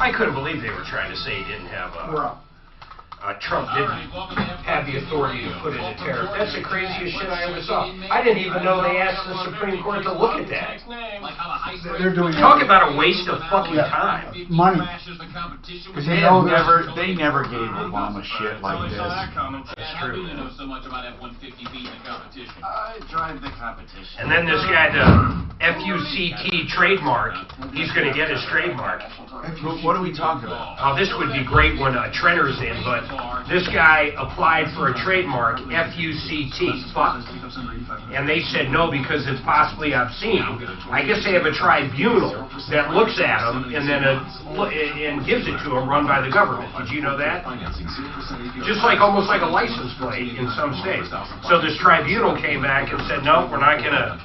I couldn't believe they were trying to say he didn't have Trump didn't have the authority to put in a tariff. That's the craziest shit I ever saw. I didn't even know they asked the Supreme Court to look at that. They're doing Talk about a waste of fucking time. Money. Because they never gave Obama shit like this. That's true. I drive the competition. And then this guy, the FUCT trademark, he's going to get his trademark. What are we talking about? Oh, this would be great when Trenner's in, but this guy applied for a trademark, FUCT, fuck. And they said no because it's possibly obscene. I guess they have a tribunal that looks at him and then and gives it to him, run by the government. Did you know that? Just like almost like a license plate in some states. So this tribunal came back and said, no, we're not going to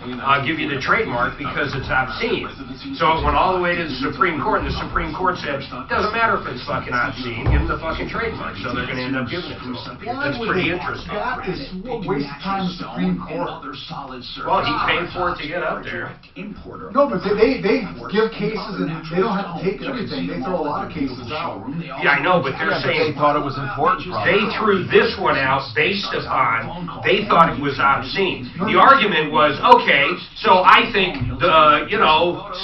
give you the trademark because it's obscene. So it went all the way to the Supreme Court, and the Supreme Court said, doesn't matter if it's fucking obscene, give them the fucking trademark. So they're going to end up giving it to them. That's pretty interesting. That is a waste of time in the Supreme Court. Well, he paid for it to get up there. No, but they give cases and they don't have to take everything. They throw a lot of cases out. Yeah, I know, but they're saying they thought it was important. they threw this one out based upon they thought it was obscene. The argument was, okay, so I think the,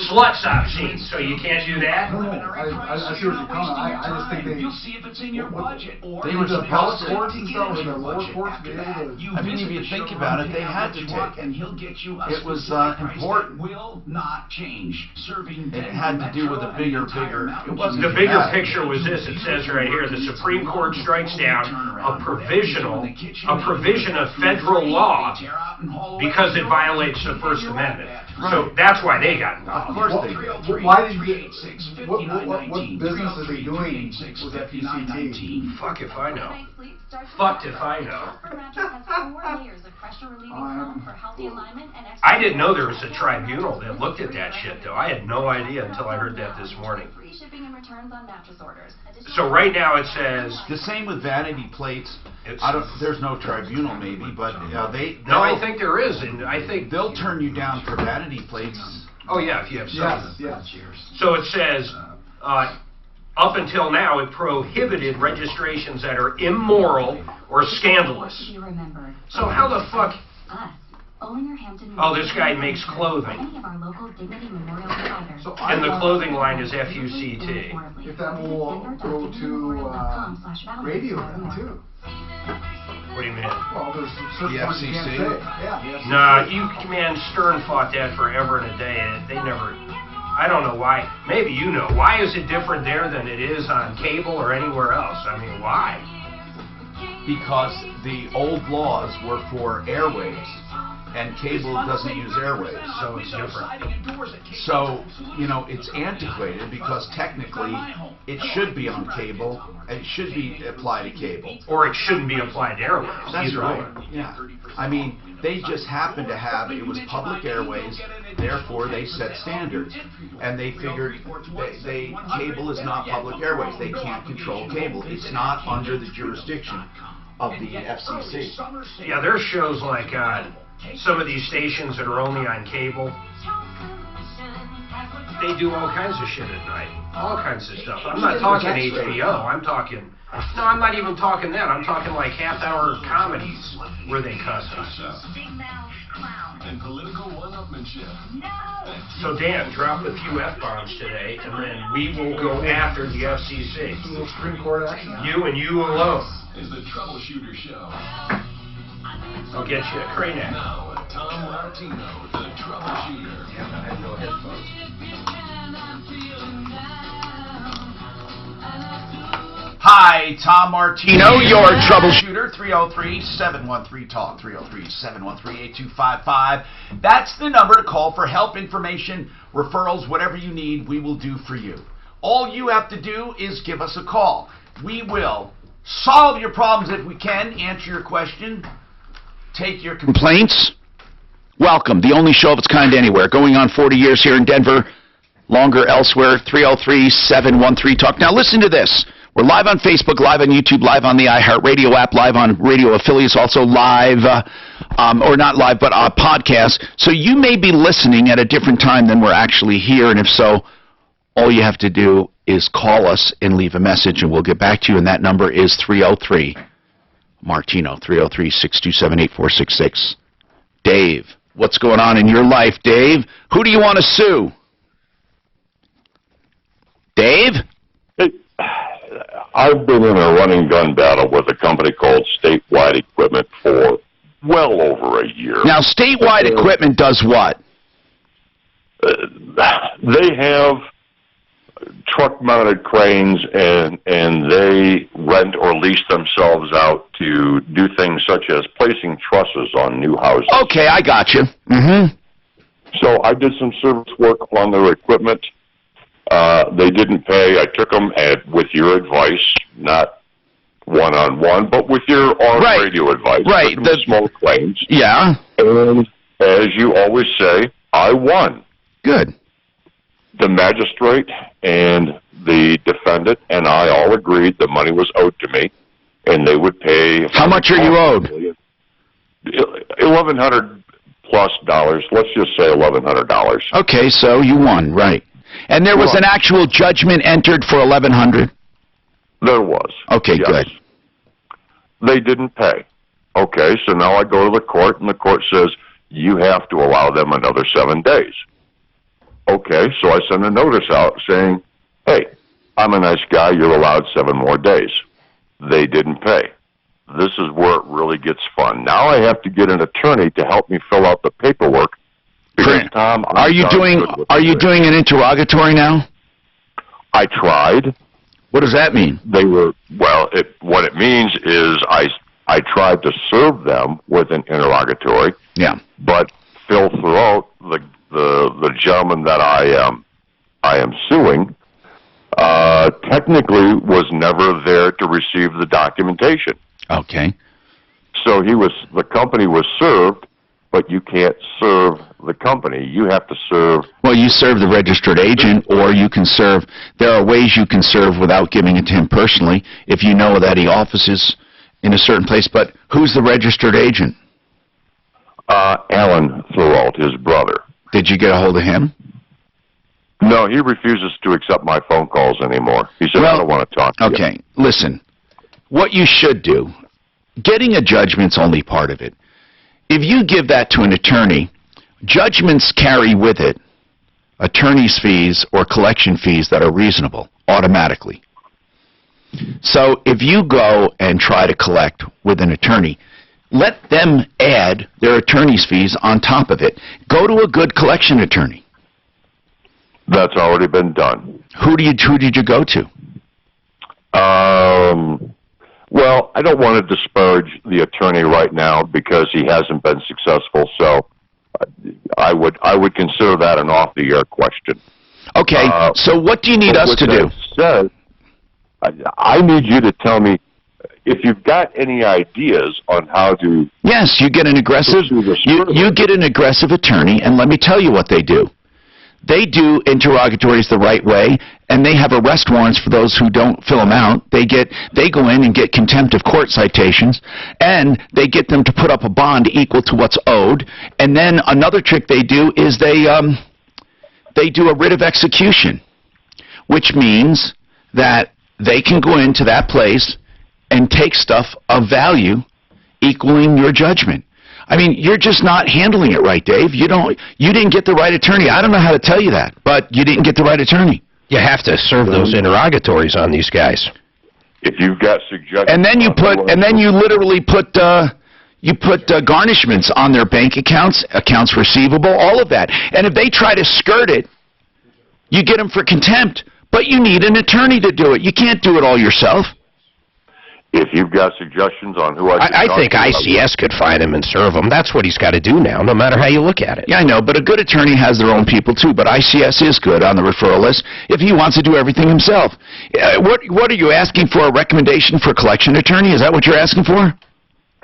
slut's obscene, so you can't do that? No, I see where you're coming. I just think they were the supposed appellate courts and stuff, and the lower courts be able to. I mean, if you think about it, they had to take it. It was important. It had to do with a bigger. It wasn't The bigger picture was this. It says right here, the Supreme Court strikes down a provision of federal law because it violates the First Amendment. So that's why they got involved. Of course they did. Why did you? What business are they doing with FUCT? Fuck if I know. Fucked if I know. I didn't know there was a tribunal that looked at that shit, though. I had no idea until I heard that this morning. So right now it says The same with vanity plates. There's no tribunal, maybe, but no, I think there is, and I think they'll turn you down for vanity plates. Oh yeah, if you have some. Yes. So it says, up until now, it prohibited registrations that are immoral or scandalous. So how the fuck? Oh, this guy makes clothing. And the clothing line is FUCT. If that will go to radio then too. What do you mean? Well, there's certain The ones you can't FCC? say. Yeah. Nah, man, Stern fought that forever and a day, and they never. I don't know why. Maybe you know. Why is it different there than it is on cable or anywhere else? I mean, why? Because the old laws were for airwaves, and cable doesn't use airwaves. So it's different. So, it's antiquated because technically it should be on cable, and it should be applied to cable. Or it shouldn't be applied to airwaves. That's either right. way. Yeah. I mean, they just happened to have, it was public airways, therefore they set standards. And they figured cable is not public airways. They can't control cable. It's not under the jurisdiction of the FCC. Yeah, there's shows like some of these stations that are only on cable. They do all kinds of shit at night. All kinds of stuff. I'm not talking HBO. I'm not even talking that. I'm talking like half-hour comedies where they cuss and stuff. And political one-upmanship. So Dan, drop a few F-bombs today, and then we will go after the FCC. Supreme Court action. You and you alone. Is the Troubleshooter Show. I'll get you a crane act. Now, Tom Martino, the Troubleshooter. Yeah, I have no headphones. Hi, Tom Martino, your troubleshooter, 303-713-TALK, 303-713-8255. That's the number to call for help, information, referrals, whatever you need, we will do for you. All you have to do is give us a call. We will solve your problems if we can, answer your question, take your complaints. Welcome, the only show of its kind anywhere, going on 40 years here in Denver, longer elsewhere, 303-713-TALK. Now listen to this. We're live on Facebook, live on YouTube, live on the iHeartRadio app, live on radio affiliates, also live, or not live, but podcast. So you may be listening at a different time than we're actually here, and if so, all you have to do is call us and leave a message, and we'll get back to you, and that number is 303-MARTINO, 303-627-8466. Dave, what's going on in your life, Dave? Who do you want to sue? Dave? Hey, I've been in a running gun battle with a company called Statewide Equipment for well over a year. Now, Statewide Equipment does what? They have truck-mounted cranes, and they rent or lease themselves out to do things such as placing trusses on new houses. Okay, I got you. Mm-hmm. So I did some service work on their equipment. They didn't pay. I took them with your advice, not one-on-one, but with your on-radio advice. Right. The small claims. Yeah. And as you always say, I won. Good. The magistrate and the defendant and I all agreed the money was owed to me, and they would pay. How much are you owed? $1,100 plus dollars. Let's just say $1,100. Okay, so you won, right? And there was an actual judgment entered for $1,100. There was. Okay, yes. good. They didn't pay. Okay, so now I go to the court, and the court says you have to allow them another 7 days. Okay, so I send a notice out saying, hey, I'm a nice guy, you're allowed 7 more days. They didn't pay. This is where it really gets fun. Now I have to get an attorney to help me fill out the paperwork. Because, Tom, are you doing an interrogatory now? I tried. What does that mean? What it means is I tried to serve them with an interrogatory. Yeah. But Phil Throat, the gentleman that I am suing, technically was never there to receive the documentation. Okay. So the company was served, but you can't serve the company. You have to serve. Well, you serve the registered agent, or you can serve. There are ways you can serve without giving it to him personally if you know that he offices in a certain place. But who's the registered agent? Alan Throat, his brother. Did you get a hold of him? No, he refuses to accept my phone calls anymore. He said, I don't want to talk to you. Okay, listen. What you should do, getting a judgment's only part of it. If you give that to an attorney, judgments carry with it attorney's fees or collection fees that are reasonable automatically. So if you go and try to collect with an attorney, let them add their attorney's fees on top of it. Go to a good collection attorney. That's already been done. Who did you go to? Well, I don't want to disparage the attorney right now because he hasn't been successful, so I would consider that an off-the-air question. Okay, so what do you need us to do? Said, I need you to tell me if you've got any ideas on how to... Yes, you get an aggressive... You get an aggressive attorney, and let me tell you what they do. They do interrogatories the right way, and they have arrest warrants for those who don't fill them out. They go in and get contempt of court citations, and they get them to put up a bond equal to what's owed. And then another trick they do is they do a writ of execution, which means that they can go into that place and take stuff of value equaling your judgment. I mean, you're just not handling it right, Dave. You didn't get the right attorney. I don't know how to tell you that, but you didn't get the right attorney. You have to serve those interrogatories on these guys. If you've got suggestions, and then you literally put garnishments on their bank accounts, accounts receivable, all of that. And if they try to skirt it, you get them for contempt. But you need an attorney to do it. You can't do it all yourself. If you've got suggestions on who I think ICS could find him and serve him. That's what he's got to do now, no matter how you look at it. Yeah, I know, but a good attorney has their own people too. But ICS is good on the referral list if he wants to do everything himself. What are you asking for? A recommendation for a collection attorney? Is that what you're asking for?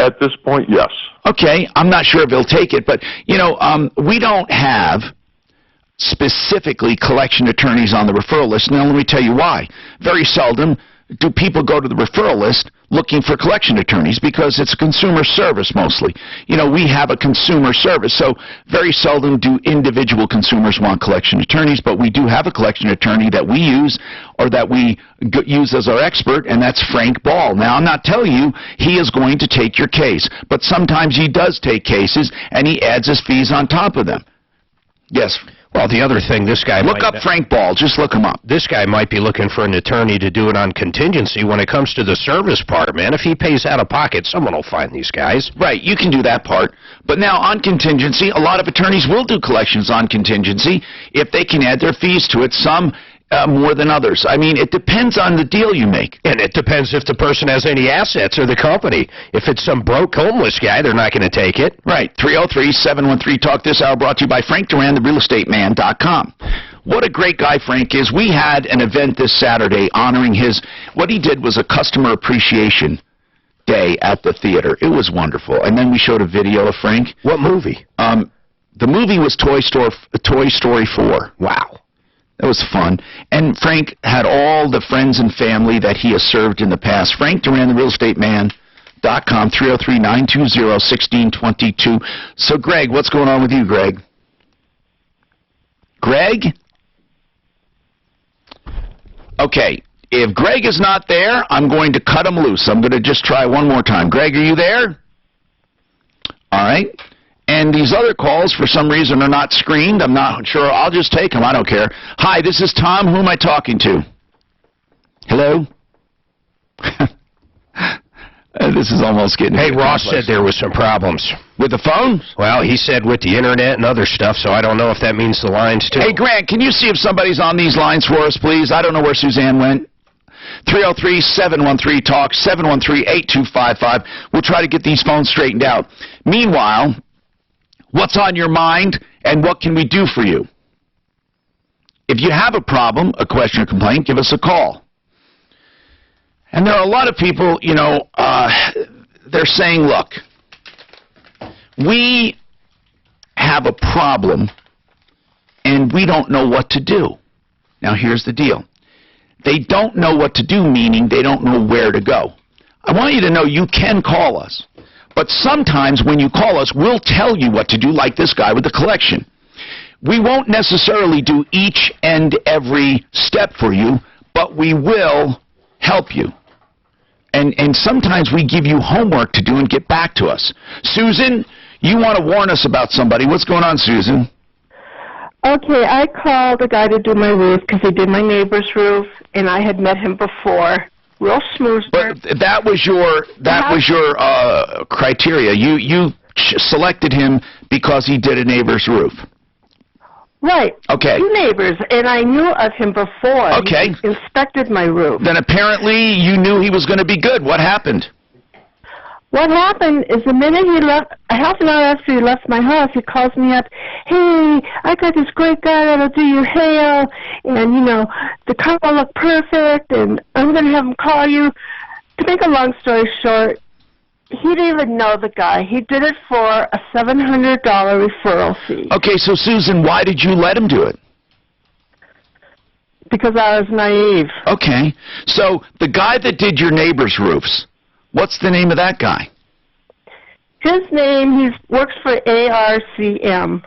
At this point, yes. Okay, I'm not sure if he'll take it, but we don't have specifically collection attorneys on the referral list. Now, let me tell you why. Very seldom do people go to the referral list looking for collection attorneys because it's a consumer service mostly. You know, we have a consumer service, so very seldom do individual consumers want collection attorneys, but we do have a collection attorney that we use or that we use as our expert, and that's Frank Ball. Now, I'm not telling you he is going to take your case, but sometimes he does take cases, and he adds his fees on top of them. Yes. Well, the other thing, this guy Look up Frank Ball. Just look him up. This guy might be looking for an attorney to do it on contingency when it comes to the service part, man. If he pays out of pocket, someone will find these guys. Right, you can do that part. But now on contingency, a lot of attorneys will do collections on contingency if they can add their fees to it, some more than others. I mean, it depends on the deal you make. And it depends if the person has any assets or the company. If it's some broke homeless guy, they're not going to take it. Right, 303-713-TALK. This hour brought to you by Frank Duran, therealestateman.com. What a great guy Frank is. We had an event this Saturday honoring his, what he did was a customer appreciation day at the theater. It was wonderful. And then we showed a video of Frank. What movie? The movie was Toy Story 4. Wow. That was fun. And Frank had all the friends and family that he has served in the past. Frank Duran, therealestateman.com, 303-920-1622. So, Greg, what's going on with you, Greg? Greg? Okay, if Greg is not there, I'm going to cut him loose. I'm going to just try one more time. Greg, are you there? All right. And these other calls, for some reason, are not screened. I'm not sure. I'll just take them. I don't care. Hi, this is Tom. Who am I talking to? Hello? This is almost getting... Hey, Ross said there was some problems. With the phone? Well, he said with the internet and other stuff, so I don't know if that means the lines, too. Hey, Grant, can you see if somebody's on these lines for us, please? I don't know where Suzanne went. 303-713-TALK, 713-8255. We'll try to get these phones straightened out. Meanwhile... what's on your mind, and what can we do for you? If you have a problem, a question or complaint, give us a call. And there are a lot of people, you know, they're saying, look, we have a problem, and we don't know what to do. Now, here's the deal. They don't know what to do, meaning they don't know where to go. I want you to know you can call us. But sometimes when you call us, we'll tell you what to do, like this guy with the collection. We won't necessarily do each and every step for you, but we will help you. And sometimes we give you homework to do and get back to us. Susan, you want to warn us about somebody. What's going on, Susan? Okay, I called a guy to do my roof because he did my neighbor's roof, and I had met him before. Real smooth. But that was your criteria. You selected him because he did a neighbor's roof. Right. Okay. 2 neighbors, and I knew of him before. Okay. He inspected my roof. Then apparently you knew he was going to be good. What happened? What happened is the minute he left, half an hour after he left my house, he calls me up, hey, I got this great guy that'll do your hair, and, you know, the car will look perfect, and I'm going to have him call you. To make a long story short, he didn't even know the guy. He did it for a $700 referral fee. Okay, so Susan, why did you let him do it? Because I was naive. Okay, so the guy that did your neighbor's roofs, what's the name of that guy? His name, he works for ARCM.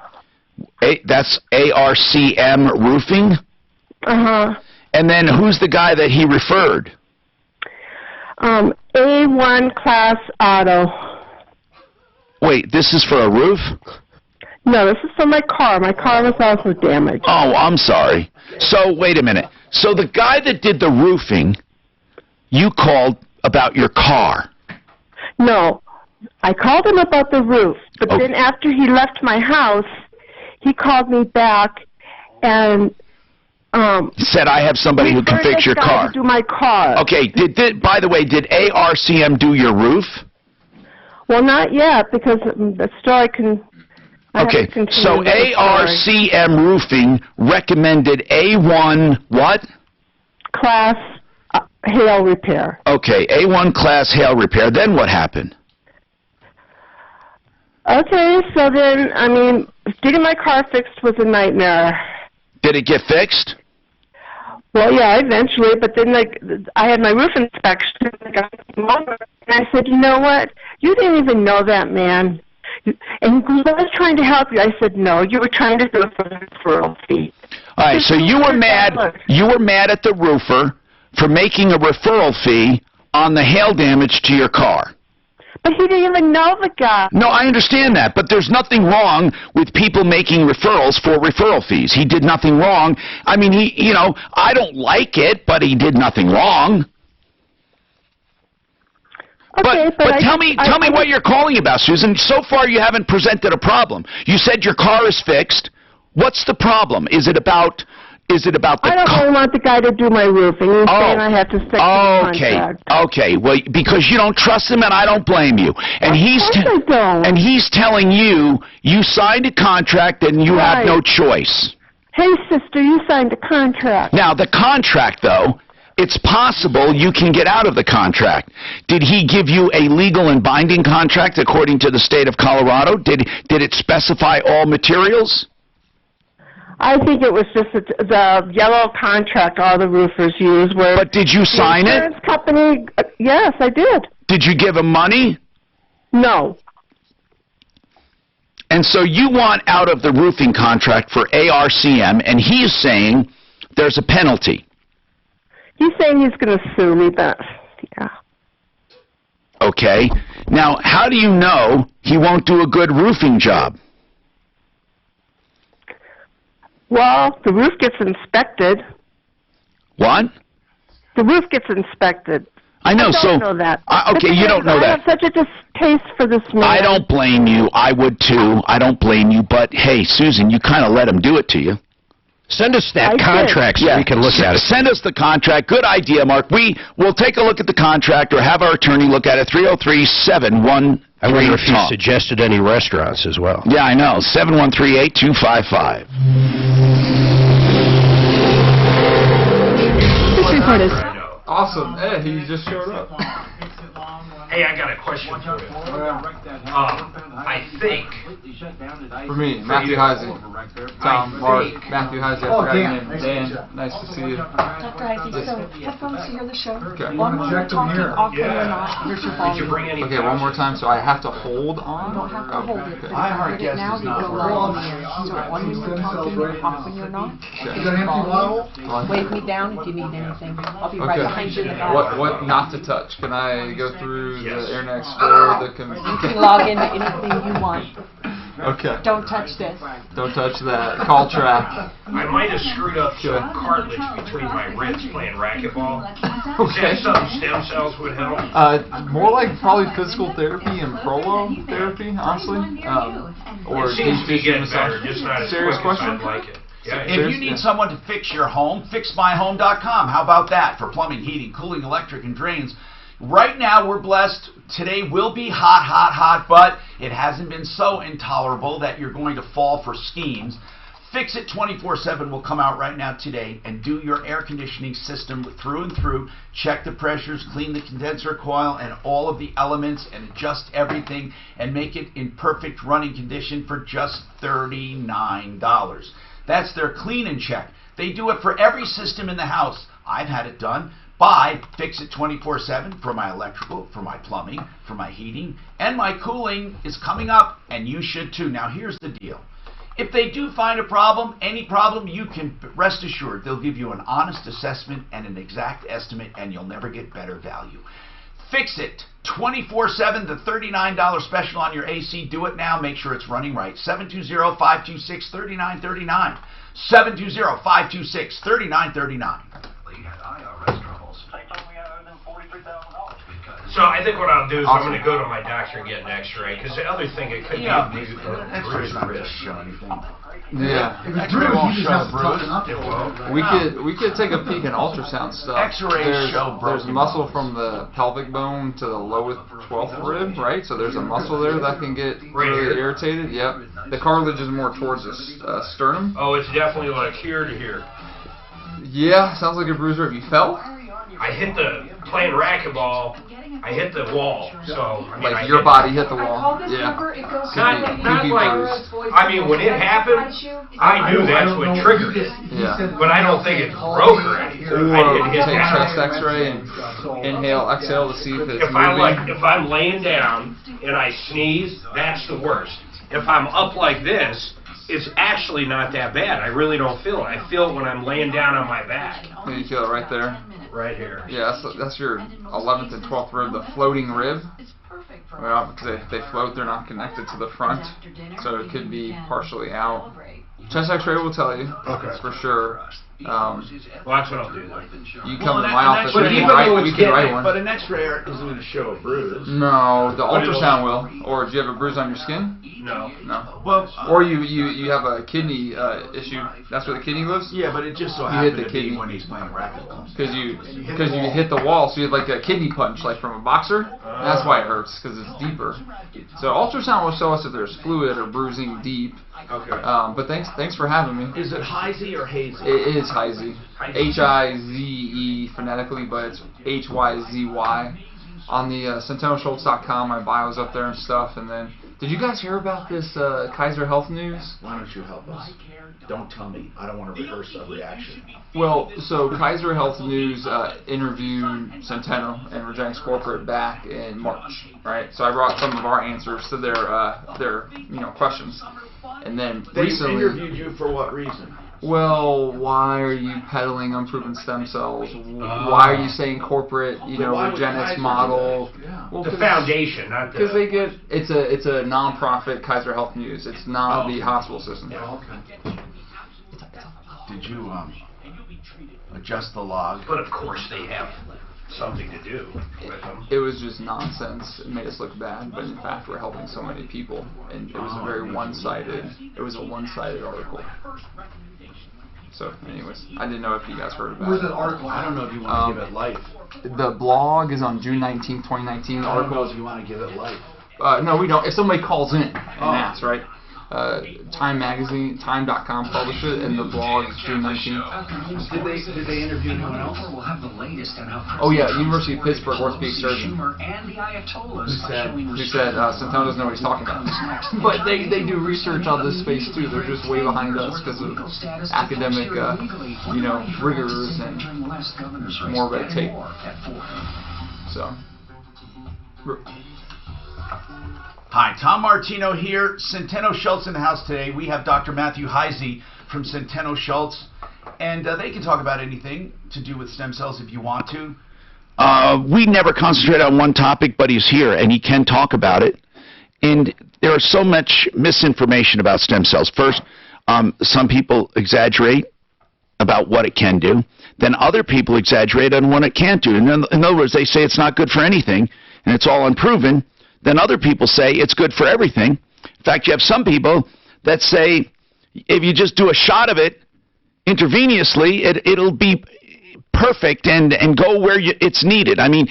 That's ARCM Roofing? Uh-huh. And then who's the guy that he referred? A1 Class Auto. Wait, this is for a roof? No, this is for my car. My car was also damaged. Oh, I'm sorry. So, wait a minute. So the guy that did the roofing, you called about your car? No, I called him about the roof, but then after he left my house, he called me back and said, I have somebody who can fix your car. To do my car. Okay, by the way, did ARCM do your roof? Well, not yet, because the story can... Okay, so ARCM Roofing recommended A1 what? Class hail repair. Okay, A1 class hail repair. Then what happened? Okay, so then, I mean, getting my car fixed was a nightmare. Did it get fixed? Well, yeah, eventually, but then I had my roof inspection, and I got him over, and I said, you know what? You didn't even know that man. And he goes, I was trying to help you. I said, no, you were trying to do it for the referral fee. All right, so you were mad at the roofer for making a referral fee on the hail damage to your car. But he didn't even know the guy. No, I understand that, but there's nothing wrong with people making referrals for referral fees. He did nothing wrong. I mean, I don't like it, but he did nothing wrong. Okay, but tell me what you're calling about, Susan. So far, you haven't presented a problem. You said your car is fixed. What's the problem? Is it about the I don't really want the guy to do my roofing. He's saying I have to stick to the contract. Okay. Well, because you don't trust him, and I don't blame you. And I don't. And he's telling you signed a contract and you have no choice. Hey, sister, you signed a contract. Now, the contract, though, it's possible you can get out of the contract. Did he give you a legal and binding contract according to the state of Colorado? Did it specify all materials? I think it was just the yellow contract all the roofers use. But did you sign it? The insurance company, yes, I did. Did you give him money? No. And so you want out of the roofing contract for ARCM, and he's saying there's a penalty. He's saying he's going to sue me, but yeah. Okay. Now, how do you know he won't do a good roofing job? Well, the roof gets inspected. What? The roof gets inspected. I know. I don't know that. Okay, you don't know that. I have such a distaste for this man. I don't blame you. I would too. I don't blame you. But, hey, Susan, you kind of let him do it to you. Send us that contract so we can look at it. Send us the contract. Good idea, Mark. We'll take a look at the contract or have our attorney look at it. 303-713. I wonder if he suggested any restaurants as well. Yeah, I know. 713-8255. This report is awesome. Hey, he just showed up. Hey, I got a question for you. I think... For me, Matthew Heisey. Tom, Mark, Matthew Heisey. I forgot your name. Dan, nice to see you. Dr. Heisey, so headphones to hear the show. Okay. One when you're talking off when you're not. Here's your volume. Did you bring any... Okay, one more time, so I have to hold on? You don't have to hold it. Okay. If you hit it now, you go low on the air. So one when you're talking, off when you're not. Here's your volume. Wave me down if you need anything. I'll be right behind you in the back. What not to touch? Can I go through the Internet Explorer? You can log into anything you want. Okay. Don't touch this. Don't touch that. Call track. I might have screwed up some cartilage between my ribs playing racquetball. Okay. Is that something stem cells would help? More like probably physical therapy and prolo therapy, honestly. Or It seems to be getting better, just not as serious quick question? as I'd like it. Yeah, If you need someone to fix your home, fixmyhome.com. How about that? For plumbing, heating, cooling, electric, and drains. Right now, we're blessed. Today will be hot, but it hasn't been so intolerable that you're going to fall for schemes. Fix It 24/7 will come out right now today and do your air conditioning system through and through. Check the pressures, clean the condenser coil and all of the elements, and adjust everything and make it in perfect running condition for just $39. That's their clean and check. They do it for every system in the house. I've had it done. Buy Fix It 24/7 for my electrical, for my plumbing, for my heating, and my cooling is coming up, and you should too. Now here's the deal. If they do find a problem, any problem, you can rest assured they'll give you an honest assessment and an exact estimate, and you'll never get better value. Fix It 24/7, the $39 special on your AC. Do it now. Make sure it's running right. 720-526-3939. 720-526-3939. So I think what I'll do is I'm going to go to my doctor and get an x-ray, because the other thing, it could be a bruised wrist. Yeah. X-ray won't show bruise. We could take a peek in ultrasound stuff. X-rays show There's muscle from the pelvic bone to the lowest 12th rib, right? So there's a muscle there that can get really irritated. Yep. The cartilage is more towards the sternum. Oh, it's definitely like here to here. Yeah, sounds like a bruise rib. You fell? I hit the playing racquetball, I hit the wall. So I mean, Like your body hit the wall. I call this Yeah. number, it goes Not like, I mean, when it happened, I knew that's what triggered it. Yeah. But I don't think it broke or anything. I Or didn't hit take that. chest X-ray and inhale, exhale to see if it's If I'm laying down and I sneeze, that's the worst. If I'm up like this, it's actually not that bad. I really don't feel it. I feel it when I'm laying down on my back. Yeah, you feel it right there. Right here. Yeah, that's your 11th and 12th rib, the floating rib. Well, because they float, they're not connected to the front, so it could be partially out. Chest X-ray will tell you, for sure. Well, that's what I'll do then. You come to my office, But we even can write, though we it's can write getting, one. but an X-ray isn't going to show a bruise. No, the ultrasound will. Or do you have a bruise on your skin? No. No. Well, Or you have a kidney issue. That's where the kidney lives. yeah, but it just so You hit happened the to be kidney. when he's playing racquetball. Because you hit the wall, so you have like a kidney punch, like from a boxer. That's why it hurts, because it's deeper. So ultrasound will show us if there's fluid or bruising deep. Okay. But thanks for having me. Is it Heisey or Hazy? It is Heisey. H-I-Z-E phonetically, but it's H-Y-Z-Y. On the CentennialSchultz.com, my bio's up there and stuff. And then, did you guys hear about this Kaiser Health news? Why don't you help us? Don't tell me. I don't want to rehearse a reaction. Well, so Kaiser Health News interviewed Centennial and Regenix Corporate back in March, right? So I brought some of our answers to their questions, and then They recently interviewed you for what reason? Well, why are you peddling unproven stem cells? Why are you saying corporate, why would Regenix Kaiser do model? that? Yeah. Well, The foundation, not the... because they get it's a non-profit Kaiser Health News. It's not the hospital system. Okay. Did you adjust the log? But of course they have something to do with them. It was just nonsense. It made us look bad, but in fact we're helping so many people, and it was a very one-sided. It was a one-sided article. So, anyways, I didn't know if you guys heard about Where's it. that article? I don't know if you want to give it life. The blog is on June 19, 2019. I don't know if you want to give it life. No, we don't. If somebody calls in and asks, right? Time Magazine, Time.com published it, and the blog is June 19. Did they interview anyone else? Oh yeah, University of Pittsburgh orthopedic surgeon. Who said Centennial doesn't know what he's talking about. But they do research on this space too. They're just way behind us because of academic, rigors and more red tape. So. Hi, Tom Martino here. Centennial Schultz in the house today. We have Dr. Matthew Heisey from Centennial Schultz, and they can talk about anything to do with stem cells if you want to. We never concentrate on one topic, but he's here and he can talk about it. And there is so much misinformation about stem cells. First, some people exaggerate about what it can do. Then other people exaggerate on what it can't do. In other words, they say it's not good for anything and it's all unproven. Then other people say it's good for everything. In fact, you have some people that say if you just do a shot of it intravenously, it'll be perfect and go where it's needed. I mean,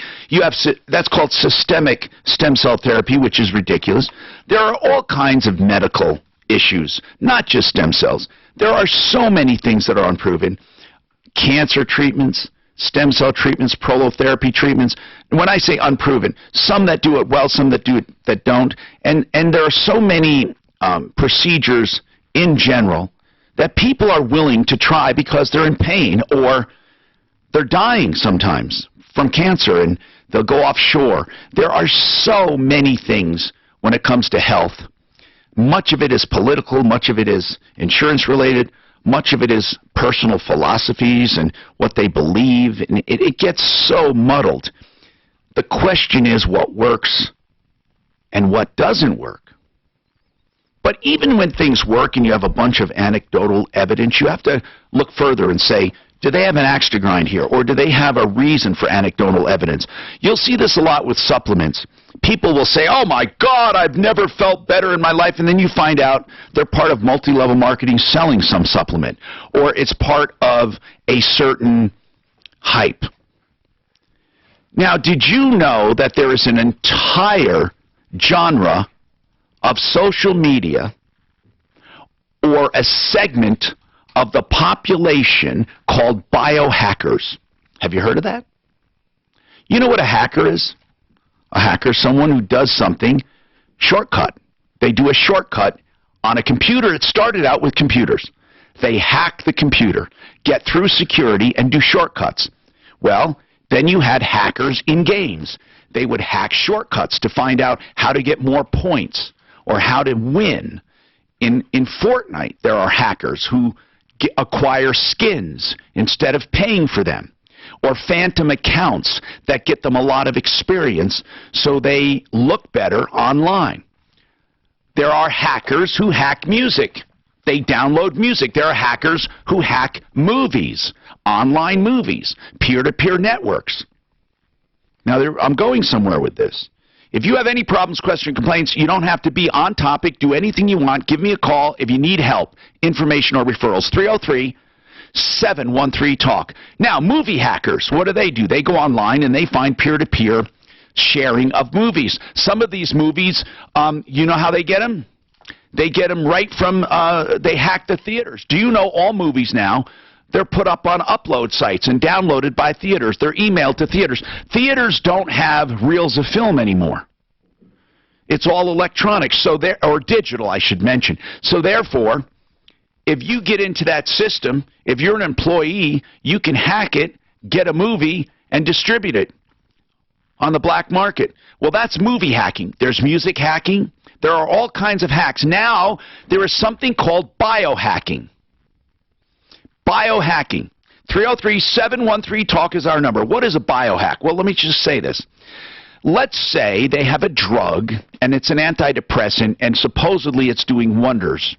that's called systemic stem cell therapy, which is ridiculous. There are all kinds of medical issues, not just stem cells. There are so many things that are unproven. Cancer treatments, stem cell treatments, prolotherapy treatments. And when I say unproven, some that do it well, some that do it that don't. And there are so many procedures in general that people are willing to try because they're in pain or they're dying sometimes from cancer and they'll go offshore. There are so many things when it comes to health. Much of it is political, much of it is insurance related, much of it is personal philosophies and what they believe, and it gets so muddled. The question is what works and what doesn't work. But even when things work and you have a bunch of anecdotal evidence, you have to look further and say, do they have an axe to grind here, or do they have a reason for anecdotal evidence? You'll see this a lot with supplements. People will say, oh my God, I've never felt better in my life, and then you find out they're part of multi-level marketing selling some supplement, or it's part of a certain hype. Now, did you know that there is an entire genre of social media or a segment of the population called biohackers? Have you heard of that? You know what a hacker is? A hacker is someone who does something shortcut. They do a shortcut on a computer. It started out with computers. They hack the computer, get through security, and do shortcuts. Well, then you had hackers in games. They would hack shortcuts to find out how to get more points or how to win. In Fortnite, there are hackers who acquire skins instead of paying for them, or phantom accounts that get them a lot of experience so they look better online. There are hackers who hack music. They download music. There are hackers who hack movies, online movies, peer-to-peer networks. Now, I'm going somewhere with this. If you have any problems, questions, complaints, you don't have to be on topic. Do anything you want. Give me a call if you need help, information, or referrals. 303-713-TALK. Now, movie hackers, what do? They go online and they find peer-to-peer sharing of movies. Some of these movies, you know how they get them? They get them right from, they hack the theaters. Do you know all movies now, they're put up on upload sites and downloaded by theaters. They're emailed to theaters. Theaters don't have reels of film anymore. It's all electronic, or digital, I should mention. So therefore, if you get into that system, if you're an employee, you can hack it, get a movie, and distribute it on the black market. Well, that's movie hacking. There's music hacking. There are all kinds of hacks. Now, there is something called biohacking. Biohacking. 303-713-TALK is our number. What is a biohack? Well, let me just say this. Let's say they have a drug, and it's an antidepressant, and supposedly it's doing wonders.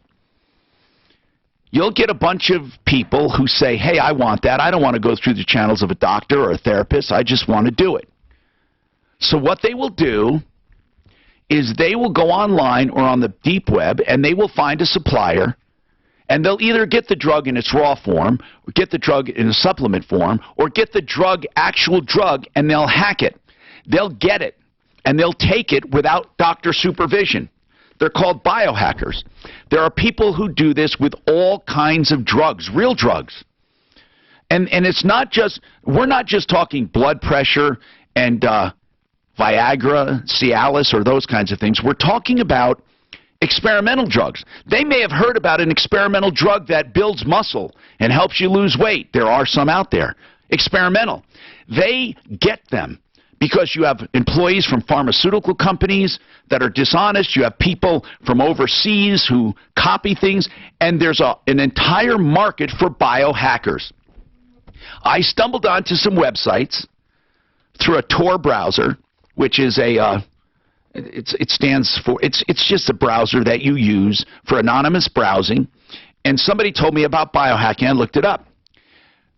You'll get a bunch of people who say, hey, I want that. I don't want to go through the channels of a doctor or a therapist. I just want to do it. So what they will do is they will go online or on the deep web, and they will find a supplier, and they'll either get the drug in its raw form, or get the drug in a supplement form, or get the drug, actual drug, and they'll hack it. They'll get it, and they'll take it without doctor supervision. They're called biohackers. There are people who do this with all kinds of drugs, real drugs. And it's not just, we're not just talking blood pressure and Viagra, Cialis, or those kinds of things. We're talking about experimental drugs. They may have heard about an experimental drug that builds muscle and helps you lose weight. There are some out there. Experimental. They get them because you have employees from pharmaceutical companies that are dishonest. You have people from overseas who copy things, and there's an entire market for biohackers. I stumbled onto some websites through a Tor browser, which is it's just a browser that you use for anonymous browsing, and somebody told me about biohacking. I looked it up.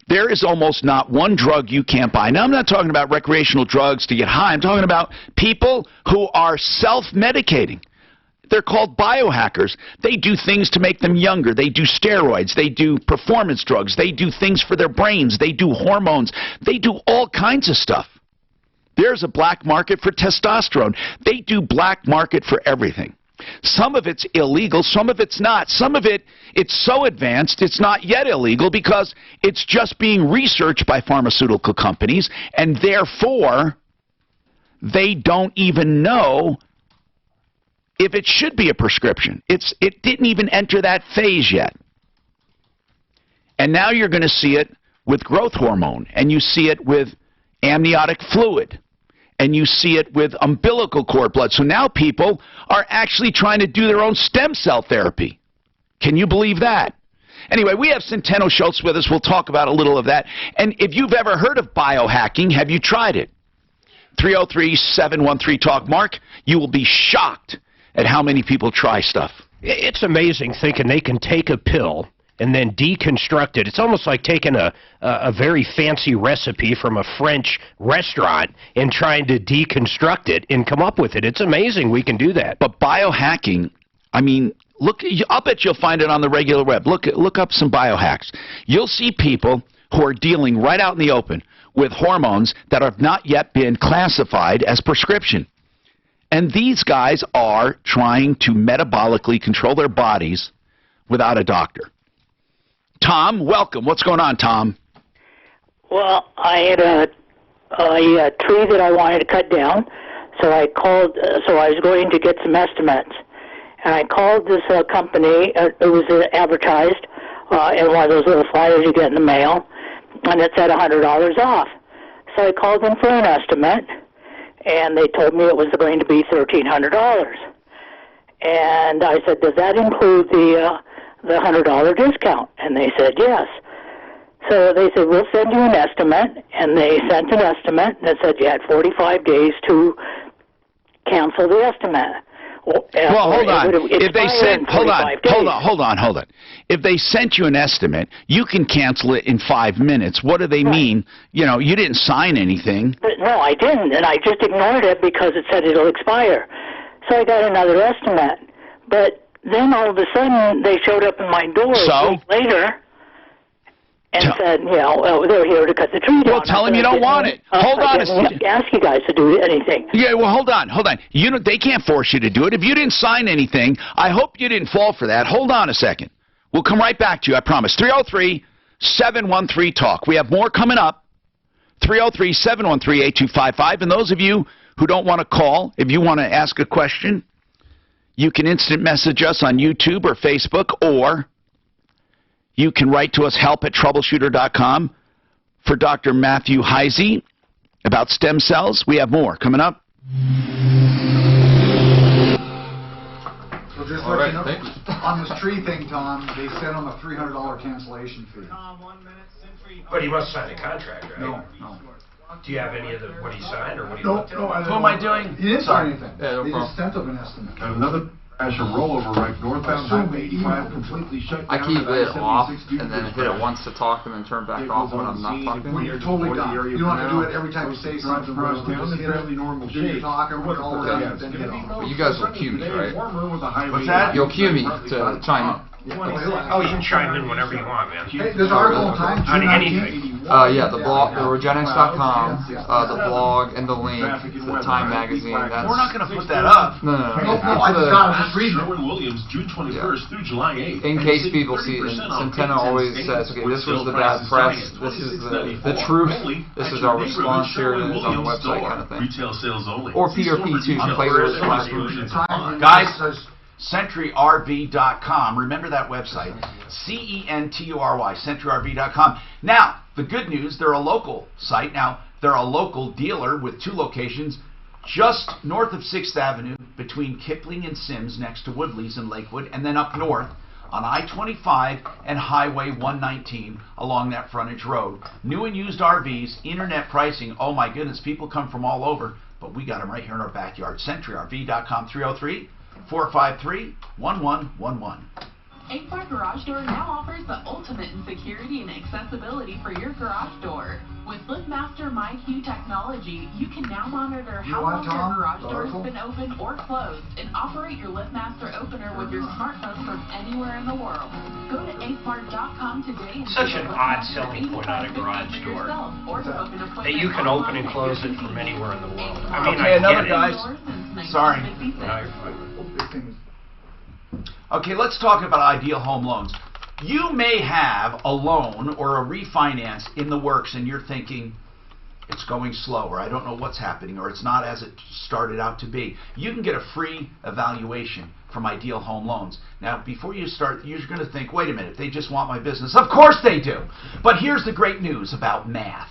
There is almost not one drug you can't buy. Now, I'm not talking about recreational drugs to get high. I'm talking about people who are self-medicating. They're called biohackers. They do things to make them younger. They do steroids. They do performance drugs. They do things for their brains. They do hormones. They do all kinds of stuff. There's a black market for testosterone. They do black market for everything. Some of it's illegal, some of it's not. Some of it's so advanced, it's not yet illegal because it's just being researched by pharmaceutical companies, and therefore they don't even know if it should be a prescription. It didn't even enter that phase yet. And now you're going to see it with growth hormone, and you see it with amniotic fluid, and you see it with umbilical cord blood. So now people are actually trying to do their own stem cell therapy. Can you believe that? Anyway, we have Centeno Schultz with us. We'll talk about a little of that. And if you've ever heard of biohacking, have you tried it? 303-713-TALK. Mark, you will be shocked at how many people try stuff. It's amazing thinking they can take a pill and then deconstruct it. It's almost like taking a very fancy recipe from a French restaurant and trying to deconstruct it and come up with it. It's amazing we can do that. But biohacking, I mean, look, I'll bet you'll find it on the regular web. Look up some biohacks. You'll see people who are dealing right out in the open with hormones that have not yet been classified as prescription. And these guys are trying to metabolically control their bodies without a doctor. Tom, welcome. What's going on, Tom? Well, I had a a tree that I wanted to cut down. So I called, so I was going to get some estimates. And I called this company, it was advertised in one of those little flyers you get in the mail, and it said $100 off. So I called them for an estimate, and they told me it was going to be $1,300. And I said, does that include the $100 discount? And they said, yes. So they said, we'll send you an estimate, and they sent an estimate, and it said you had 45 days to cancel the estimate. Well, hold on. If they sent, hold on. If they sent you an estimate, you can cancel it in 5 minutes. What do they mean? You know, you didn't sign anything. But no, I didn't, and I just ignored it because it said it'll expire. So I got another estimate. But then all of a sudden, they showed up in my door a week later and said, you know, they're here to cut the tree down. Well, tell them you don't want it. Hold on a second. I ask you guys to do anything. Yeah, well, hold on. You know, they can't force you to do it. If you didn't sign anything, I hope you didn't fall for that. Hold on a second. We'll come right back to you, I promise. 303-713-TALK. We have more coming up. 303-713-8255. And those of you who don't want to call, if you want to ask a question, you can instant message us on YouTube or Facebook, or you can write to us, help@troubleshooter.com, for Dr. Matthew Heisey about stem cells. We have more coming up. So just let you know, on this tree thing, Tom, they sent him a $300 cancellation fee. But he must sign a contract, right? No. Do you have any of what he signed or what he No, looked at? no. Who am I doing? He didn't sign anything. Yeah, no They problem. just sent him an estimate. Got another crash of rollover right northbound Highway 85 completely shut down. I keep it at off I-76 and then hit it once to talk and then turn back off when I'm not talking. When you're totally done. You don't have to do it every time you say something. Across town Just in hit it. fairly normal Do your shape. talk or all the time, then hit it off. But you guys will cue me, right? What's that? You'll cue me to chime in. Oh, you can chime in whenever you want, man. Hey, there's an article in Time, On 219. anything. Yeah, the blog, the Regenix.com, the blog, and the link, the Time magazine. That's We're not going to put that up. no. No, I just got it. Just reading it. Sherwin-Williams, June 21st through July 8th. In case people see, and Centeno always says, okay, this was the bad press, this is the truth, this is our response here, and it's on the website kind of thing. Retail sales only. Or PRP2, playlist /version. Guys, CenturyRV.com. Remember that website. CENTURY, CenturyRV.com. Now, the good news, they're a local site. Now, they're a local dealer with 2 locations just north of 6th Avenue between Kipling and Sims next to Woodley's in Lakewood, and then up north on I-25 and Highway 119 along that frontage road. New and used RVs, internet pricing. Oh my goodness, people come from all over, but we got them right here in our backyard. CenturyRV.com, 303-453-1111. 8 Bar Garage Door now offers the ultimate in security and accessibility for your garage door. With LiftMaster MyQ technology, you can now monitor how long your garage door has been open or closed and operate your LiftMaster opener with your smartphone from anywhere in the world. Go to 8bar.com today and Such an odd selling point on a garage door, that you can open and close it from anywhere in the world. I mean, Okay, I another get it. guys. Sorry. No, you're fine. Okay, let's talk about ideal home loans. You may have a loan or a refinance in the works and you're thinking, it's going slow, or I don't know what's happening, or it's not as it started out to be. You can get a free evaluation from Ideal Home Loans. Now, before you start, you're going to think, wait a minute, they just want my business. Of course they do. But here's the great news about math.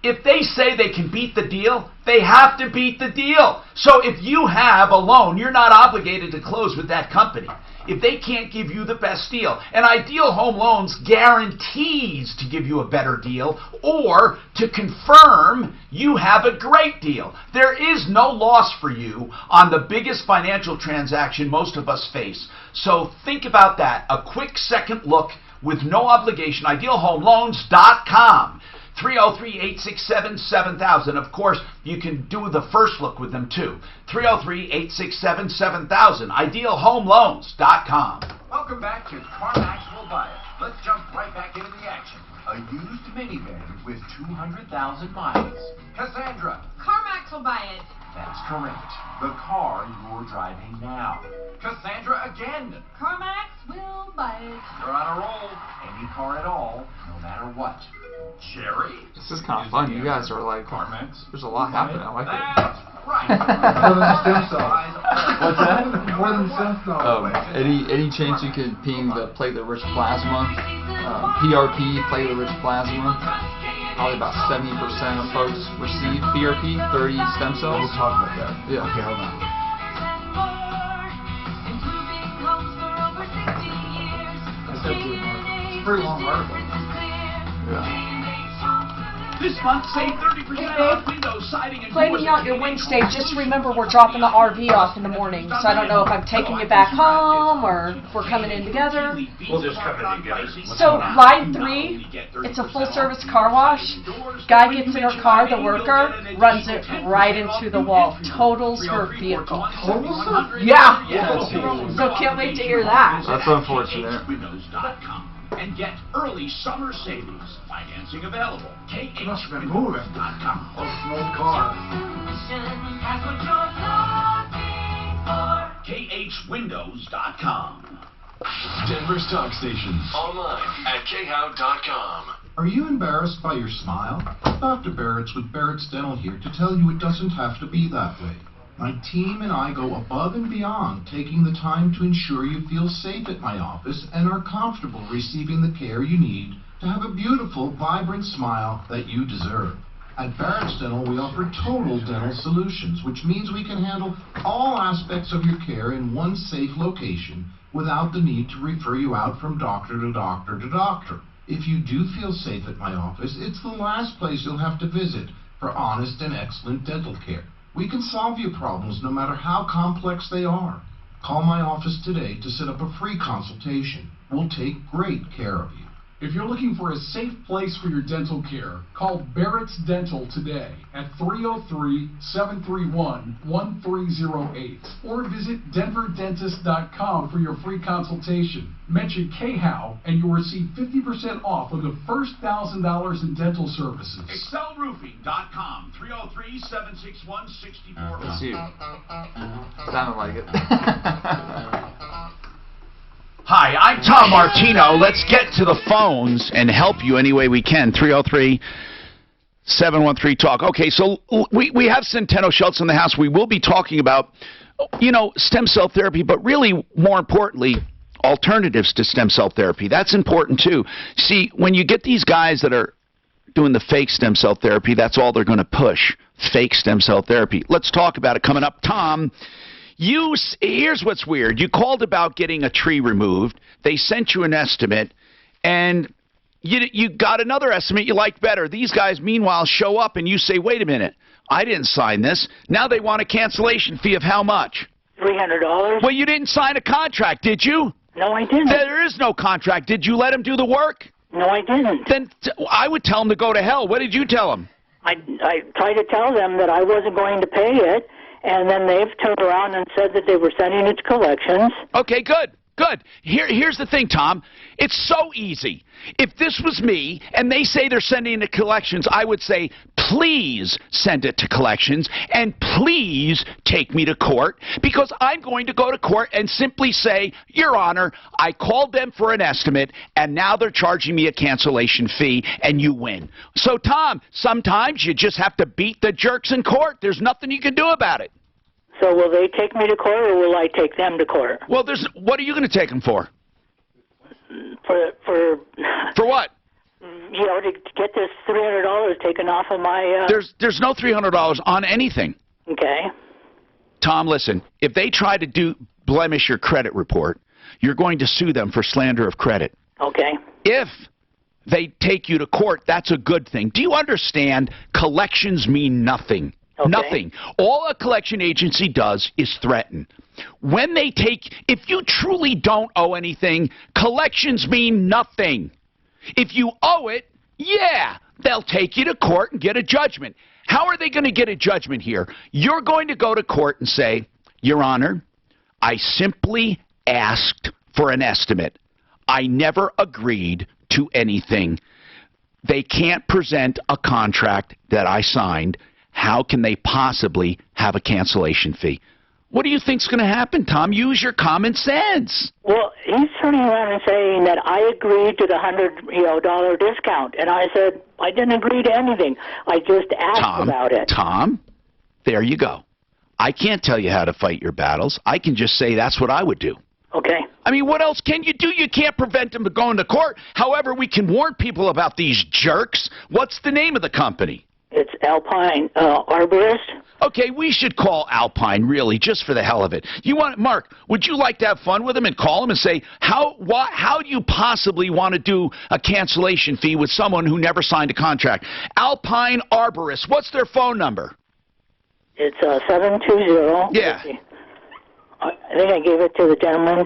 If they say they can beat the deal, they have to beat the deal. So if you have a loan, you're not obligated to close with that company if they can't give you the best deal. And Ideal Home Loans guarantees to give you a better deal or to confirm you have a great deal. There is no loss for you on the biggest financial transaction most of us face. So think about that. A quick second look with no obligation. IdealHomeLoans.com. 303-867-7000. Of course, you can do the first look with them too. 303-867-7000. IdealHomeLoans.com. Welcome back to CarMax Will Buy It. Let's jump right back into the action. A used minivan with 200,000 miles. Cassandra. CarMax will buy it. That's correct. The car you're driving now. Cassandra again. CarMax will buy it. You're on a roll. Any car at all, no matter what. Cherry? This is kind of fun. You guys are like, there's a lot happening. I like it. Right. More than stem cells. What's that? More than stem cells. Any chance you can ping the platelet-rich plasma? PRP, platelet-rich plasma. Probably about 70% of folks receive PRP, 30 stem cells. We'll talk about that. Yeah. Okay, hold on. That's a pretty long article. Yeah. This month, save 30% off windows, siding, and Planning out your Wednesday, just remember we're dropping the RV off in the morning. So I don't know if I'm taking you back home or if we're coming in together. We'll just come in together. So line 3, it's a full service car wash. Guy gets in her car, the worker, runs it right into the wall. Totals her vehicle. Yeah. So can't wait to hear that. That's unfortunate. And get early summer savings. Financing available. Must have been moving. KHWindows.com. Oh, it's an old car. KHWindows.com. Denver's talk station. Online at khow.com. Are you embarrassed by your smile? Dr. Barrett's with Barrett's Dental here to tell you it doesn't have to be that way. My team and I go above and beyond, taking the time to ensure you feel safe at my office and are comfortable receiving the care you need to have a beautiful, vibrant smile that you deserve. At Barrett's Dental, we offer total dental solutions, which means we can handle all aspects of your care in one safe location without the need to refer you out from doctor to doctor to doctor. If you do feel safe at my office, it's the last place you'll have to visit for honest and excellent dental care. We can solve your problems no matter how complex they are. Call my office today to set up a free consultation. We'll take great care of you. If you're looking for a safe place for your dental care, call Barrett's Dental today at 303-731-1308 or visit denverdentist.com for your free consultation. Mention KHOW and you'll receive 50% off on the first $1,000 in dental services. ExcelRoofing.com. 303-761-6400. That's you. Sounded like it. Hi, I'm Tom Martino. Let's get to the phones and help you any way we can. 303-713-TALK. Okay, so we have Centeno Schultz in the house. We will be talking about, stem cell therapy, but really, more importantly, alternatives to stem cell therapy. That's important, too. See, when you get these guys that are doing the fake stem cell therapy, that's all they're going to push, fake stem cell therapy. Let's talk about it coming up. Tom, here's what's weird. You called about getting a tree removed. They sent you an estimate, and you got another estimate you liked better. These guys, meanwhile, show up, and you say, wait a minute, I didn't sign this. Now they want a cancellation fee of how much? $300. Well, you didn't sign a contract, did you? No, I didn't. There is no contract. Did you let them do the work? No, I didn't. Then I would tell them to go to hell. What did you tell them? I tried to tell them that I wasn't going to pay it. And then they've turned around and said that they were sending it to collections. Okay, good. Here's the thing, Tom. It's so easy. If this was me and they say they're sending it to collections, I would say, please send it to collections and please take me to court, because I'm going to go to court and simply say, Your Honor, I called them for an estimate and now they're charging me a cancellation fee and you win. So, Tom, sometimes you just have to beat the jerks in court. There's nothing you can do about it. So will they take me to court or will I take them to court? Well, what are you going to take them for? For what? To get this $300 taken off of my... There's no $300 on anything. Okay. Tom, listen, if they try to blemish your credit report, you're going to sue them for slander of credit. Okay. If they take you to court, that's a good thing. Do you understand? Collections mean nothing. Okay. Nothing. All a collection agency does is threaten. When they if you truly don't owe anything, collections mean nothing. If you owe it, yeah, they'll take you to court and get a judgment. How are they going to get a judgment here? You're going to go to court and say, Your Honor, I simply asked for an estimate. I never agreed to anything. They can't present a contract that I signed. How can they possibly have a cancellation fee? What do you think's going to happen, Tom? Use your common sense. Well, he's turning around and saying that I agreed to the $100 discount, and I said I didn't agree to anything. I just asked about it. Tom, there you go. I can't tell you how to fight your battles. I can just say that's what I would do. Okay. I mean, what else can you do? You can't prevent them from going to court. However, we can warn people about these jerks. What's the name of the company? It's Alpine Arborist. Okay, we should call Alpine, really, just for the hell of it. Mark, would you like to have fun with them and call them and say, how do you possibly want to do a cancellation fee with someone who never signed a contract? Alpine Arborist, what's their phone number? It's 720. Yeah. I think I gave it to the gentleman,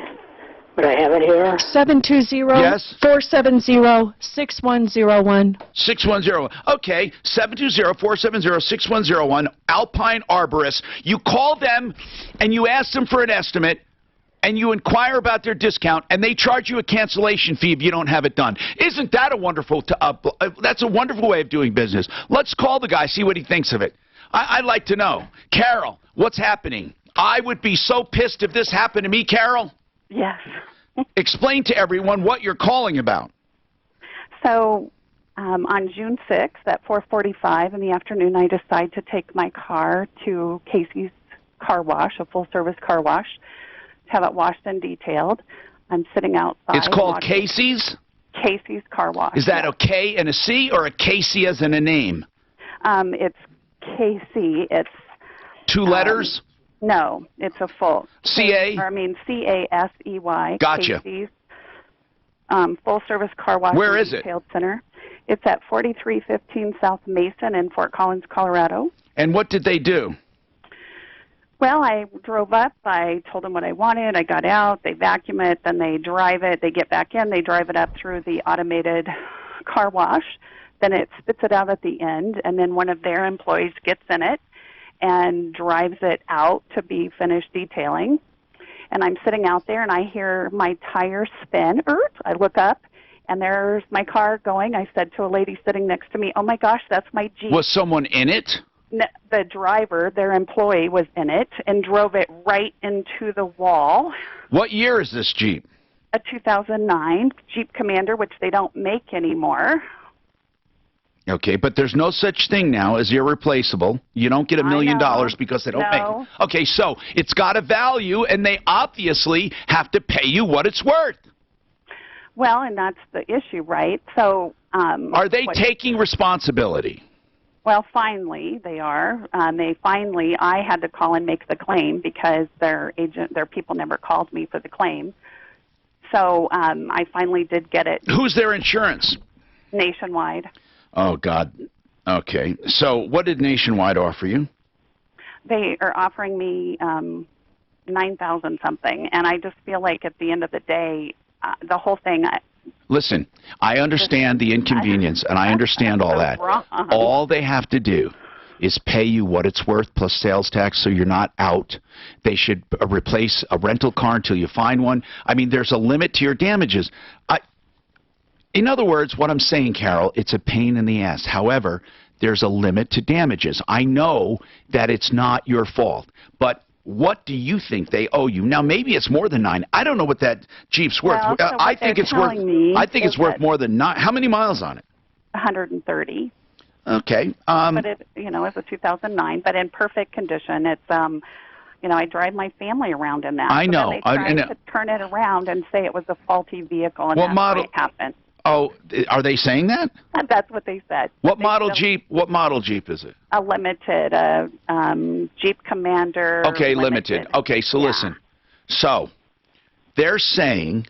but I have it here. 720 Yes. 470 6101. 6101. Okay, 720-470-6101, Alpine Arborist. You call them and you ask them for an estimate and you inquire about their discount and they charge you a cancellation fee if you don't have it done. Isn't that a wonderful that's a wonderful way of doing business. Let's call the guy, see what he thinks of it. I'd like to know. Carol, what's happening? I would be so pissed if this happened to me, Carol. Yes. Explain to everyone what you're calling about. So on June 6th at 4:45 in the afternoon, I decide to take my car to Casey's Car Wash, a full-service car wash, to have it washed and detailed. I'm sitting outside. It's called Casey's? Casey's Car Wash. Is that a K and a C or a Casey as in a name? It's Casey. It's... Two letters? No, it's a full. C-A? C-A-S-E-Y. Gotcha. Casey's full-service car wash. Where and is it? Retail Center. It's at 4315 South Mason in Fort Collins, Colorado. And what did they do? Well, I drove up. I told them what I wanted. I got out. They vacuum it. Then they drive it. They get back in. They drive it up through the automated car wash. Then it spits it out at the end. And then one of their employees gets in it and drives it out to be finished detailing. And I'm sitting out there, and I hear my tire spin. I look up, and there's my car going. I said to a lady sitting next to me, "Oh, my gosh, that's my Jeep." Was someone in it? The driver, their employee, was in it and drove it right into the wall. What year is this Jeep? A 2009 Jeep Commander, which they don't make anymore. Okay, but there's no such thing now as irreplaceable. You don't get $1 million because they don't make it. Okay, so it's got a value, and they obviously have to pay you what it's worth. Well, and that's the issue, right? So, are they taking responsibility? Well, finally, they are. I had to call and make the claim because their people never called me for the claim. So I finally did get it. Who's their insurance? Nationwide. Oh, God. Okay. So what did Nationwide offer you? They are offering me $9,000 something, and I just feel like at the end of the day, the whole thing... Listen, I understand the inconvenience, and I understand all that. All they have to do is pay you what it's worth plus sales tax so you're not out. They should replace a rental car until you find one. I mean, there's a limit to your damages. In other words, what I'm saying, Carol, it's a pain in the ass. However, there's a limit to damages. I know that it's not your fault, but what do you think they owe you? Now, maybe it's more than $9. I don't know what that Jeep's worth. Well, so I think it's worth. I think it's worth more than $9. How many miles on it? 130. Okay. But it, it's a 2009, but in perfect condition. It's I drive my family around in that. I know. So then they tried to turn it around and say it was a faulty vehicle, and what that's model? what happened. Oh, are they saying that? That's what they said. What model Jeep? What model Jeep is it? A limited, Jeep Commander. Okay, limited. Okay, so listen. So they're saying,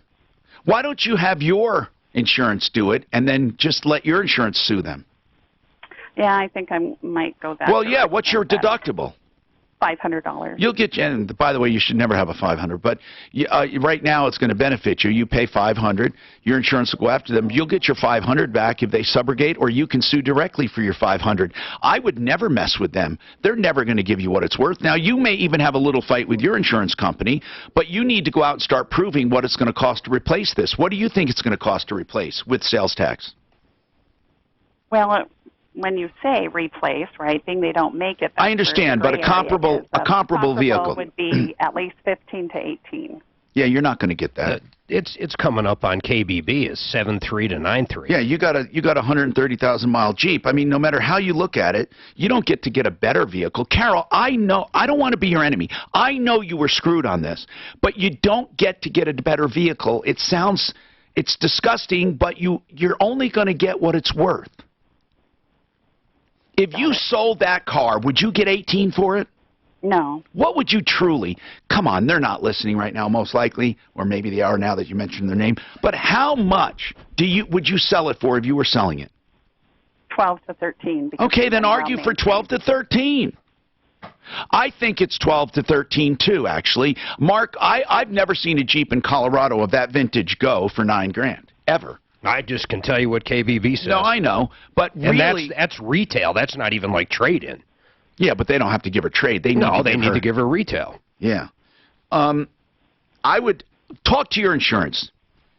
why don't you have your insurance do it and then just let your insurance sue them? Yeah, I think I might go that. Well, yeah. What's your deductible? $500. You'll get, and by the way, you should never have a $500, but right now it's going to benefit you. You pay $500, your insurance will go after them. You'll get your $500 back if they subrogate, or you can sue directly for your $500. I would never mess with them. They're never going to give you what it's worth. Now, you may even have a little fight with your insurance company, but you need to go out and start proving what it's going to cost to replace this. What do you think it's going to cost to replace with sales tax? Well, when you say replace, right, being they don't make it. I understand, but a comparable vehicle would be at least 15 to 18. Yeah, you're not going to get that. It's coming up on KBB as 7.3 to 9.3. Yeah, you got a 130,000-mile Jeep. I mean, no matter how you look at it, you don't get to get a better vehicle. Carol, I know, I don't want to be your enemy. I know you were screwed on this, but you don't get to get a better vehicle. It's disgusting, but you're only going to get what it's worth. If you sold that car, would you get 18 for it? No. What would you truly? Come on, they're not listening right now, most likely, or maybe they are now that you mentioned their name. But how much would you sell it for if you were selling it? 12 to 13. Okay, then argue for 12 to 13. I think it's 12 to 13 too, actually. Mark, I've never seen a Jeep in Colorado of that vintage go for $9,000 ever. I just can tell you what KBB says. No, I know, but and really, that's retail. That's not even like trade-in. Yeah, but they don't have to give her trade. They need to give her retail. Yeah. I would talk to your insurance.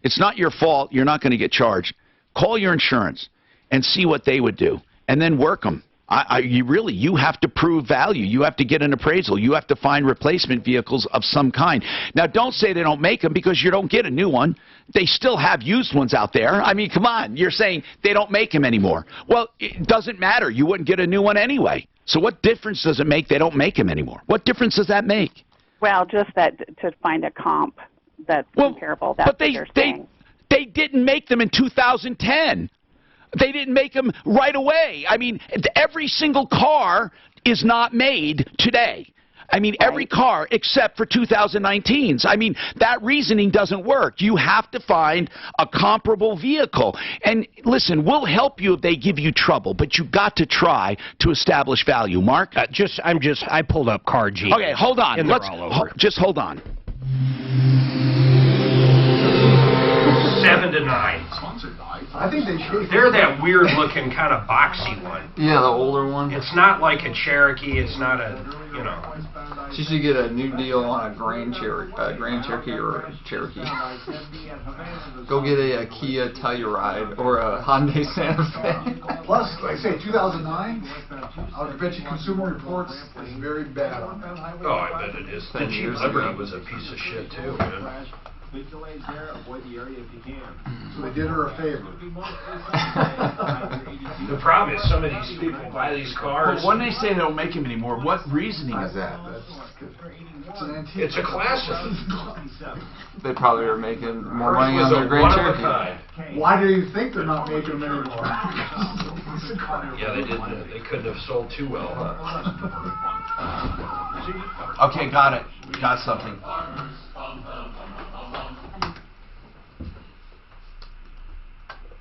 It's not your fault. You're not going to get charged. Call your insurance and see what they would do, and then work them. You have to prove value. You have to get an appraisal. You have to find replacement vehicles of some kind. Now, don't say they don't make them because you don't get a new one. They still have used ones out there. I mean, come on. You're saying they don't make them anymore. Well, it doesn't matter. You wouldn't get a new one anyway. So what difference does it make they don't make them anymore? What difference does that make? Well, just that to find a comp that's comparable. That's but what they're saying. They didn't make them in 2010. They didn't make them right away. I mean, every single car is not made today. I mean, every car except for 2019s. I mean, that reasoning doesn't work. You have to find a comparable vehicle. And listen, we'll help you if they give you trouble, but you got to try to establish value. Mark? I pulled up Car G. Okay, hold on. And they're all over. Just hold on. 7 to 9. I think they should. They're that weird-looking kind of boxy one. Yeah, the older one. It's not like a Cherokee. It's not a, She should get a new deal on a Grand Cherokee or a Cherokee. Go get a Kia Telluride or a Hyundai Santa Fe. Plus, like I say, 2009, I bet you Consumer Reports is very bad on that. Oh, I bet it is. The Jeep Liberty was a piece of shit, too, man. Big delays there. Avoid the area if you can. So they did her a favor. The problem is some of these people buy these cars. But when they say they don't make them anymore, what reasoning is that? It's a classic. They probably are making more money on their Grand Cherokee. Why do you think they're not making them anymore? Yeah, they didn't. They couldn't have sold too well, huh? Okay, got it. Got something.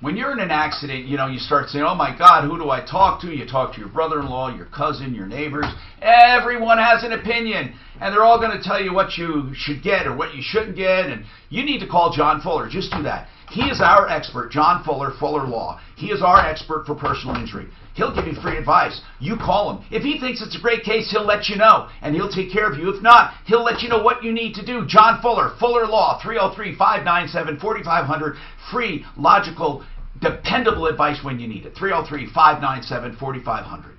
When you're in an accident, you start saying, oh my God, who do I talk to? You talk to your brother-in-law, your cousin, your neighbors. Everyone has an opinion, and they're all going to tell you what you should get or what you shouldn't get, and you need to call John Fuller. Just do that. He is our expert, John Fuller, Fuller Law. He is our expert for personal injury. He'll give you free advice. You call him. If he thinks it's a great case, he'll let you know, and he'll take care of you. If not, he'll let you know what you need to do. John Fuller, Fuller Law, 303-597-4500. Free, logical, dependable advice when you need it. 303-597-4500.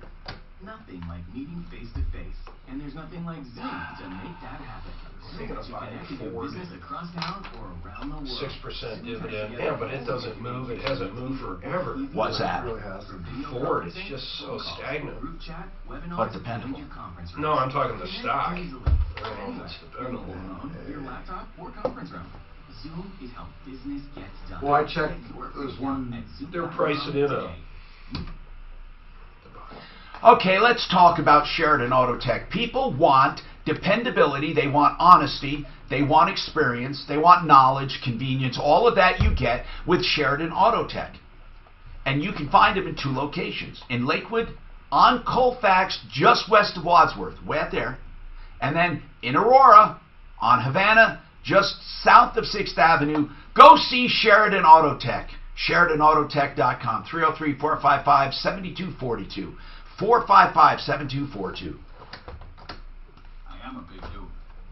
Nothing like meeting face to face, and there's nothing like Zoom to make that happen. So that you connect with your business across town or around the world. 6% dividend. Yeah, but it doesn't move. It hasn't moved forever. What's that? Ford. It's just so stagnant. But dependable. No, I'm talking the stock. I don't know if it's dependable. Your laptop or conference room. Zoom is how business gets done. Well, I checked. There's one. They're pricing it up. Okay, let's talk about Sheridan Auto Tech. People want dependability, they want honesty, they want experience, they want knowledge, convenience, all of that you get with Sheridan Auto Tech. And you can find them in 2 locations. In Lakewood, on Colfax, just west of Wadsworth, way out there. And then in Aurora, on Havana, just south of 6th Avenue. Go see Sheridan Auto Tech. SheridanAutotech.com. 303-455-7242. 455-7242. I am a big dude,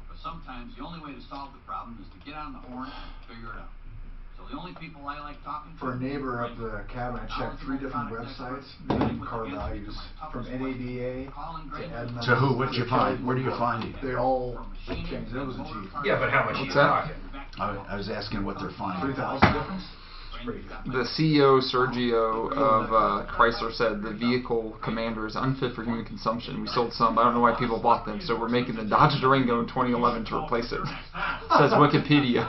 but sometimes the only way to solve the problem is to get on the horn and figure it out. So the only people I like talking to... For a neighbor of the cabin, I checked 3 different websites, named car values, from NADA to Edmunds. To who? What you find? Where do you find it? They all changed. It was a Jeep. Yeah, but how much are you What's that? talking? I was asking what they're finding. 3,000 difference? The CEO, Sergio, of Chrysler said the vehicle Commander is unfit for human consumption. We sold some. I don't know why people bought them, so we're making the Dodge Durango in 2011 to replace it. Says Wikipedia.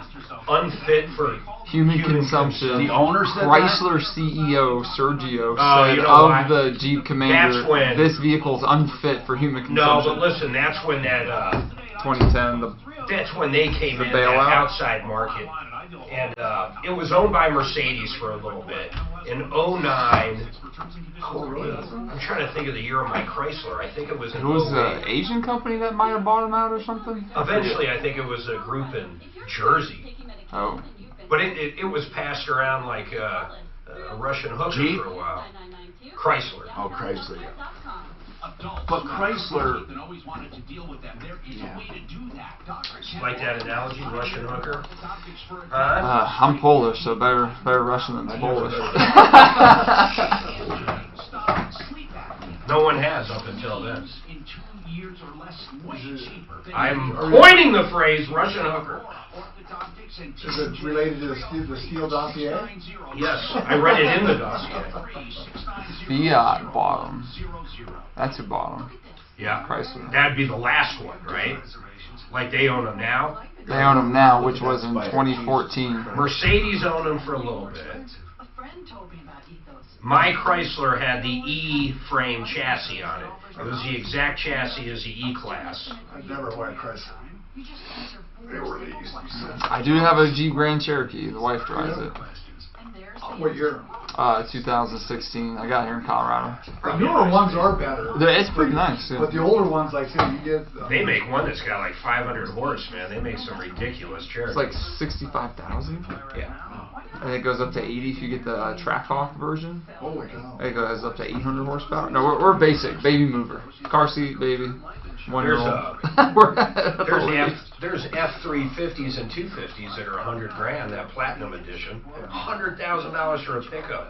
Unfit for Human consumption. The owner said Chrysler CEO Sergio Oh, said you know of what? the Jeep Commander, That's when- this vehicle is unfit for human No, consumption. but listen, that's when that 2010, that's when they came The in, bailout? that outside market. And it was owned by Mercedes for a little bit. In 09, I'm trying to think of the year of my Chrysler. I think it was in it was 08. an Asian company that might have bought him out or something. Eventually, I think it was a group in Jersey. Oh. But it was passed around like a Russian hooker Jeep? for a while. Chrysler. Oh, Chrysler. But Chrysler, Like that analogy, Russian hooker? I'm Polish, so better Russian than Polish. No one has up until then. I'm coining the phrase Russian hooker. Is it related to the steel dossier? Yes, I read it in the dossier. Fiat bought them. That's who bought them. Yeah, Chrysler. that'd be the last one, right? Like they own them now? They own them now, which was in 2014. Mercedes owned them for a little bit. My Chrysler had the E-frame chassis on it. It was the exact chassis as the E-Class. I've never liked Chrysler. They were, they used to be so. I do have a Jeep Grand Cherokee. The wife drives it. What year? 2016. I got it here in Colorado. The newer ones are better. It's pretty nice. Yeah. But the older ones, like say, you get. They make one that's got like 500 horse, man. They make some ridiculous Cherokees. It's like 65,000. Yeah. And it goes up to 80 if you get the Trackhawk version. Holy cow. It goes up to 800 horsepower. No, we're basic. Baby mover. Car seat, baby. 1 year old. There's F350s and 250s that are $100,000. That Platinum Edition, $100,000 for a pickup.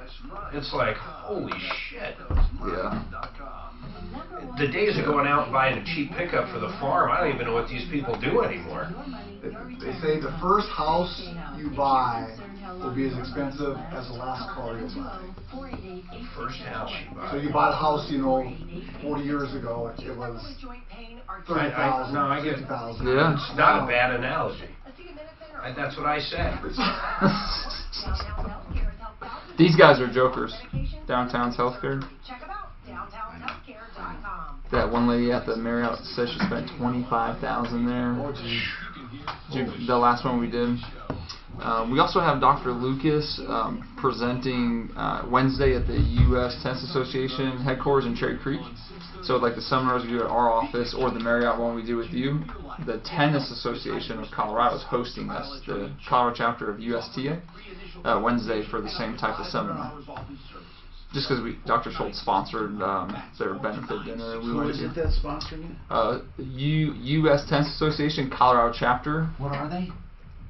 It's like, holy shit. Yeah. The days of going out and buying a cheap pickup for the farm, I don't even know what these people do anymore. They say the first house you buy will be as expensive as the last car you'll buy. First house you buy. So you bought a house, 40 years ago, it was $30,000, No, I get it. $50,000. Yeah. It's not a bad analogy. That's what I say. These guys are jokers. Downtown's Healthcare. That one lady at the Marriott said she spent $25,000 there. The last one we did. We also have Dr. Lucas presenting Wednesday at the U.S. Tennis Association headquarters in Cherry Creek. So like the seminars we do at our office or the Marriott one we do with you, the Tennis Association of Colorado is hosting us, the Colorado chapter of USTA, Wednesday for the same type of seminar. Just because Dr. Schultz sponsored their benefit dinner. Who is it that's sponsoring it? U.S. Tennis Association Colorado chapter. What are they?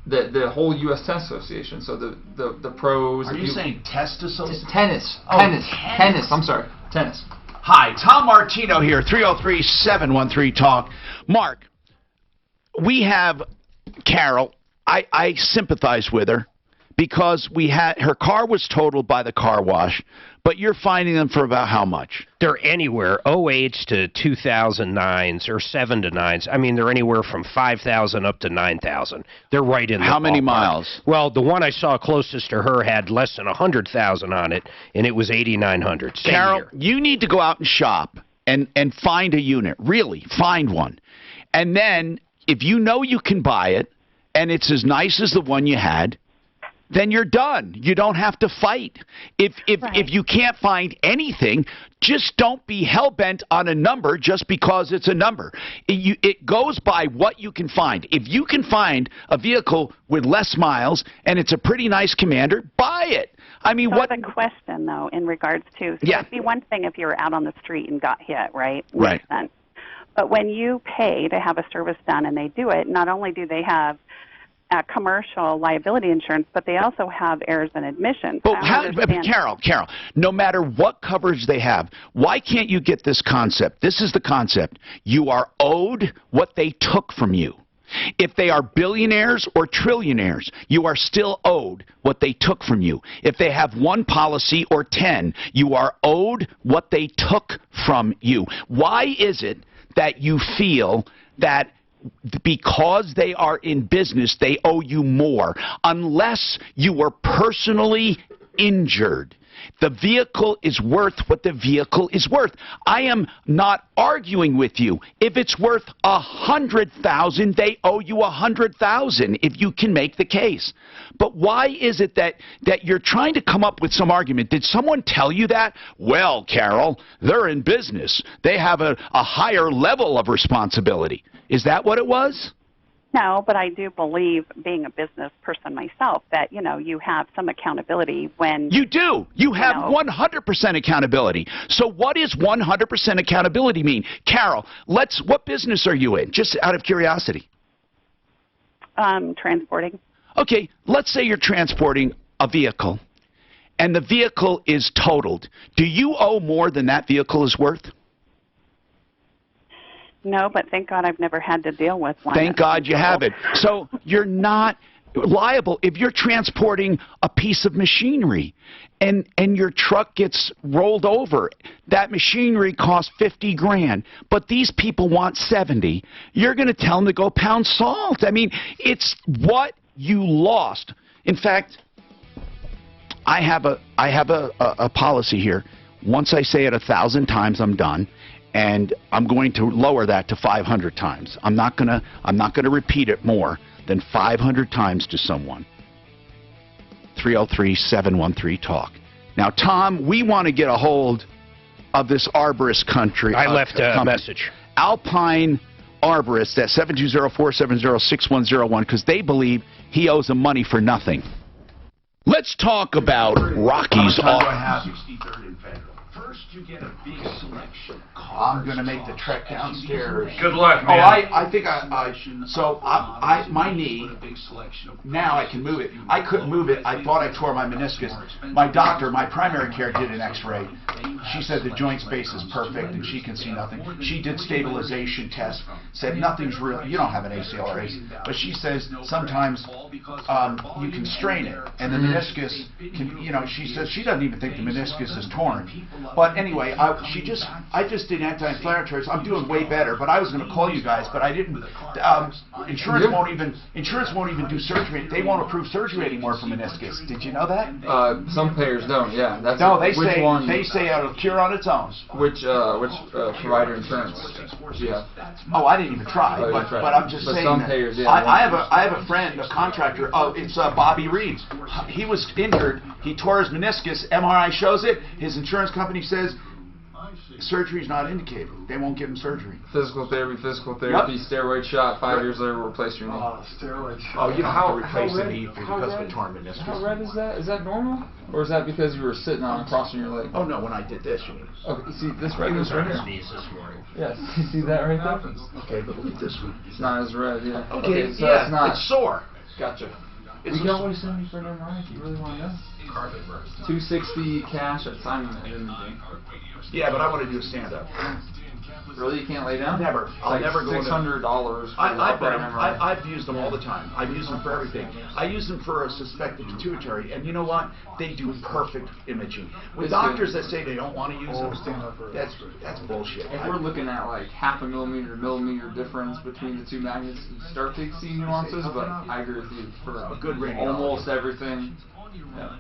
The whole U.S. Tennis Association. So the pros. Are you saying test association? Tennis. Oh, Tennis. I'm sorry. Tennis. Hi, Tom Martino here, 303-713-TALK. Mark, we have Carol. I sympathize with her because her car was totaled by the car wash, but you're finding them for about how much? They're anywhere, 08s to 2009s or 7 to 9s. I mean, they're anywhere from 5,000 up to 9,000. They're right in the How many ballpark. miles? Well, the one I saw closest to her had less than 100,000 on it, and it was 8,900. Same Carol, year. you need to go out and shop and find a unit. Really, find one. And then, if you know you can buy it, and it's as nice as the one you had, then you're done. You don't have to fight. If you can't find anything, just don't be hell-bent on a number just because it's a number. It goes by what you can find. If you can find a vehicle with less miles and it's a pretty nice Commander, buy it. I mean, I have a question, though, in regards to, it'd be one thing if you were out on the street and got hit, right? Right. Makes sense. But when you pay to have a service done and they do it, not only do they have commercial liability insurance, but they also have errors and admissions. But, I don't understand. Carol, no matter what coverage they have, why can't you get this concept? This is the concept. You are owed what they took from you. If they are billionaires or trillionaires, you are still owed what they took from you. If they have one policy or 10, you are owed what they took from you. Why is it that you feel that because they are in business, they owe you more, unless you were personally injured? The vehicle is worth what the vehicle is worth. I am not arguing with you. If it's worth $100,000, they owe you $100,000 if you can make the case. But why is it that you're trying to come up with some argument? Did someone tell you that? Well, Carol, they're in business. They have a higher level of responsibility. Is that what it was? No, but I do believe, being a business person myself, that, you have some accountability when... You do. You have 100% accountability. So what does 100% accountability mean? Carol, what business are you in, just out of curiosity? Transporting. Okay, let's say you're transporting a vehicle, and the vehicle is totaled. Do you owe more than that vehicle is worth? No, but thank God I've never had to deal with one. Thank God you haven't. So you're not liable if you're transporting a piece of machinery and your truck gets rolled over. That machinery costs $50,000, but these people want $70,000. You're going to tell them to go pound salt. I mean, it's what you lost. In fact, I have a policy here. Once I say it 1,000 times, I'm done. And I'm going to lower that to 500 times. I'm not gonna repeat it more than 500 times to someone. 303-713-TALK. Now, Tom, we want to get a hold of this arborist country. I left a message. Alpine Arborist at 720-470-6101, because they believe he owes them money for nothing. Let's talk about Rocky's office. First, you get a big selection. I'm going to make the trek downstairs. Good luck, man. Oh, I think my knee, now I can move it. I couldn't move it. I thought I tore my meniscus. My doctor, my primary care, did an x-ray. She said the joint space is perfect and she can see nothing. She did stabilization tests, said nothing's real. You don't have an ACL or AC. But she says sometimes you can strain it. And the meniscus can, she says she doesn't even think the meniscus is torn. But anyway, I just did anti-inflammatories. I'm doing way better. But I was going to call you guys, but I didn't. Insurance won't even do surgery. They won't approve surgery anymore for meniscus. Did you know that? Some payers don't. Yeah. That's no, they say it'll cure on its own. Which provider insurance? Yeah. Oh, I didn't even try. But I'm just saying. Some that payers, yeah. I have a friend, a contractor. Oh, it's Bobby Reeves. He was injured. He tore his meniscus. MRI shows it. His insurance company says surgery is not indicated. They won't give him surgery. Physical therapy, steroid shot. 5 years later, we'll replace your knee. Steroid shot. Oh, you don't have to replace the knee because of a torn meniscus. How red is that? Is that normal? Or is that because you were sitting on and crossing your leg? Oh, no, when I did this, you mean. Okay, you see this right here? This morning. Yes, you see that right there? Okay, but look at this one. It's not as red, yeah. Okay, so yeah, it's not. It's sore. Gotcha. We can always send me for an MRI if you really want to know. Carbon burst. $260 cash at Simon and imaging. Yeah, but I want to do a stand-up. Really? You can't lay down? Never. I'll never go $600 for I've used them all the time. I've used them for everything. I use them for a suspected pituitary, and you know what? They do perfect imaging. With doctors that say they don't want to use them, that's bullshit. If we're looking at like half a millimeter difference between the two magnets, you start to see nuances, but I agree with you for a good almost everything. Yeah.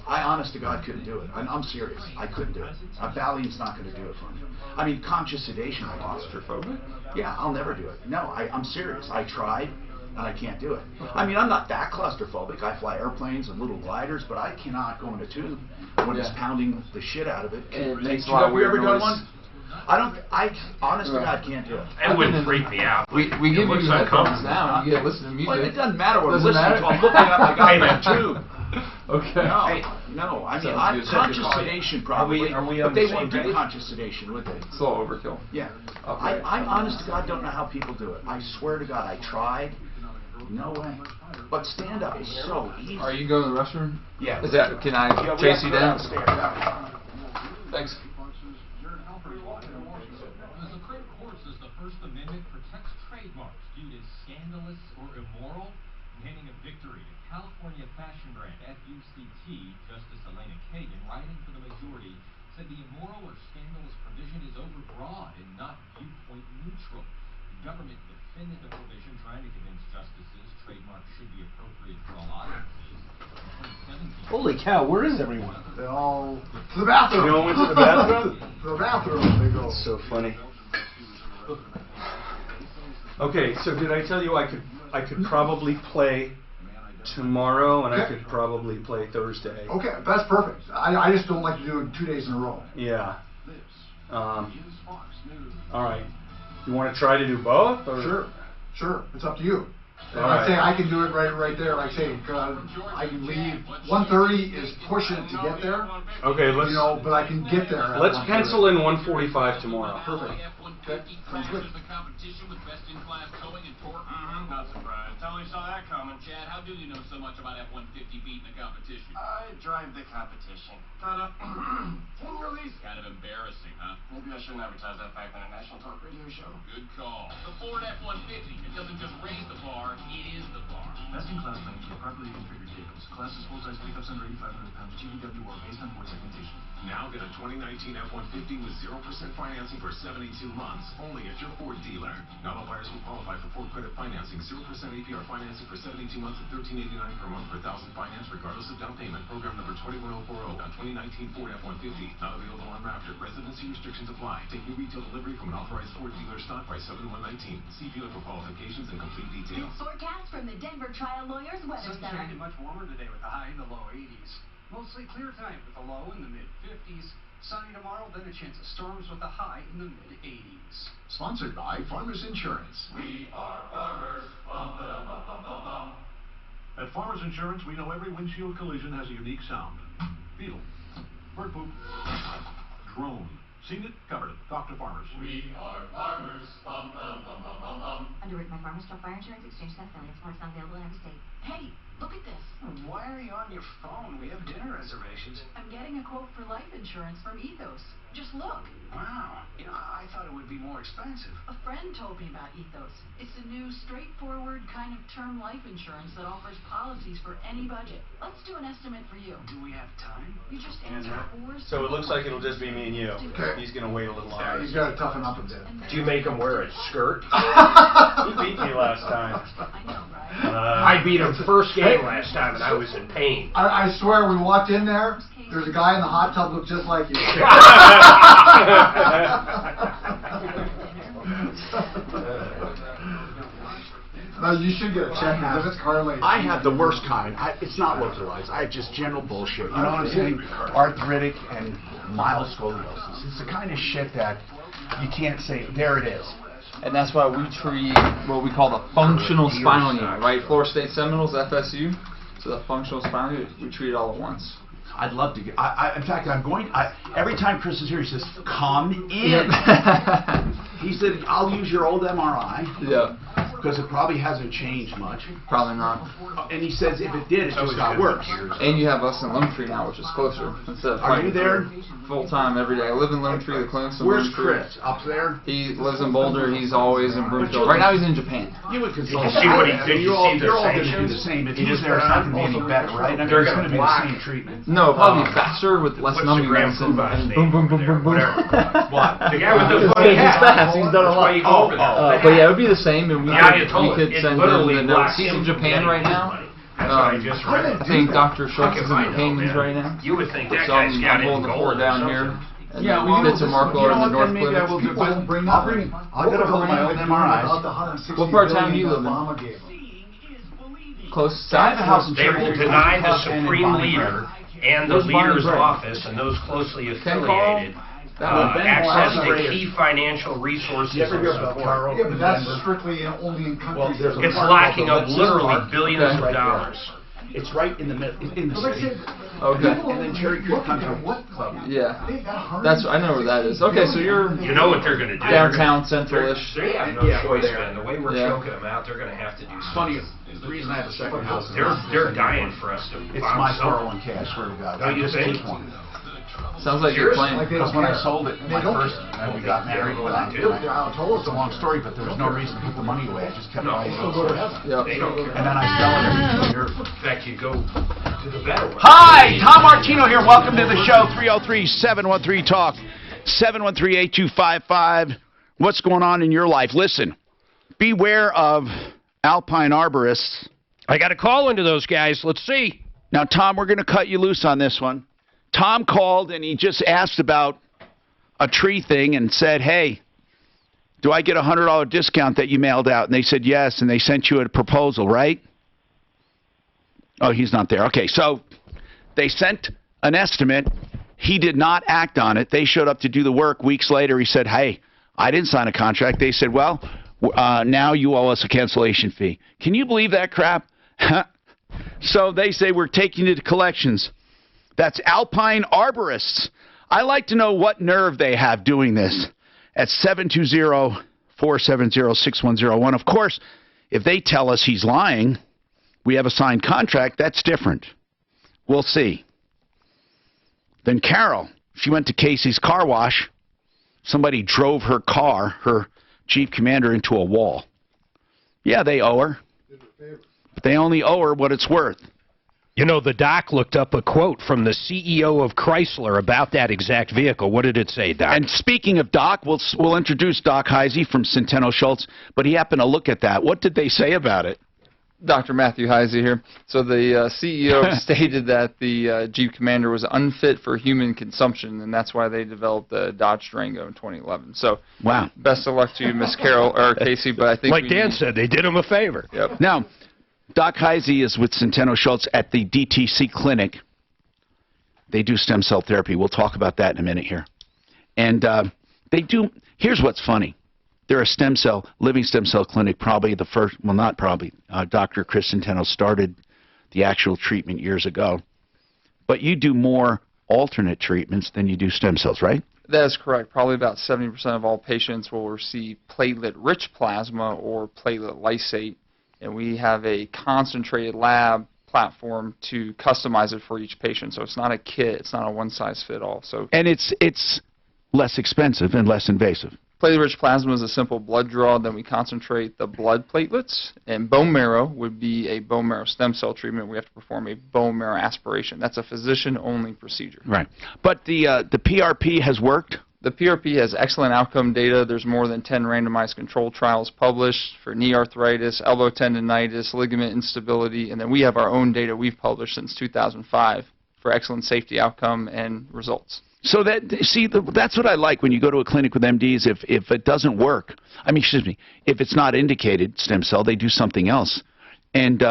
I, honest to God, couldn't do it. I'm serious. I couldn't do it. Valium's not going to do it for me. I mean, conscious sedation, I claustrophobic. Yeah, I'll never do it. No, I'm serious. I tried, and I can't do it. I mean, I'm not that claustrophobic. I fly airplanes and little gliders, but I cannot go in a tube when it's pounding the shit out of it. It makes a lot of weird weird ever done noise. one? I honest to God can't do it. It wouldn't freak me out. We give you headphones now. You get to listen to music. Well, it doesn't matter what I'm listening to. I'm looking up like I'm in a tube. Okay. No, I mean, conscious sedation probably, but they won't do conscious sedation, would they? It's a little overkill. Yeah. Okay. I honest to God don't know how people do it. I swear to God, I tried, No way. But stand-up is so easy. Are you going to the restroom? Yeah. Is that? Can I chase you down? Thanks. The Supreme Court says the First Amendment protects trademarks viewed as scandalous or immoral, handing a victory to California fashion brand FUCT. Justice Elena Kagan, writing for the majority, said the immoral or scandalous provision is overbroad and not viewpoint neutral. The government defended the provision, trying to convince justices trademarks should be appropriate for all audiences. Holy cow, where is everyone? They all to the bathroom. They all went to the bathroom? To the bathroom they go. That's so funny. Okay, so did I tell you I could probably play tomorrow and I could probably play Thursday? Okay, that's perfect. I just don't like to do it 2 days in a row. Yeah. All right. You want to try to do both? Or? Sure. It's up to you. All I'd say right. I can do it right there. Like I say, I can leave. 1:30 is pushing it to get there. Okay, let's. You know, but I can get there. At Let's 1:30. pencil in 1:45 tomorrow. Perfect. Okay, sounds good. Not surprised. Totally saw that coming. Chad, how do you know so much about F-150 beating the competition? I drive the competition. Kind of embarrassing, huh? Maybe I shouldn't advertise that fact on a national talk radio show. Good call. The Ford F-150. It doesn't just raise the bar, it is the bar. Best in class banks for properly configured vehicles. Classes full-size pickups under 8,500 pounds. GVW or based on Ford segmentation. Now get a 2019 F-150 with 0% financing for 72 months, only at your Ford dealer. Not all buyers will qualify for Ford credit financing. 0% APR financing for 72 months at $13.89 per month per thousand finance, regardless of down payment. Program number 21040 on 2019 Ford F-150. Not available on Raptor. Residency restrictions apply. Take new retail delivery from an authorized Ford dealer stock by 7/119. See dealer for qualifications and complete details. Forecast from the Denver Trial Lawyers Weather Center. Sunshine and much warmer today with a high in the low 80s. Mostly clear tonight with a low in the mid-50s. Sunny tomorrow, then a chance of storms with a high in the mid-80s. Sponsored by Farmers Insurance. We are farmers. Bum, ba-dum, bum, bum, bum, bum. At Farmers Insurance, we know every windshield collision has a unique sound. Beetle. Bird poop. Drone. Seen it? Covered it. Talk to Farmers. We are farmers. Bum, ba-dum, bum, bum, bum, bum. Underwritten by Farmers Truck Fire Insurance Exchange Set Affiliates. Products not available in every state. Hey, look at this. Why are you on your phone? We have dinner reservations. I'm getting a quote for life insurance from Ethos. Just look. Wow. You know, I thought it would be more expensive. A friend told me about Ethos. It's a new, straightforward kind of term life insurance that offers policies for any budget. Let's do an estimate for you. Do we have time? You just answer four. So it looks like it'll just be me and you. Okay. He's gonna wait a little longer. He's got to toughen up a bit. Do you make him wear a skirt? He beat me last time. I know, right? I beat him first game last time, and I was in pain. I swear, we walked in there. There's a guy in the hot tub looked just like you. No, you should get a check if it's correlated. I have the worst kind. It's not localized. I have just general bullshit. You know what I'm saying? Arthritic and mild scoliosis. It's the kind of shit that you can't say, there it is. And that's why we treat what we call the functional spinal unit, right? Florida State Seminoles, FSU. So the functional spinal unit, we treat it all at once. I'd love to get. In fact, I'm going. Every time Chris is here, he says, "Come in." He said, "I'll use your old MRI." Yeah. Because it probably hasn't changed much. Probably not. And he says if it did, it just got worse. And you have us in Lone Tree now, which is closer. Are you there? Full time every day. I live in Lone Tree. The clinic's in Where's Lone Tree. Chris? Up there? He lives in Boulder. He's always in Broomfield. Right now he's in Japan. You would control. Did you see what he did? You're all You're going to do the same. If he's there, it's not going to be any better, right? I mean, it's going to be the same treatment. No, probably faster with less numbing medicine. Boom, boom, boom, boom, boom. What? The guy with the funny He's hat. fast. He's done a lot. But yeah, it would be the same, and we could send him the notes. He's in Japan right now. I think Dr. Schultz is in the Caymans right now. You would think that So guy's got I'm it holding the fort down here. And Yeah, we did some Marco in the North maybe I will do. Clinic. I'll get a hold of my old MRIs. What part of town do you live in? Close to I have a house in They will Cherry. deny the supreme leader and the leader's office and those closely affiliated access to key financial resources and support. Yeah, but that's strictly only in countries. It's locking up literally billions of dollars. It's right in the middle, in the city. Okay. And then Cherry Creek Country Club. Yeah. I know where that is. Okay, so you're. You know what they're going to do. Downtown Central-ish. They have no choice, man. The way we're choking them out, they're going to have to do Funny, something. the reason I have a second house is They're dying for us to. it's my 401k, I swear to God. Don't you just think? take one. Sounds like you're playing. Because when I sold it, when we got married, I told us a long story, but there was no reason to put the money away. I just kept buying it. They don't care. And then I sell it every year. In fact, you go to the better one. Hi, Tom Martino here. Welcome to the show. 303-713-TALK, 713-8255. What's going on in your life? Listen, beware of alpine arborists. I got a call into those guys. Let's see. Now, Tom, we're going to cut you loose on this one. Tom called and he just asked about a tree thing and said, hey, do I get a $100 discount that you mailed out? And they said yes, and they sent you a proposal, right? Oh, he's not there. Okay, so they sent an estimate. He did not act on it. They showed up to do the work. Weeks later, he said, hey, I didn't sign a contract. They said, well, now you owe us a cancellation fee. Can you believe that crap? So they say we're taking it to collections. That's alpine arborists. I like to know what nerve they have doing this at 720-470-6101. Of course, if they tell us he's lying, we have a signed contract, that's different. We'll see. Then Carol, she went to Casey's car wash. Somebody drove her car, her Jeep Commander, into a wall. Yeah, they owe her. But they only owe her what it's worth. You know, the doc looked up a quote from the CEO of Chrysler about that exact vehicle. What did it say, Doc? And speaking of Doc, we'll introduce Doc Heisey from Centeno Schultz, but he happened to look at that. What did they say about it? Dr. Matthew Heisey here. So the CEO stated that the Jeep Commander was unfit for human consumption, and that's why they developed the Dodge Durango in 2011. So, wow. Best of luck to you, Miss Carol or Casey. But I think, like Dan said, they did him a favor. Yep. Now, Doc Heisey is with Centeno Schultz at the DTC clinic. They do stem cell therapy. We'll talk about that in a minute here. And they do. Here's what's funny. They're a living stem cell clinic, probably the first, well, not probably. Dr. Chris Centeno started the actual treatment years ago. But you do more alternate treatments than you do stem cells, right? That is correct. Probably about 70% of all patients will receive platelet-rich plasma or platelet lysate, and we have a concentrated lab platform to customize it for each patient. So it's not a kit. It's not a one-size-fit-all. So and it's less expensive and less invasive. Platelet-rich plasma is a simple blood draw. Then we concentrate the blood platelets. And bone marrow would be a bone marrow stem cell treatment. We have to perform a bone marrow aspiration. That's a physician-only procedure. Right. But the PRP has worked? The PRP has excellent outcome data. There's more than 10 randomized controlled trials published for knee arthritis, elbow tendonitis, ligament instability, and then we have our own data we've published since 2005 for excellent safety outcome and results. So that's what I like when you go to a clinic with MDs. If it doesn't work, if it's not indicated stem cell, they do something else. And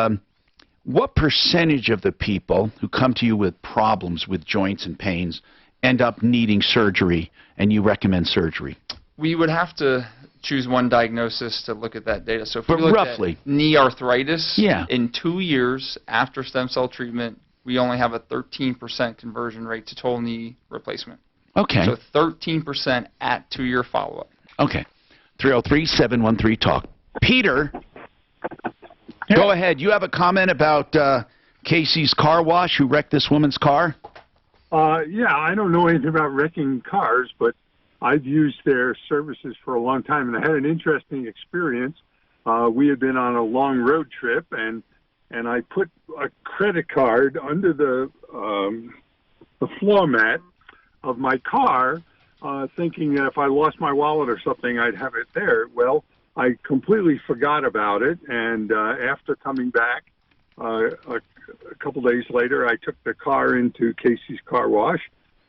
what percentage of the people who come to you with problems with joints and pains end up needing surgery, and you recommend surgery? We would have to choose one diagnosis to look at that data. So if we look roughly at knee arthritis, yeah, in 2 years after stem cell treatment, we only have a 13% conversion rate to total knee replacement. Okay. So 13% at 2-year follow-up. Okay. 303-713-TALK. Peter, go ahead. You have a comment about Casey's car wash who wrecked this woman's car? Yeah, I don't know anything about wrecking cars, but I've used their services for a long time, and I had an interesting experience. We had been on a long road trip, and I put a credit card under the floor mat of my car, thinking that if I lost my wallet or something, I'd have it there. Well, I completely forgot about it, and after coming back a couple days later, I took the car into Casey's Car Wash,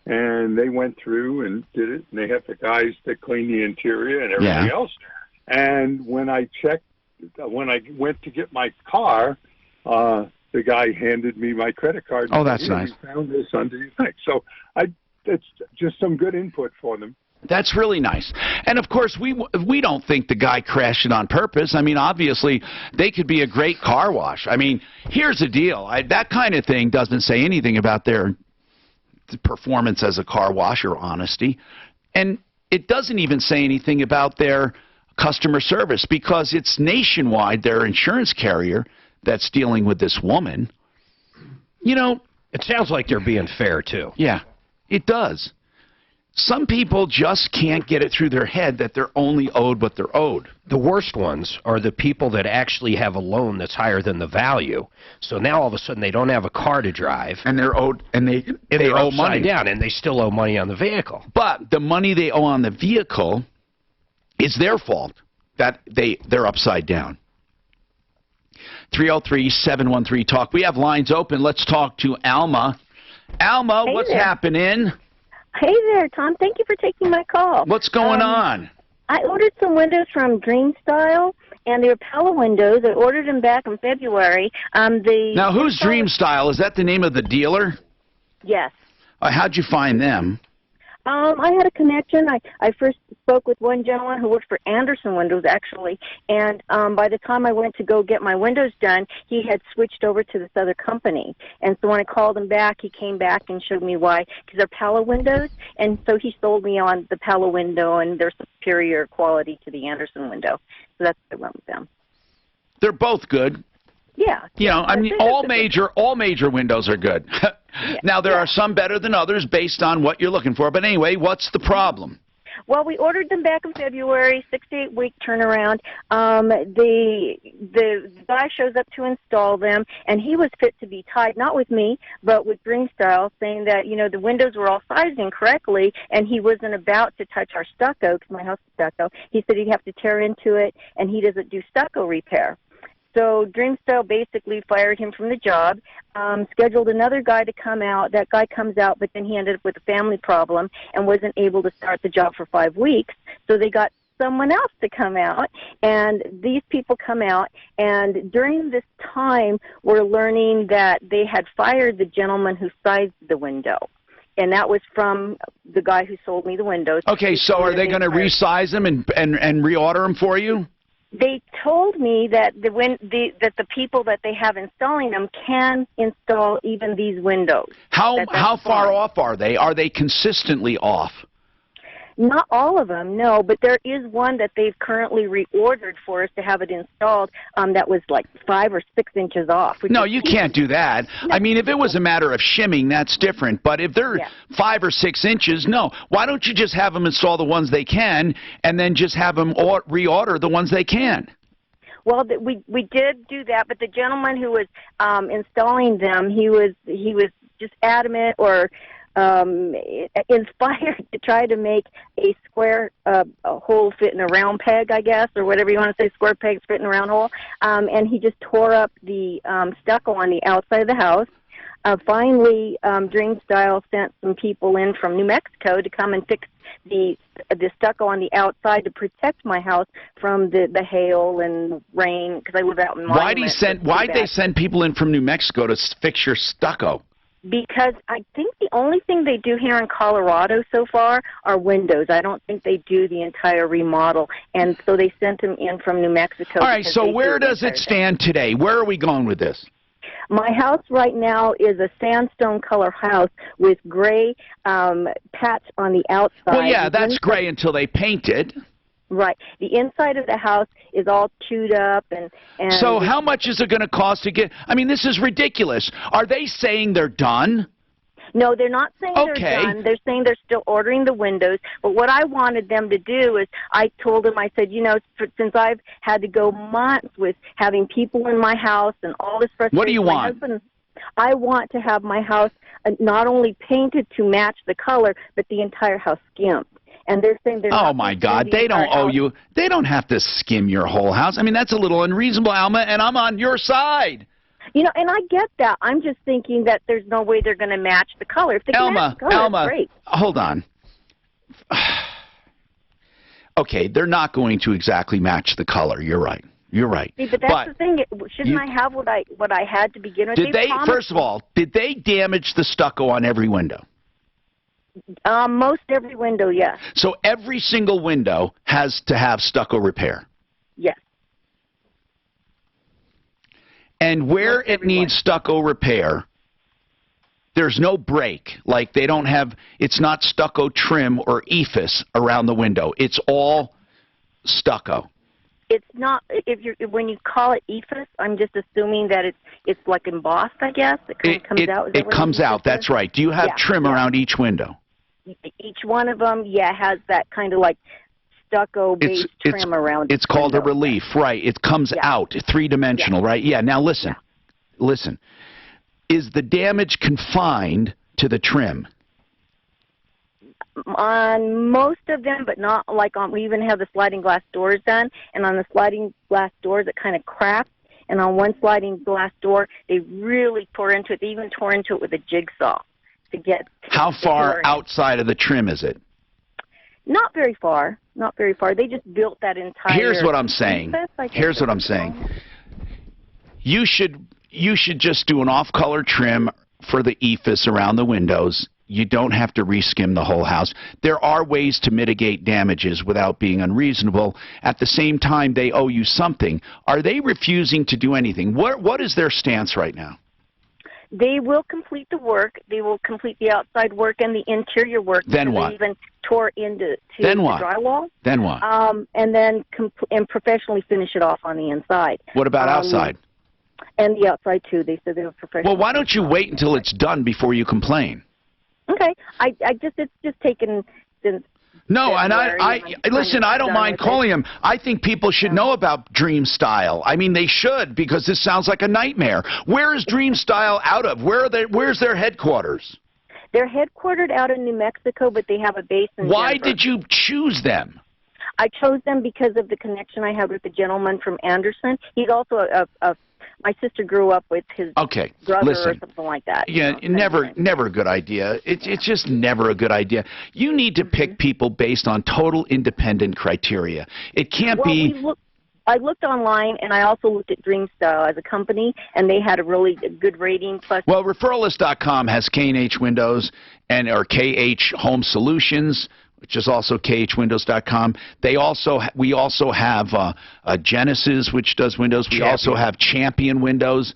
and they went through and did it, and they had the guys that clean the interior and everything else. And when I went to get my car, the guy handed me my credit card. Oh, that's nice. We found this under your thing. So it's just some good input for them. That's really nice. And of course, we don't think the guy crashed it on purpose. I mean, obviously, they could be a great car wash. I mean, here's the deal. That kind of thing doesn't say anything about their performance as a car wash or honesty. And it doesn't even say anything about their customer service because it's nationwide, their insurance carrier that's dealing with this woman. You know, it sounds like they're being fair, too. Yeah, it does. Some people just can't get it through their head that they're only owed what they're owed. The worst ones are the people that actually have a loan that's higher than the value. So now all of a sudden they don't have a car to drive. And they're owed, and they owe money. Down, and they still owe money on the vehicle. But the money they owe on the vehicle is their fault that they're upside down. 303-713-TALK. We have lines open. Let's talk to Alma. Alma, what's happening? Hey there, Tom. Thank you for taking my call. What's going on? I ordered some windows from DreamStyle, and they were Pella windows. I ordered them back in February. Now, who's DreamStyle? Is that the name of the dealer? Yes. How'd you find them? I had a connection. I first spoke with one gentleman who worked for Anderson Windows, actually, and by the time I went to go get my windows done, he had switched over to this other company. And so when I called him back, he came back and showed me why, because they're Pella windows, and so he sold me on the Pella window, and they're superior quality to the Anderson window. So that's why I went with them. They're both good. Yeah. You know, I mean, all major windows are good. Now, there are some better than others based on what you're looking for. But anyway, what's the problem? Well, we ordered them back in February, 6 to 8 week turnaround. The guy shows up to install them, and he was fit to be tied, not with me, but with DreamStyle, saying that, you know, the windows were all sized incorrectly, and he wasn't about to touch our stucco, because my house is stucco. He said he'd have to tear into it, and he doesn't do stucco repair. So DreamStyle basically fired him from the job, scheduled another guy to come out. That guy comes out, but then he ended up with a family problem and wasn't able to start the job for 5 weeks. So they got someone else to come out, and these people come out, and during this time, we're learning that they had fired the gentleman who sized the window. And that was from the guy who sold me the windows. Okay, so are they going to resize them and reorder them for you? They told me that the people that they have installing them can install even these windows. How far off are they? Are they consistently off? Not all of them, no, but there is one that they've currently reordered for us to have it installed that was like 5 or 6 inches off. No, you can't do that. No. I mean, if it was a matter of shimming, that's different. But if they're 5 or 6 inches, no. Why don't you just have them install the ones they can and then just have them reorder the ones they can? Well, we did do that, but the gentleman who was installing them, he was just adamant or inspired to try to make a square a hole fit in a round peg, I guess, or whatever you want to say, square pegs fit in a round hole. And he just tore up the stucco on the outside of the house. Finally, DreamStyle sent some people in from New Mexico to come and fix the stucco on the outside to protect my house from the hail and rain, because I live out in Monument. Why'd they send people in from New Mexico to fix your stucco? Because I think the only thing they do here in Colorado so far are windows. I don't think they do the entire remodel. And so they sent them in from New Mexico. All right, so where does it stand today? Where are we going with this? My house right now is a sandstone color house with gray patch on the outside. Well, yeah, that's gray until they paint it. Right. The inside of the house is all chewed up and So how much is it going to cost to get... I mean, this is ridiculous. Are they saying they're done? No, they're not saying they're done. They're saying they're still ordering the windows. But what I wanted them to do is, I told them, I said, you know, since I've had to go months with having people in my house and all this frustration. What do you want? I want to have my house not only painted to match the color, but the entire house skimped. And they're saying they're not. Oh, my God. They don't owe you. They don't have to skim your whole house. I mean, that's a little unreasonable, Alma, and I'm on your side. You know, and I get that. I'm just thinking that there's no way they're going to match the color. If they can match the color, great. Hold on. Okay, they're not going to exactly match the color. You're right. You're right. See, but that's the thing. Shouldn't I have what I had to begin with? First of all, did they damage the stucco on every window? Most every window, yes. So every single window has to have stucco repair. Yes. And where it needs stucco repair, there's no break. Like they don't have, it's not stucco trim or ephes around the window. It's all stucco. It's not, when you call it ephes, I'm just assuming that it's like embossed, I guess. It kind of comes out. It comes out, that's right. Do you have trim around each window? Each one of them, has that kind of like stucco-based trim around it. It's called a relief, right. It comes out, three-dimensional, right? Yeah, now listen. Listen. Is the damage confined to the trim? On most of them, but not like on, we even have the sliding glass doors done, and on the sliding glass doors it kind of cracked, and on one sliding glass door they really tore into it. They even tore into it with a jigsaw to get. How far outside of the trim is it? Not very far. Not very far. They just built that entire. Here's what I'm saying. Here's what I'm saying. You should just do an off-color trim for the ephes around the windows. You don't have to reskim the whole house. There are ways to mitigate damages without being unreasonable. At the same time, they owe you something. Are they refusing to do anything? What is their stance right now? They will complete the work. They will complete the outside work and the interior work. Then what? They even tore into Then what? the drywall. Then what? And then professionally finish it off on the inside. What about outside? And the outside too. They said they were professional. Well, why don't you wait until it's done before you complain? Okay. It's just taken since. No, and I listen, I don't mind calling them. I think people should know about Dream Style. I mean, they should, because this sounds like a nightmare. Where is Dream Style out of? Where's their headquarters? They're headquartered out in New Mexico, but they have a base in Why Denver. did you choose them? I chose them because of the connection I had with the gentleman from Anderson. He's also my sister grew up with his brother or something like that. Yeah, never a good idea. It's just never a good idea. You need to pick people based on total independent criteria. It can't be. I looked online, and I also looked at Dream Style as a company, and they had a really good rating. Plus, well, Referralist.com has K&H Windows or KH Home Solutions, which is also khwindows.com. We also have Genesis, which does windows. We also have Champion Windows,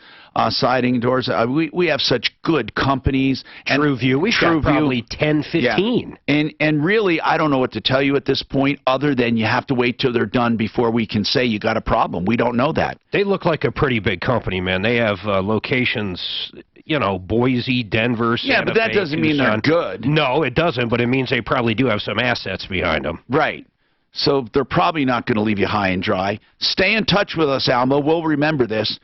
siding doors. We have such good companies. And TrueView, we've got probably 10, 15. Yeah. And really, I don't know what to tell you at this point, other than you have to wait till they're done before we can say you got a problem. We don't know that. They look like a pretty big company, man. They have locations, Boise, Denver, Santa but that Fe, doesn't mean they're good. No, it doesn't, but it means they probably do have some assets behind them. Right. So they're probably not going to leave you high and dry. Stay in touch with us, Alma. We'll remember this.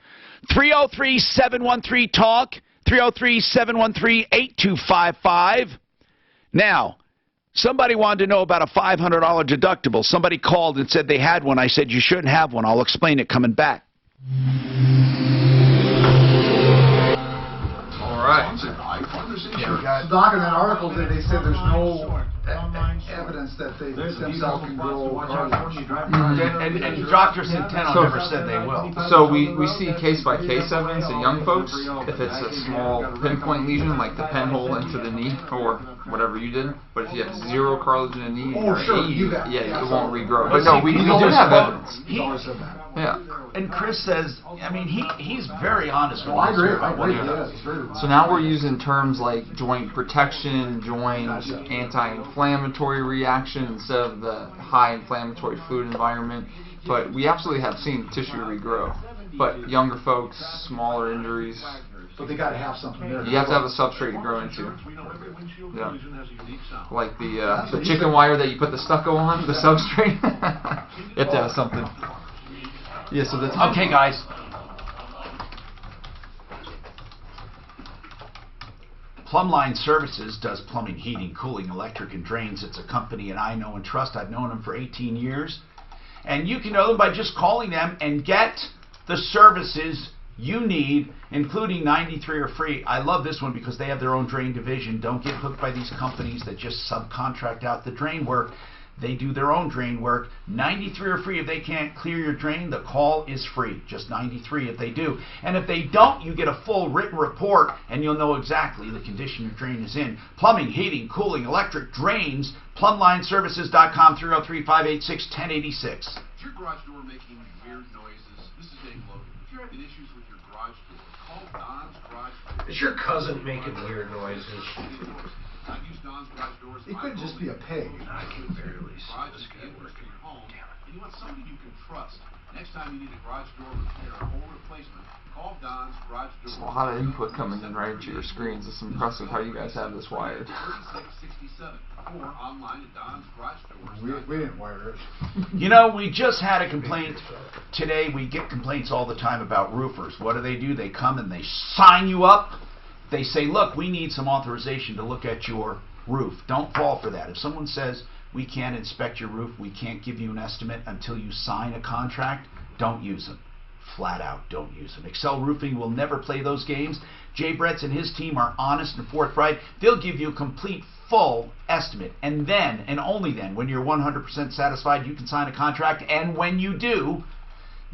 303-713-TALK, 303-713-8255. Now, somebody wanted to know about a $500 deductible. Somebody called and said they had one. I said, you shouldn't have one. I'll explain it coming back. All right. Doc, in that article, they said there's no evidence that the stem cell can grow. And Dr. Centeno never said they will. So we see case-by-case evidence in young folks. If it's a small pinpoint lesion, like the pen hole into the knee or whatever you did, but if you have zero cartilage in the knee, it won't regrow. But no, we do have evidence. Yeah. And Chris says, I mean, he's very honest with I agree. So now we're using terms like joint protection, joint anti-inflammatory reaction instead of the high inflammatory fluid environment. But we absolutely have seen tissue regrow. But younger folks, smaller injuries. But they got to have something there. You have to have a substrate to grow into. Yeah. Like the chicken wire that you put the stucco on, the substrate. You have to have something. Yeah, so that's okay, guys. Plumbline Services does plumbing, heating, cooling, electric, and drains. It's a company and I know and trust. I've known them for 18 years. And you can know them by just calling them and get the services you need, including 93 are free. I love this one because they have their own drain division. Don't get hooked by these companies that just subcontract out the drain work. They do their own drain work. 93 are free. If they can't clear your drain, the call is free. Just 93 if they do. And if they don't, you get a full written report, and you'll know exactly the condition your drain is in. Plumbing, heating, cooling, electric, drains, PlumlineServices.com, 303-586-1086. Is your garage door making weird noises? This is Dave Logan. If you're having issues with your garage door, call Don's Garage Door. Is your cousin making weird noises? I've used Don's Garage Doors. It could just be a pig. I can barely see Garage this is guy the interest working. in your home, and you want somebody you can trust. Next time you need a garage door repair or replacement, call Don's Garage Door. There's a lot of input coming in right into your screens. It's impressive how you guys have this wired. 3667 or online at Don's Garage Doors. We didn't wire it. You know, we just had a complaint today. We get complaints all the time about roofers. What do? They come and they sign you up. They say, look, we need some authorization to look at your roof. Don't fall for that. If someone says, we can't inspect your roof, we can't give you an estimate until you sign a contract, don't use them. Flat out, don't use them. Excel Roofing will never play those games. Jay Bretz and his team are honest and forthright. They'll give you a complete, full estimate. And then, and only then, when you're 100% satisfied, you can sign a contract. And when you do,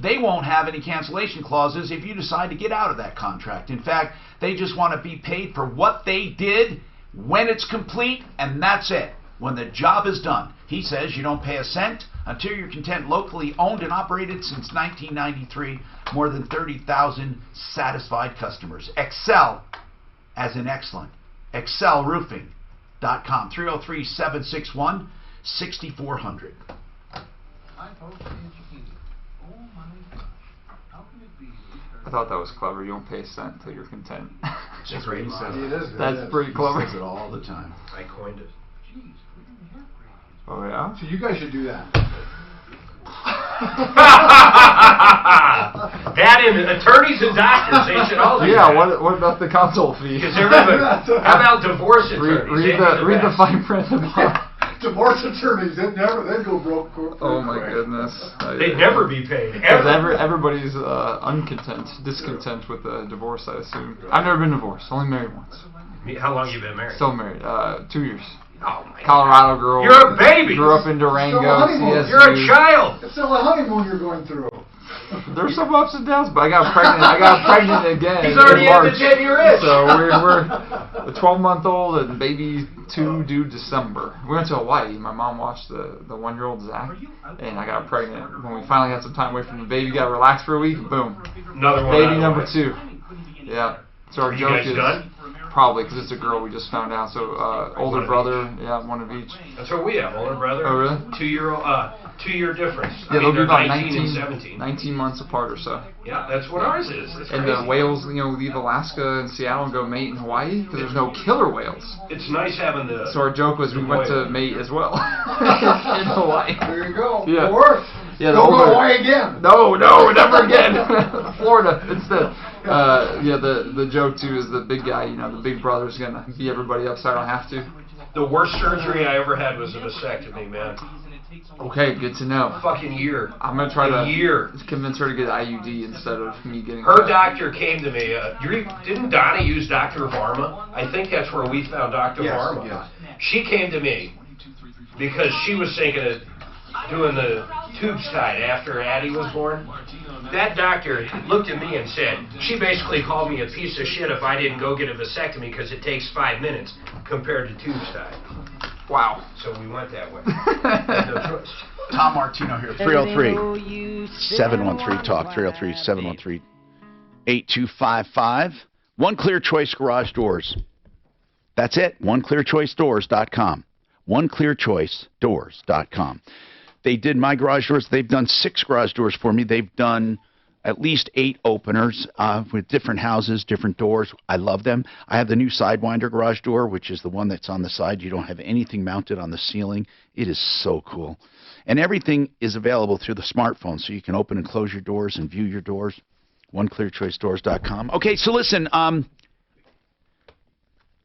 they won't have any cancellation clauses if you decide to get out of that contract. In fact, they just want to be paid for what they did when it's complete, and that's it. When the job is done. He says you don't pay a cent until you're content. Locally owned and operated since 1993. More than 30,000 satisfied customers. Excel, as in excellent. ExcelRoofing.com. 303-761-6400. Hi, folks. Educated. Oh, my gosh. How can it be? I thought that was clever. You don't pay a cent until you're content. It's a great line. It is. That's pretty clever. He says it all the time. I coined it. Jeez, we didn't have grades. Oh, yeah? So you guys should do that. That and attorneys and doctors, they should all do Yeah, that. what about the consult fee? Because everybody, how about divorce attorneys? Read the fine print above. Divorce attorneys, they'd go broke. Oh my goodness. They'd never be paid. Because Ever. everybody's discontent with a divorce, I assume. I've never been divorced, only married once. How long you been married? Still married, 2 years. Oh my Colorado girl. You're a baby. Grew up in Durango. CSU. You're a child. It's still a honeymoon you're going through. There's some ups and downs, but I got pregnant again. He's already in March. at the 10-year itch. So we're a 12-month-old and baby 2 due December. We went to Hawaii. My mom watched the 1-year-old Zach, and I got pregnant. When we finally had some time away from the baby, got relaxed for a week, boom. Another one. Baby number 2. Yeah. So our Are you joke guys is done? probably because it's a girl. We just found out. So older brother, yeah, one of each. That's what we have, older brother. Oh, really? 2-year difference. Yeah, they'll be they're about 19 and 17. 19 months apart or so. Yeah, that's what ours is. That's And crazy. the whales, leave Alaska and Seattle and go mate in Hawaii because there's no killer whales. It's nice having the. So our joke was we went to mate as well in Hawaii. There you go. Yeah. Or Yeah, don't go to Hawaii again. No, never again. Florida instead. The joke too is the big guy, the big brother's gonna beat everybody up, so I don't have to. The worst surgery I ever had was a vasectomy, man. Okay, good to know. Fucking year. I'm gonna try to year. convince her to get an IUD instead of me getting. Her doctor came to me. Didn't Donna use Dr. Varma? I think that's where we found Dr. Varma. Yes. She came to me because she was thinking of doing the tubes tied after Addie was born. That doctor looked at me and said, she basically called me a piece of shit if I didn't go get a vasectomy because it takes 5 minutes compared to tubes tied. Wow. So we went that way. No choice. Tom Martino here, 303-713-TALK, 303-713-8255. One Clear Choice Garage Doors. That's it, oneclearchoicedoors.com. oneclearchoicedoors.com. They did my garage doors. They've done 6 garage doors for me. They've done at least 8 openers with different houses, different doors. I love them. I have the new Sidewinder garage door, which is the one that's on the side. You don't have anything mounted on the ceiling. It is so cool. And everything is available through the smartphone, so you can open and close your doors and view your doors. oneclearchoicedoors.com. Okay, so listen,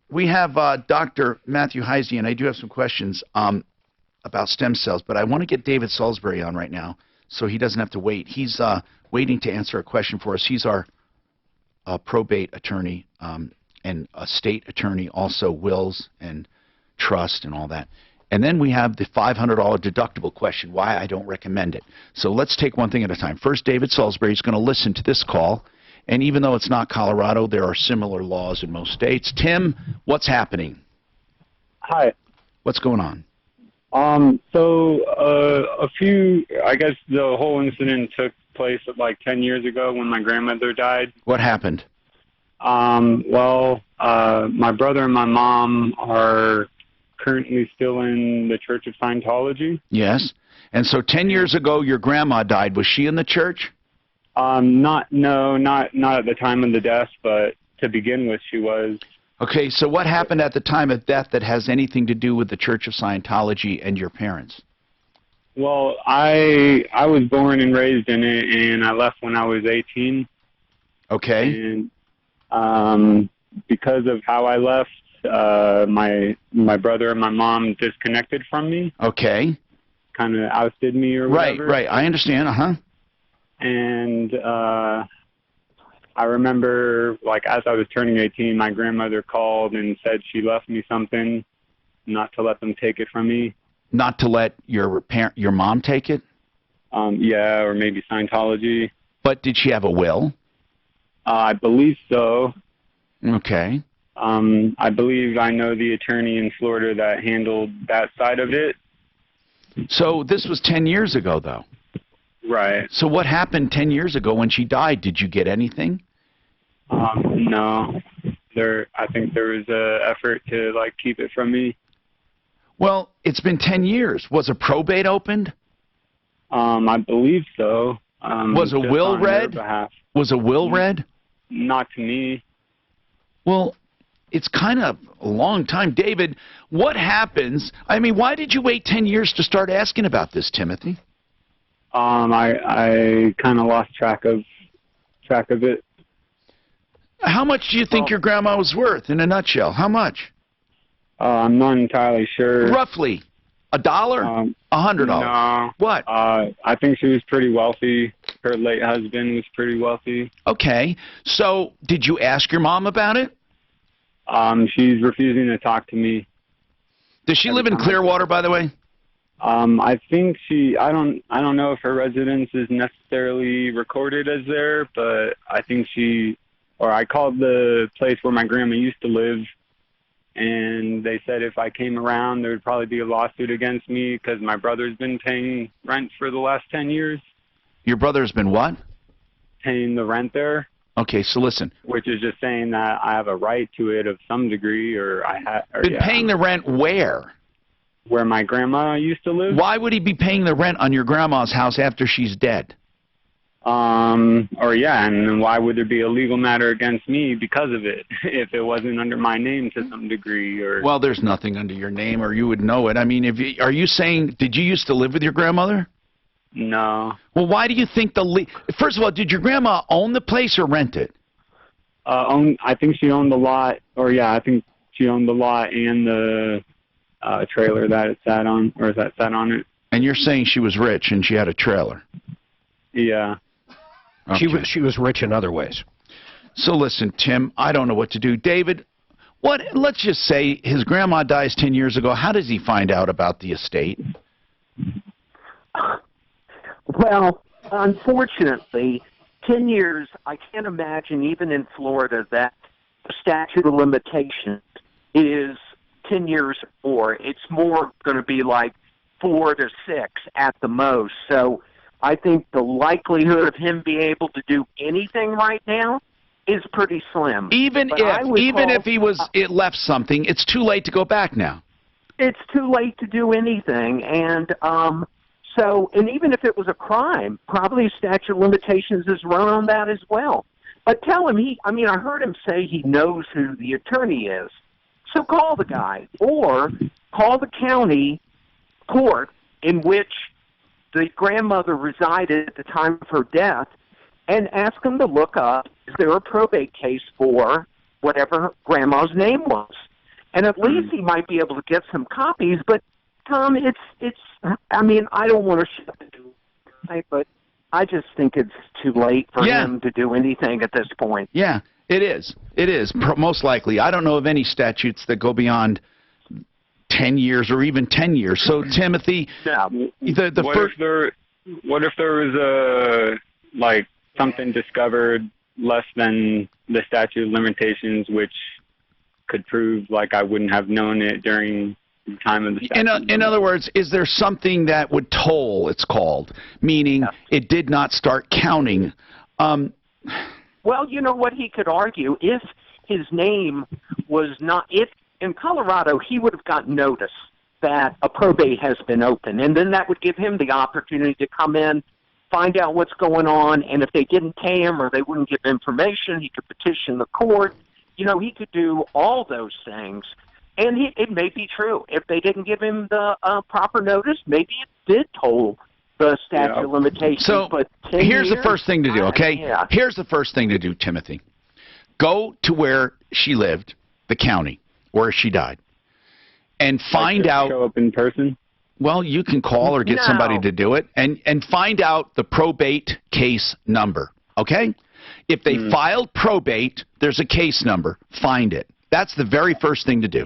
we have Dr. Matthew Heisey, and I do have some questions about stem cells, but I want to get David Salisbury on right now so he doesn't have to wait. He's waiting to answer a question for us. He's our probate attorney and a state attorney, also wills and trust and all that. And then we have the $500 deductible question, why I don't recommend it. So let's take one thing at a time. First, David Salisbury is going to listen to this call. And even though it's not Colorado, there are similar laws in most states. Tim, what's happening? Hi. What's going on? I guess the whole incident took place like 10 years ago when my grandmother died. What happened? My brother and my mom are currently still in the Church of Scientology. Yes. And so 10 years ago, your grandma died. Was she in the church? Not at the time of the death, but to begin with, she was. Okay, so what happened at the time of death that has anything to do with the Church of Scientology and your parents? Well, I was born and raised in it, and I left when I was 18. Okay. And because of how I left, my brother and my mom disconnected from me. Okay. Kind of ousted me or whatever. Right, I understand, And I remember, like, as I was turning 18, my grandmother called and said she left me something, not to let them take it from me. Not to let your mom take it? Yeah, or maybe Scientology. But did she have a will? I believe so. Okay. I believe I know the attorney in Florida that handled that side of it. So this was 10 years ago, though? Right. So what happened 10 years ago when she died? Did you get anything? No. I think there was an effort to, like, keep it from me. Well, it's been 10 years. Was a probate opened? I believe so. Was a will read? Was a will read? Not to me. Well, it's kind of a long time. David, what happens? I mean, why did you wait 10 years to start asking about this, Timothy? I kind of lost track of it. How much do you think your grandma was worth, in a nutshell? How much? I'm not entirely sure. Roughly. $1? $100? No. What? I think she was pretty wealthy. Her late husband was pretty wealthy. Okay. So, did you ask your mom about it? She's refusing to talk to me. Does she live in Clearwater, by the way? I think I don't know if her residence is necessarily recorded as there, but I think I called the place where my grandma used to live, and they said if I came around, there would probably be a lawsuit against me because my brother's been paying rent for the last 10 years. Your brother's been what? Paying the rent there. Okay, so listen. Which is just saying that I have a right to it of some degree, or I have. Been paying the rent where? Where my grandma used to live. Why would he be paying the rent on your grandma's house after she's dead? And then why would there be a legal matter against me because of it if it wasn't under my name to some degree? Or well, there's nothing under your name, or you would know it. I mean, are you saying, did you used to live with your grandmother? No. Well, why do you think first of all, did your grandma own the place or rent it? I think she owned the lot, I think she owned the lot and the trailer that it sat on, or that sat on it. And you're saying she was rich and she had a trailer? Yeah. Okay. She was rich in other ways. So listen, Tim, I don't know what to do. David, let's just say his grandma dies 10 years ago. How does he find out about the estate? Well, unfortunately, 10 years, I can't imagine even in Florida that the statute of limitations is 10 years or more. It's more going to be like 4 to 6 at the most. So I think the likelihood of him being able to do anything right now is pretty slim. Even if he left something, it's too late to go back now. It's too late to do anything, and even if it was a crime, probably statute of limitations is run on that as well. But tell him I heard him say he knows who the attorney is. So call the guy, or call the county court in which the grandmother resided at the time of her death, and ask them to look up, is there a probate case for whatever grandma's name was? And at least he might be able to get some copies, but Tom, I don't want to shut the door, but I just think it's too late for him to do anything at this point. Yeah, it is. It is, most likely. I don't know of any statutes that go beyond 10 years or even 10 years. So, Timothy, the what if there was a, like, something discovered less than the statute of limitations, which could prove, like, I wouldn't have known it during the time of the statute? In other words, is there something that would toll, it's called, meaning it did not start counting? Well, you know what he could argue? If his name was not, if in Colorado he would have gotten notice that a probate has been open, and then that would give him the opportunity to come in, find out what's going on, and if they didn't pay him or they wouldn't give information, he could petition the court. You know, he could do all those things. And it may be true. If they didn't give him the proper notice, maybe it did toll the statute of limitations. So but here's the first thing to do, okay? Yeah. Here's the first thing to do, Timothy. Go to where she lived, the county, where she died, and find out. Show up in person? Well, you can call or get somebody to do it, and find out the probate case number, okay? If they filed probate, there's a case number. Find it. That's the very first thing to do.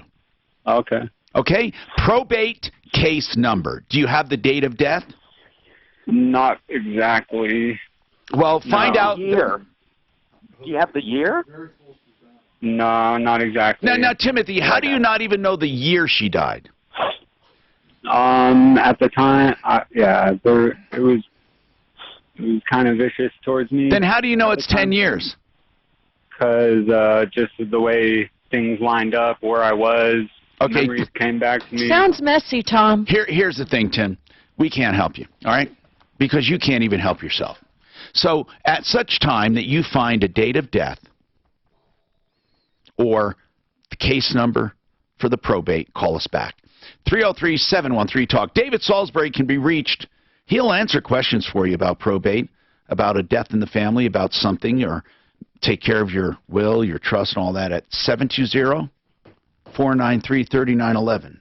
Okay. Okay? Probate case number. Do you have the date of death? Not exactly. Well, find out. Year. Do you have the year? No, not exactly. Now, Timothy, how do you not even know the year she died? At the time, it was kind of vicious towards me. Then how do you know it's 10 years? Because just the way things lined up, where I was, memories came back to me. Sounds messy, Tom. Here's the thing, Tim. We can't help you, all right? Because you can't even help yourself. So at such time that you find a date of death or the case number for the probate, call us back. 303-713-TALK. David Salisbury can be reached. He'll answer questions for you about probate, about a death in the family, about something, or take care of your will, your trust, and all that at 720-493-3911.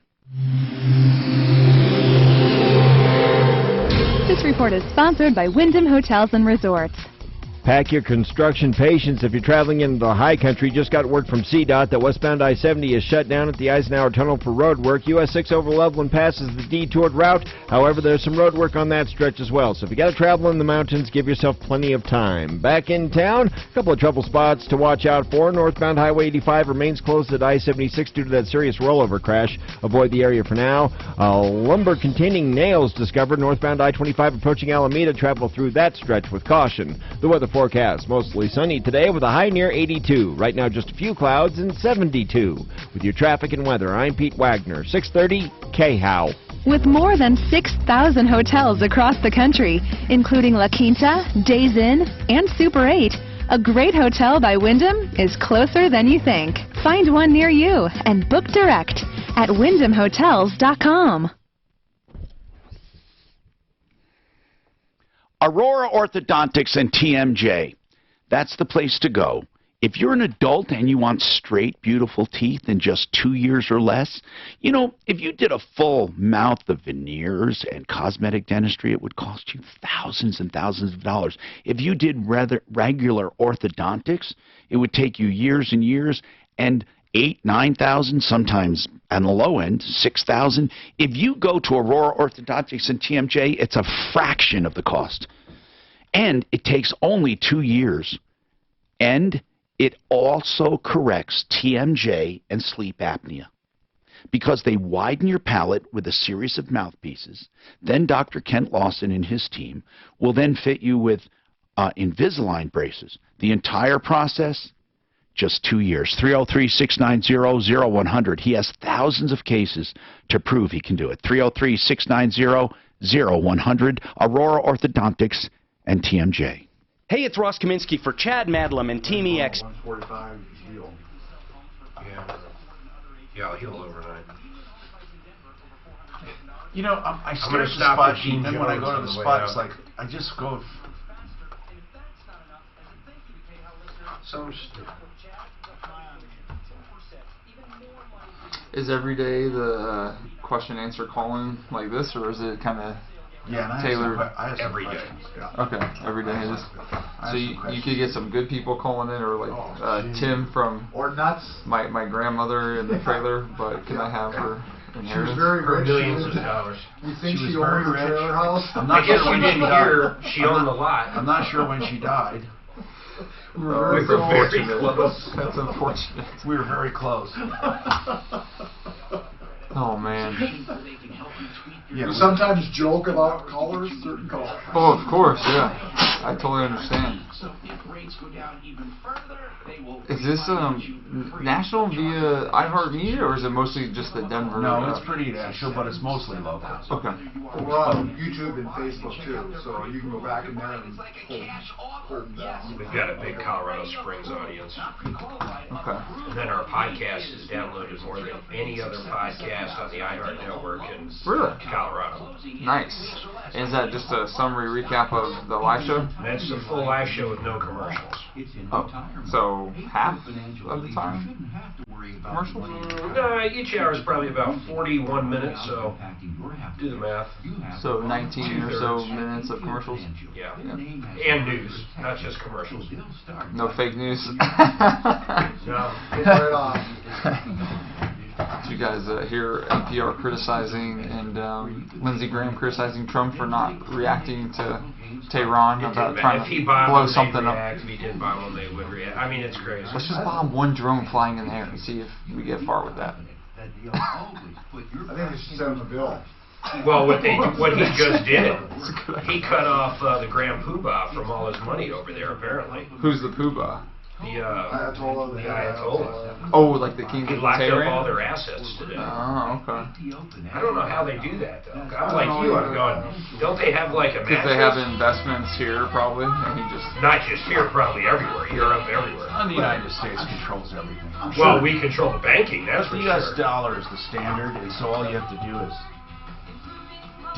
This report is sponsored by Wyndham Hotels and Resorts. Pack your construction patience if you're traveling into the high country. Just got word from CDOT that westbound I-70 is shut down at the Eisenhower Tunnel for road work. US 6 over Loveland passes the detoured route. However, there's some road work on that stretch as well. So if you got to travel in the mountains, give yourself plenty of time. Back in town, a couple of trouble spots to watch out for. Northbound Highway 85 remains closed at I-76 due to that serious rollover crash. Avoid the area for now. Lumber containing nails discovered northbound I-25 approaching Alameda. Travel through that stretch with caution. The weather forecast, mostly sunny today with a high near 82. Right now just a few clouds and 72. With your traffic and weather, I'm Pete Wagner, 630 KHOW. With more than 6,000 hotels across the country, including La Quinta, Days Inn, and Super 8, a great hotel by Wyndham is closer than you think. Find one near you and book direct at wyndhamhotels.com. Aurora Orthodontics and TMJ. That's the place to go. If you're an adult and you want straight, beautiful teeth in just 2 years or less, you know, if you did a full mouth of veneers and cosmetic dentistry, it would cost you thousands and thousands of dollars. If you did regular orthodontics, it would take you years and years and $8,000, $9,000, sometimes on the low end, $6,000. If you go to Aurora Orthodontics and TMJ, it's a fraction of the cost. And it takes only 2 years. And it also corrects TMJ and sleep apnea because they widen your palate with a series of mouthpieces. Then Dr. Kent Lawson and his team will then fit you with Invisalign braces. The entire process, just 2 years. 303-690-0100. He has thousands of cases to prove he can do it. 303-690-0100. Aurora Orthodontics and TMJ. Hey, it's Ross Kaminsky for Chad Madlam and Team EX. 145 heal. Yeah, he'll overnight. You know, I I'm stare gonna at the stop spot, at Gene and then when I go Jones to on the the way spot, out. it's like, I just go... So stupid. Is every day the question-answer call-in like this, or is it kind of tailored? Every day. Okay, every day it is. So you could get some good people calling in, or like Tim from or nuts. My grandmother in the trailer, but can I have her She was very For rich. millions of dollars. You think She she, was very owned the rich. trailer house? I'm not I guess sure you when she didn't died. hear she owned the lot. I'm not sure when she died. We were very unfortunate. close. That's unfortunate. We were very close. Oh man. Yeah, We sometimes joke about colors, certain colors. Oh, of course, yeah. I totally understand. Is this national via iHeartMedia, or is it mostly just the Denver? No, it's pretty national, but it's mostly local. Okay. We're on YouTube and Facebook too, so you can go back in there and hold them down. We've got a big Colorado Springs audience. Okay. And then our podcast is downloaded more than any other podcast on the iHeart Network in Really? Colorado. Nice. Is that just a summary recap of the live show? That's the full live show with no commercials. Oh, so half of the time? Commercials? Each hour is probably about 41 minutes, so do the math. So 19 or so minutes of commercials? Yeah. And news, not just commercials. No fake news? No. Right on. Did you guys hear NPR criticizing and Lindsey Graham criticizing Trump for not reacting to Tehran about trying to blow something up? If he did bomb them, they would react. I mean, it's crazy. Let's just bomb one drone flying in the air and see if we get far with that. I think they should send him a bill. Well, what he just did, he cut off the Grand Poobah from all his money over there, apparently. Who's the Poobah? The Ayatollah. Ayatollah. Oh, like the king He of locked up Tehran? all their assets today. Oh, okay. I don't know how they do that, though. I'm like you, I'm going, don't they have like a Because they have investments here, probably, and he just... Not just here, probably everywhere. Europe, everywhere. And the United States controls everything. Well, we control the banking, that's for The U.S. sure. dollar is the standard, and so all you have to do is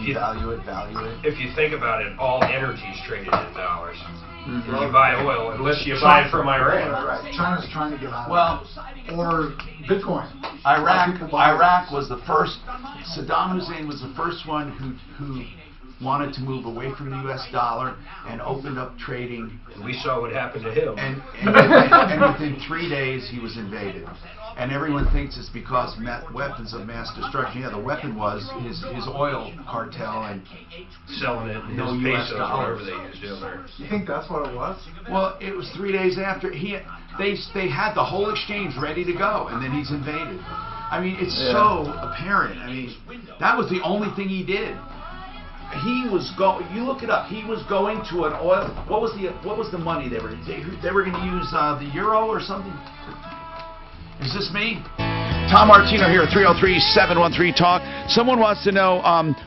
devalue it, value it. If you think about it, all energy is traded in dollars. Mm-hmm. You buy oil, unless you buy it from Iran. Right. China's trying to get out of Well, it. Or Bitcoin. Iraq was the first. Saddam Hussein was the first one who wanted to move away from the U.S. dollar and opened up trading. And we saw what happened to him. And within 3 days, he was invaded. And everyone thinks it's because weapons of mass destruction. Yeah, the weapon was his oil cartel and selling it in no his U.S. pesos, dollars. whatever they used down there. You think that's what it was? Well, it was 3 days after they had the whole exchange ready to go, and then he's invaded. I mean, it's so apparent. I mean, that was the only thing he did. He was you look it up. He was going to an oil. What was the money they were going to use the euro or something? Is this me? Tom Martino here, 303-713-TALK. Someone wants to know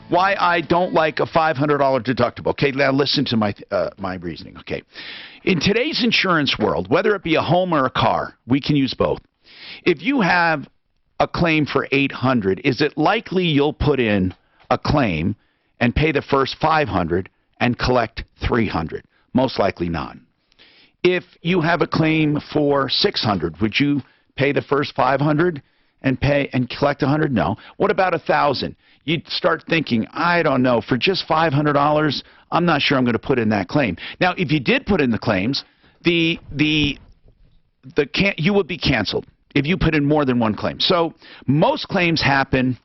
why I don't like a $500 deductible. Okay, now listen to my reasoning. Okay, in today's insurance world, whether it be a home or a car, we can use both. If you have a claim for $800, is it likely you'll put in a claim and pay the first $500 and collect $300? Most likely not. If you have a claim for $600, would you pay the first $500 and collect $100? No. What about $1,000? You'd start thinking, I don't know, for just $500, I'm not sure I'm going to put in that claim. Now, if you did put in the claims, you would be canceled if you put in more than one claim. So most claims happen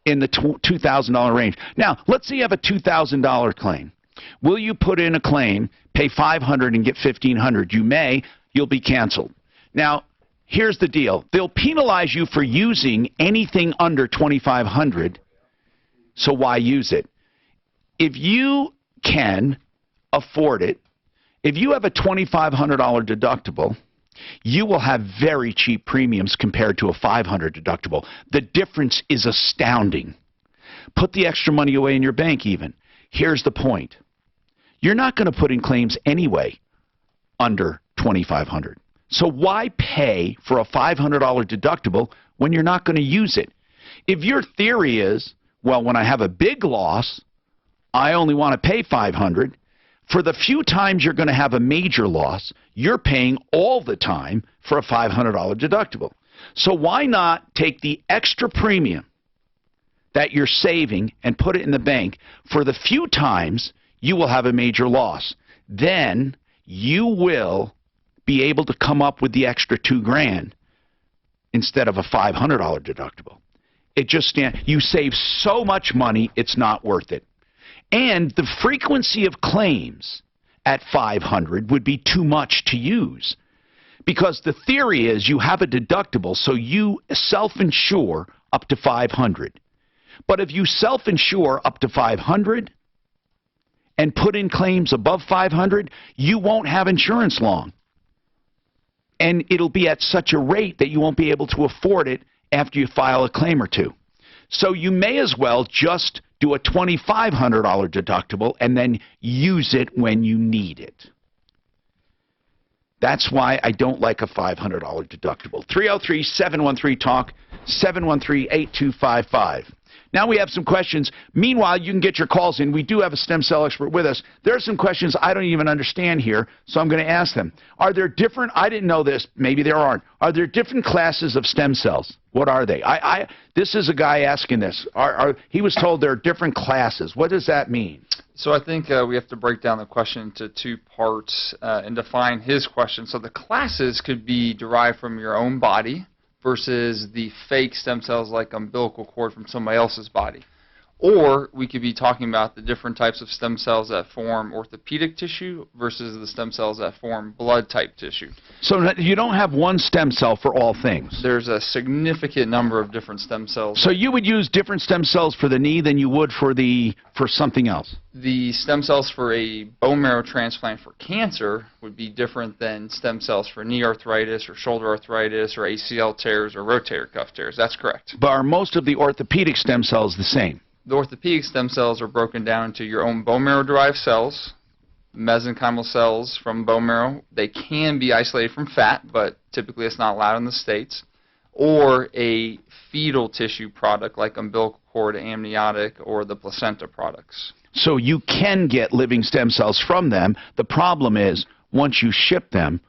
in the $2,000 range. Now, let's say you have a $2,000 claim. Will you put in a claim, pay $500 and get $1,500? You may. You'll be canceled. Now, here's the deal. They'll penalize you for using anything under $2,500, so why use it? If you can afford it, if you have a $2,500 deductible, you will have very cheap premiums compared to a $500 deductible. The difference is astounding. Put the extra money away in your bank even. Here's the point. You're not going to put in claims anyway under $2,500. So why pay for a $500 deductible when you're not going to use it? If your theory is, well, when I have a big loss, I only want to pay $500, for the few times you're going to have a major loss, you're paying all the time for a $500 deductible. So why not take the extra premium that you're saving and put it in the bank for the few times you will have a major loss? Then you will be able to come up with the extra $2,000 instead of a $500 deductible. It just you save so much money, it's not worth it. And the frequency of claims at $500 would be too much to use. Because the theory is you have a deductible, so you self-insure up to $500. But if you self-insure up to $500 and put in claims above $500, you won't have insurance long. And it'll be at such a rate that you won't be able to afford it after you file a claim or two. So you may as well just do a $2,500 deductible and then use it when you need it. That's why I don't like a $500 deductible. 303-713-TALK, 713-8255. Now we have some questions. Meanwhile, you can get your calls in. We do have a stem cell expert with us. There are some questions I don't even understand here, so I'm going to ask them. Are there different, I didn't know this, maybe there aren't. Are there different classes of stem cells? What are they? This is a guy asking this. He was told there are different classes. What does that mean? So I think we have to break down the question into two parts and define his question. So the classes could be derived from your own body versus the fake stem cells like umbilical cord from somebody else's body. Or we could be talking about the different types of stem cells that form orthopedic tissue versus the stem cells that form blood type tissue. So you don't have one stem cell for all things? There's a significant number of different stem cells. So you would use different stem cells for the knee than you would for something else? The stem cells for a bone marrow transplant for cancer would be different than stem cells for knee arthritis or shoulder arthritis or ACL tears or rotator cuff tears. That's correct. But are most of the orthopedic stem cells the same? The orthopedic stem cells are broken down into your own bone marrow-derived cells, mesenchymal cells from bone marrow. They can be isolated from fat, but typically it's not allowed in the States. Or a fetal tissue product like umbilical cord, amniotic, or the placenta products. So you can get living stem cells from them. The problem is, once you ship them,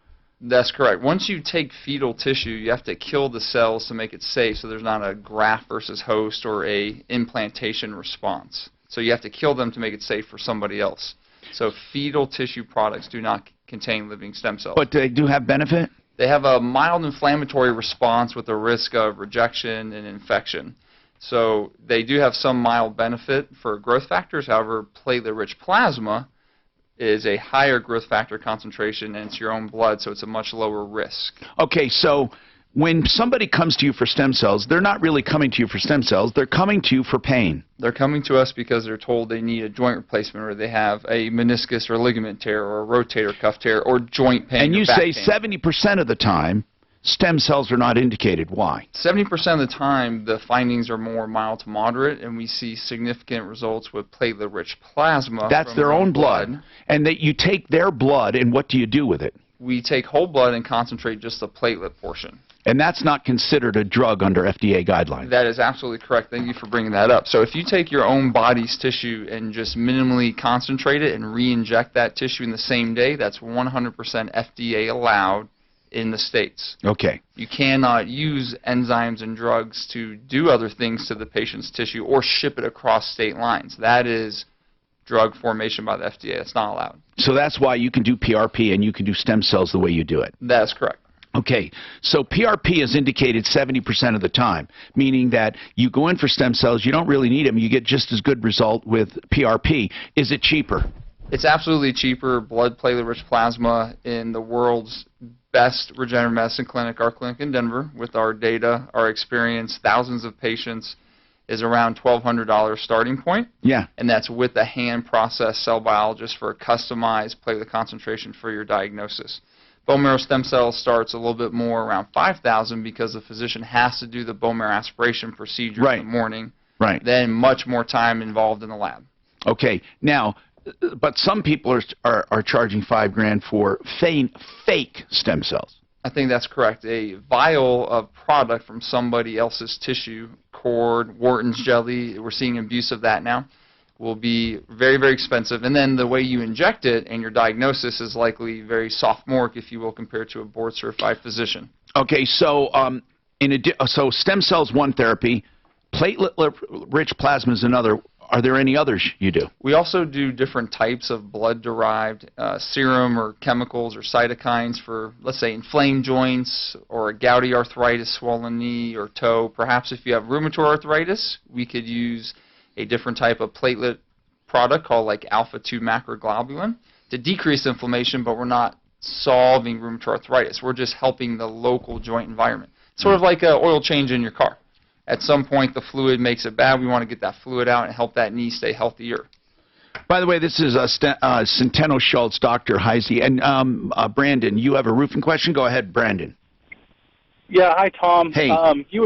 that's correct. Once you take fetal tissue, you have to kill the cells to make it safe so there's not a graft versus host or a implantation response. So you have to kill them to make it safe for somebody else. So fetal tissue products do not contain living stem cells. But they do have benefit? They have a mild inflammatory response with a risk of rejection and infection. So they do have some mild benefit for growth factors. However, platelet-rich plasma is a higher growth factor concentration, and it's your own blood, so it's a much lower risk. Okay, so when somebody comes to you for stem cells, they're not really coming to you for stem cells. They're coming to you for pain. They're coming to us because they're told they need a joint replacement, or they have a meniscus or ligament tear or a rotator cuff tear or joint pain. And you say pain. 70% of the time, stem cells are not indicated. Why? 70% of the time, the findings are more mild to moderate, and we see significant results with platelet-rich plasma. That's their own blood. And that you take their blood, and what do you do with it? We take whole blood and concentrate just the platelet portion. And that's not considered a drug under FDA guidelines. That is absolutely correct. Thank you for bringing that up. So if you take your own body's tissue and just minimally concentrate it and re-inject that tissue in the same day, that's 100% FDA allowed in the States. Okay. You cannot use enzymes and drugs to do other things to the patient's tissue or ship it across state lines. That is drug formation by the FDA. That's not allowed. So that's why you can do PRP and you can do stem cells the way you do it. That's correct. Okay, so PRP is indicated 70% of the time, meaning that you go in for stem cells, you don't really need them, you get just as good result with PRP. Is it cheaper? It's absolutely cheaper. Blood platelet-rich plasma in the world's best regenerative medicine clinic, our clinic in Denver, with our data, our experience, thousands of patients, is around $1,200 starting point. Yeah. And that's with a hand-processed cell biologist for a customized platelet concentration for your diagnosis. Bone marrow stem cells starts a little bit more, around $5,000, because the physician has to do the bone marrow aspiration procedure in the morning. Right. Then much more time involved in the lab. Okay. Now, but some people are charging $5,000 for fake stem cells. I think that's correct. A vial of product from somebody else's tissue, cord, Wharton's jelly, we're seeing abuse of that now, will be very, very expensive. And then the way you inject it and your diagnosis is likely very sophomoric, if you will, compared to a board-certified physician. Okay, so so stem cells one therapy, platelet-rich plasma is another. are there any others you do? We also do different types of blood-derived serum or chemicals or cytokines for, let's say, inflamed joints or a gouty arthritis, swollen knee or toe. Perhaps if you have rheumatoid arthritis, we could use a different type of platelet product called like alpha-2 macroglobulin to decrease inflammation, but we're not solving rheumatoid arthritis. We're just helping the local joint environment. Sort of like an oil change in your car. At some point, the fluid makes it bad. We want to get that fluid out and help that knee stay healthier. By the way, this is Centeno Schultz, Dr. Heisey. And Brandon, you have a roofing question? Go ahead, Brandon. Yeah, hi, Tom. Hey. You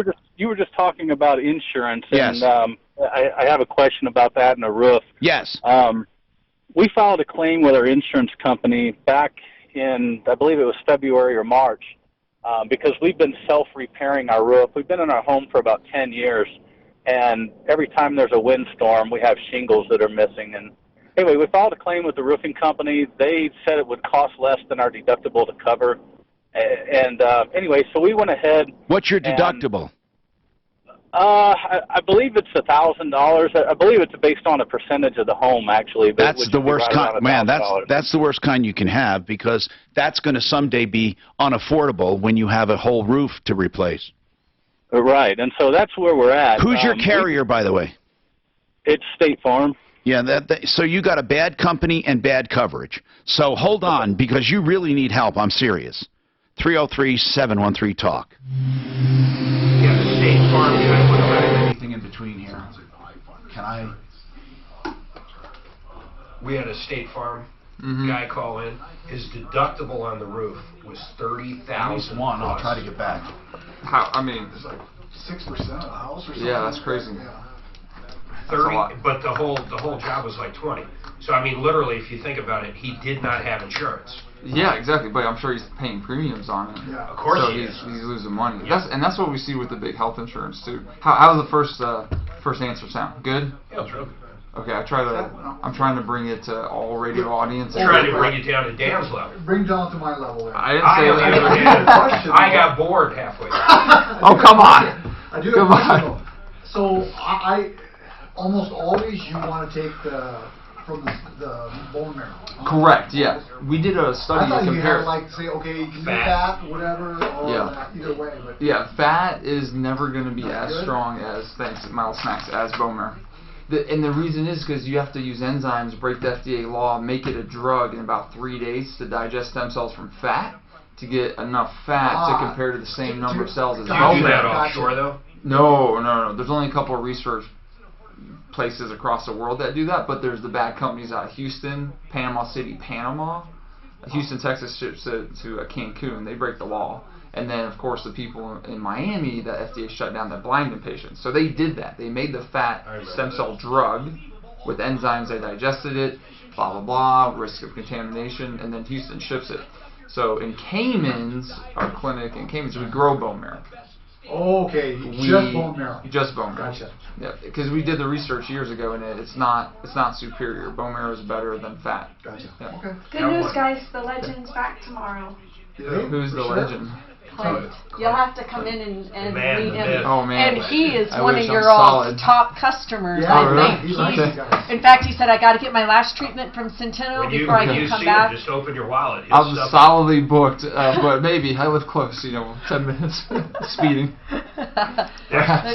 were just talking about insurance, Yes. and I have a question about that and a roof. Yes. We filed a claim with our insurance company back in, I believe it was February or March, because we've been self-repairing our roof. We've been in our home for about 10 years, and every time there's a windstorm, we have shingles that are missing. And anyway, we filed a claim with the roofing company. They said it would cost less than our deductible to cover. And anyway, so we went ahead. What's your deductible? I believe it's $1,000. I believe it's based on a percentage of the home, actually. But That's the worst kind, man. That's the worst kind you can have, because that's going to someday be unaffordable when you have a whole roof to replace. Right, and so that's where we're at. Who's your carrier, by the way? It's State Farm. Yeah, so you got a bad company and bad coverage. So hold on, because you really need help. I'm serious. 303-713-TALK. Yeah, the State Farm guy would have had Anything in between here? Can I? We had a State Farm guy call in. His deductible on the roof was $30,000. At least one. I'll try to get back. How? I mean, It's like 6% of the house or something. yeah, that's crazy. 30, but the whole job was like 20. So I mean, literally, if you think about it, he did not have insurance. Yeah, exactly. But I'm sure he's paying premiums on it. Yeah, of course so he he's is. losing money. Yeah. That's what we see with the big health insurance too. How's the first answer sound? Good. Yeah, it's real good. Okay, I'm trying to bring it to all radio audiences. Trying to bring it down to Dan's level. Bring down to my level there. I didn't say I got bored halfway. Oh, come on. I do have a question, though. So I almost always you want to take from the bone marrow. Correct. Yeah, we did a study I thought to you compare. had like say, okay, you can do fat, whatever, or either way. But yeah, fat is never going to be as strong as mild snacks as bone marrow. And the reason is because you have to use enzymes, break the FDA law, make it a drug in about 3 days to digest stem cells from fat to get enough fat to compare to the same number of cells as bone marrow. Do you do that offshore though? No. There's only a couple of research places across the world that do that, but there's the bad companies out of Houston, Panama City, Panama. Houston, Texas ships to Cancun. They break the law. And then, of course, the people in Miami, the FDA shut down the blinded patients. So they did that. They made the fat stem cell drug with enzymes. They digested it, blah, blah, blah, risk of contamination, and then Houston ships it. So in Caymans, our clinic in Caymans, we grow bone marrow. Okay, just bone marrow. Just bone marrow. Gotcha. Yeah, because we did the research years ago, and it's not superior. Bone marrow is better than fat. Gotcha. Yeah. Okay. Good news, guys. The legend's back tomorrow. Who's the legend? Clint. You'll have to come in and meet him. Oh, man. And he is I one wish of I'm your all's solid. top customers, Yeah, I think. he likes you guys. In fact, he said, I got to get my last treatment from Centeno When you before I can come see back. him, just open your wallet. I'm solidly booked, but maybe I live close. 10 minutes speeding. But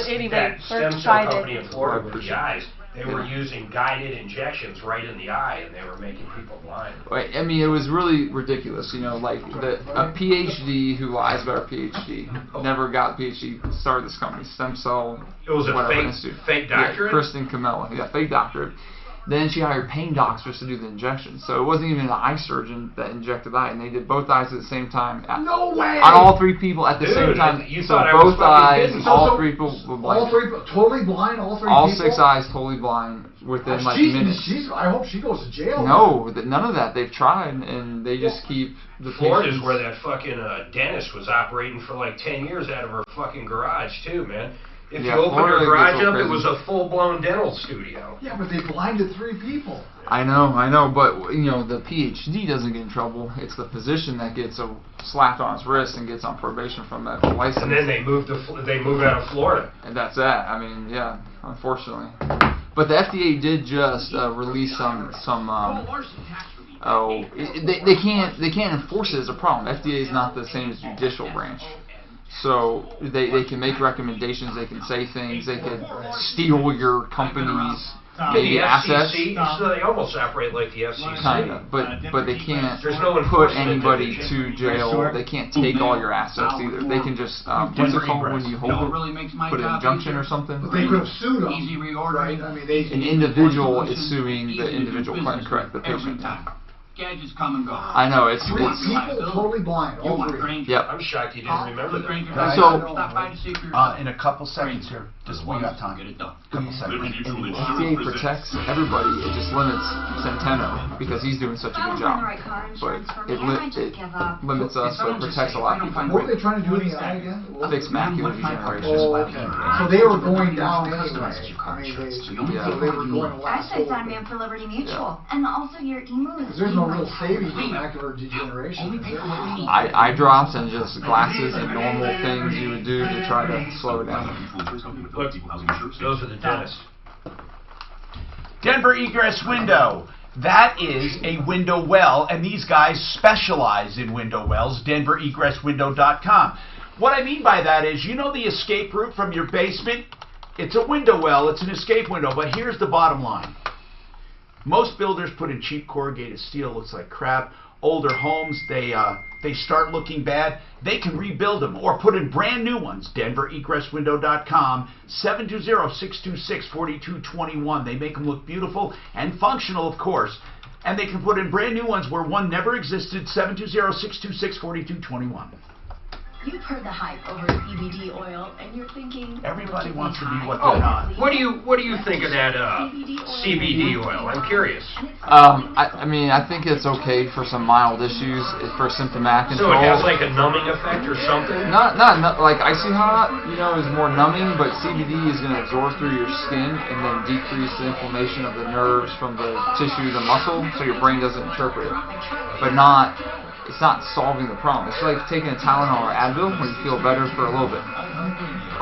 anyway, that we're stem cell excited. company in Florida with the eyes, they were using guided injections right in the eye, and they were making people blind. Right, I mean, it was really ridiculous. Like a PhD who lies about a PhD, never got a PhD, started this company, Stem Cell. It was a whatever fake institute. doctorate? Yeah, Kristen Camella, fake doctorate. Then she hired pain doctors to do the injections. So it wasn't even an eye surgeon that injected the eye, and they did both eyes at the same time. No way! On all three people at the same time. You so thought I was both fucking eyes, kidding. all three people were blind. All three, totally blind. All three. All people? 6 eyes totally blind within minutes. I hope she goes to jail. No, none of that. They've tried, and they just keep the Florida's patients. where that fucking dentist was operating for like 10 years out of her fucking garage too, man. If Yeah, you opened Florida her garage gets up, real it was a full-blown dental studio. Yeah, but they blinded 3 people. I know, but the PhD doesn't get in trouble. It's the physician that gets slapped on his wrist and gets on probation from medical license. And then they move out of Florida. And that's that. I mean, yeah, unfortunately. But the FDA did just release some they can't enforce it as a problem. FDA is not the same as judicial branch. So they can make recommendations, they can say things, they can steal your company's maybe assets. So they almost operate like the FCC. Kind of, but they can't There's no put enforcement anybody division. to jail. They can't take all your assets either. They can just what's it called when you hold it? Put an injunction or something. But they could have sued them. Easy Right? reordering. I mean, they. An individual is suing the individual client, correct? The patient. Gadgets come and go. I know it's People totally blind. You All want three. Granger. Yep. I'm shocked you didn't remember that. And so, Stop by to see for yourself. In a couple seconds here, just we got time. Get it done. Couple seconds. FDA protects everybody. It just limits Centeno because he's doing such a good job. But it limits us, but it protects a lot of people. What were they trying to do in the eye again? Fix macular degeneration. Oh, okay. So they were going down anyway. I mean, so they were going to I last should sign me up for Liberty Mutual. And also your emu is there's no real savings in macular degeneration. Is there? Eye drops and just glasses and normal things you would do to try to slow it down. Look, those are the dentists. Denver egress window. That is a window well, and these guys specialize in window wells. DenverEgressWindow.com. What I mean by that is, you know the escape route from your basement? It's a window well, it's an escape window, but here's the bottom line. Most builders put in cheap corrugated steel, looks like crap. Older homes, they start looking bad. They can rebuild them or put in brand new ones. DenverEgressWindow.com, 720-626-4221. They make them look beautiful and functional, of course. And they can put in brand new ones where one never existed, 720-626-4221. You've heard the hype over CBD oil, and you're thinking everybody wants to be what Oh, they're not. what do you think of that CBD oil? I'm curious. I mean, I think it's okay for some mild issues for symptomatic control. So it has like a numbing effect or something? Not like icy hot, is more numbing, but CBD is going to absorb through your skin and then decrease the inflammation of the nerves from the tissue, the muscle, so your brain doesn't interpret it. But it's not solving the problem. It's like taking a Tylenol or Advil when you feel better for a little bit.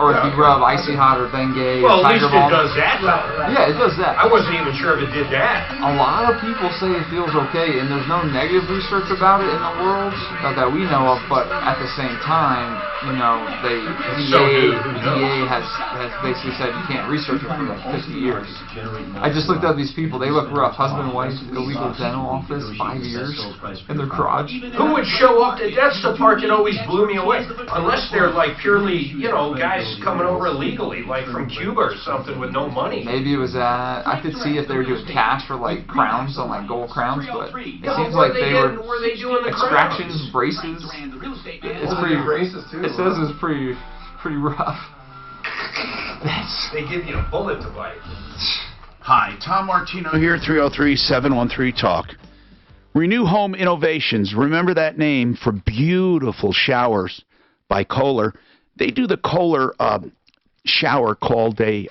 Or if you rub icy hot or Bengay Well, or at least Tiger it Balm. does that. Yeah, it does that. I wasn't even sure if it did that. A lot of people say it feels okay, and there's no negative research about it in the world that we know of, but at the same time, the DA has basically said you can't research it for like 50 years. I just looked up these people. They look rough. Husband and wife, illegal dental office, 5 years in their garage. Who would show up? That's the part that always blew me away. Unless they're like purely, guys coming over illegally, like from Cuba or something with no money. Maybe it was that. I could see if they were doing cash for like crowns, on like gold crowns, but it seems like they were doing the extractions, braces. It's pretty braces too. It says it's pretty rough. They give you a bullet to bite. Hi, Tom Martino here, 303-713-TALK. Renew Home Innovations. Remember that name for beautiful showers by Kohler. They do the Kohler shower called a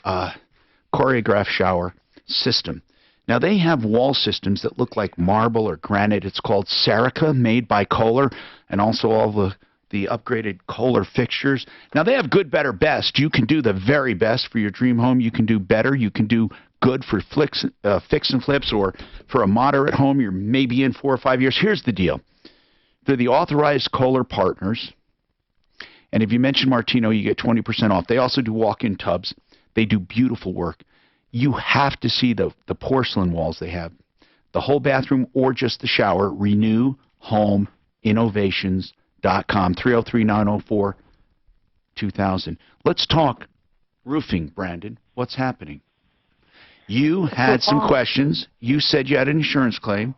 choreograph shower system. Now, they have wall systems that look like marble or granite. It's called Serica, made by Kohler, and also all the upgraded Kohler fixtures. Now, they have good, better, best. You can do the very best for your dream home. You can do better. You can do good for fix and flips, or for a moderate home you're maybe in 4 or 5 years. Here's the deal. They're the authorized Kohler partners. And if you mention Martino, you get 20% off. They also do walk-in tubs. They do beautiful work. You have to see the porcelain walls they have. The whole bathroom or just the shower. RenewHomeInnovations.com. 303-904-2000. Let's talk roofing, Brandon. What's happening? You had some questions. You said you had an insurance claim.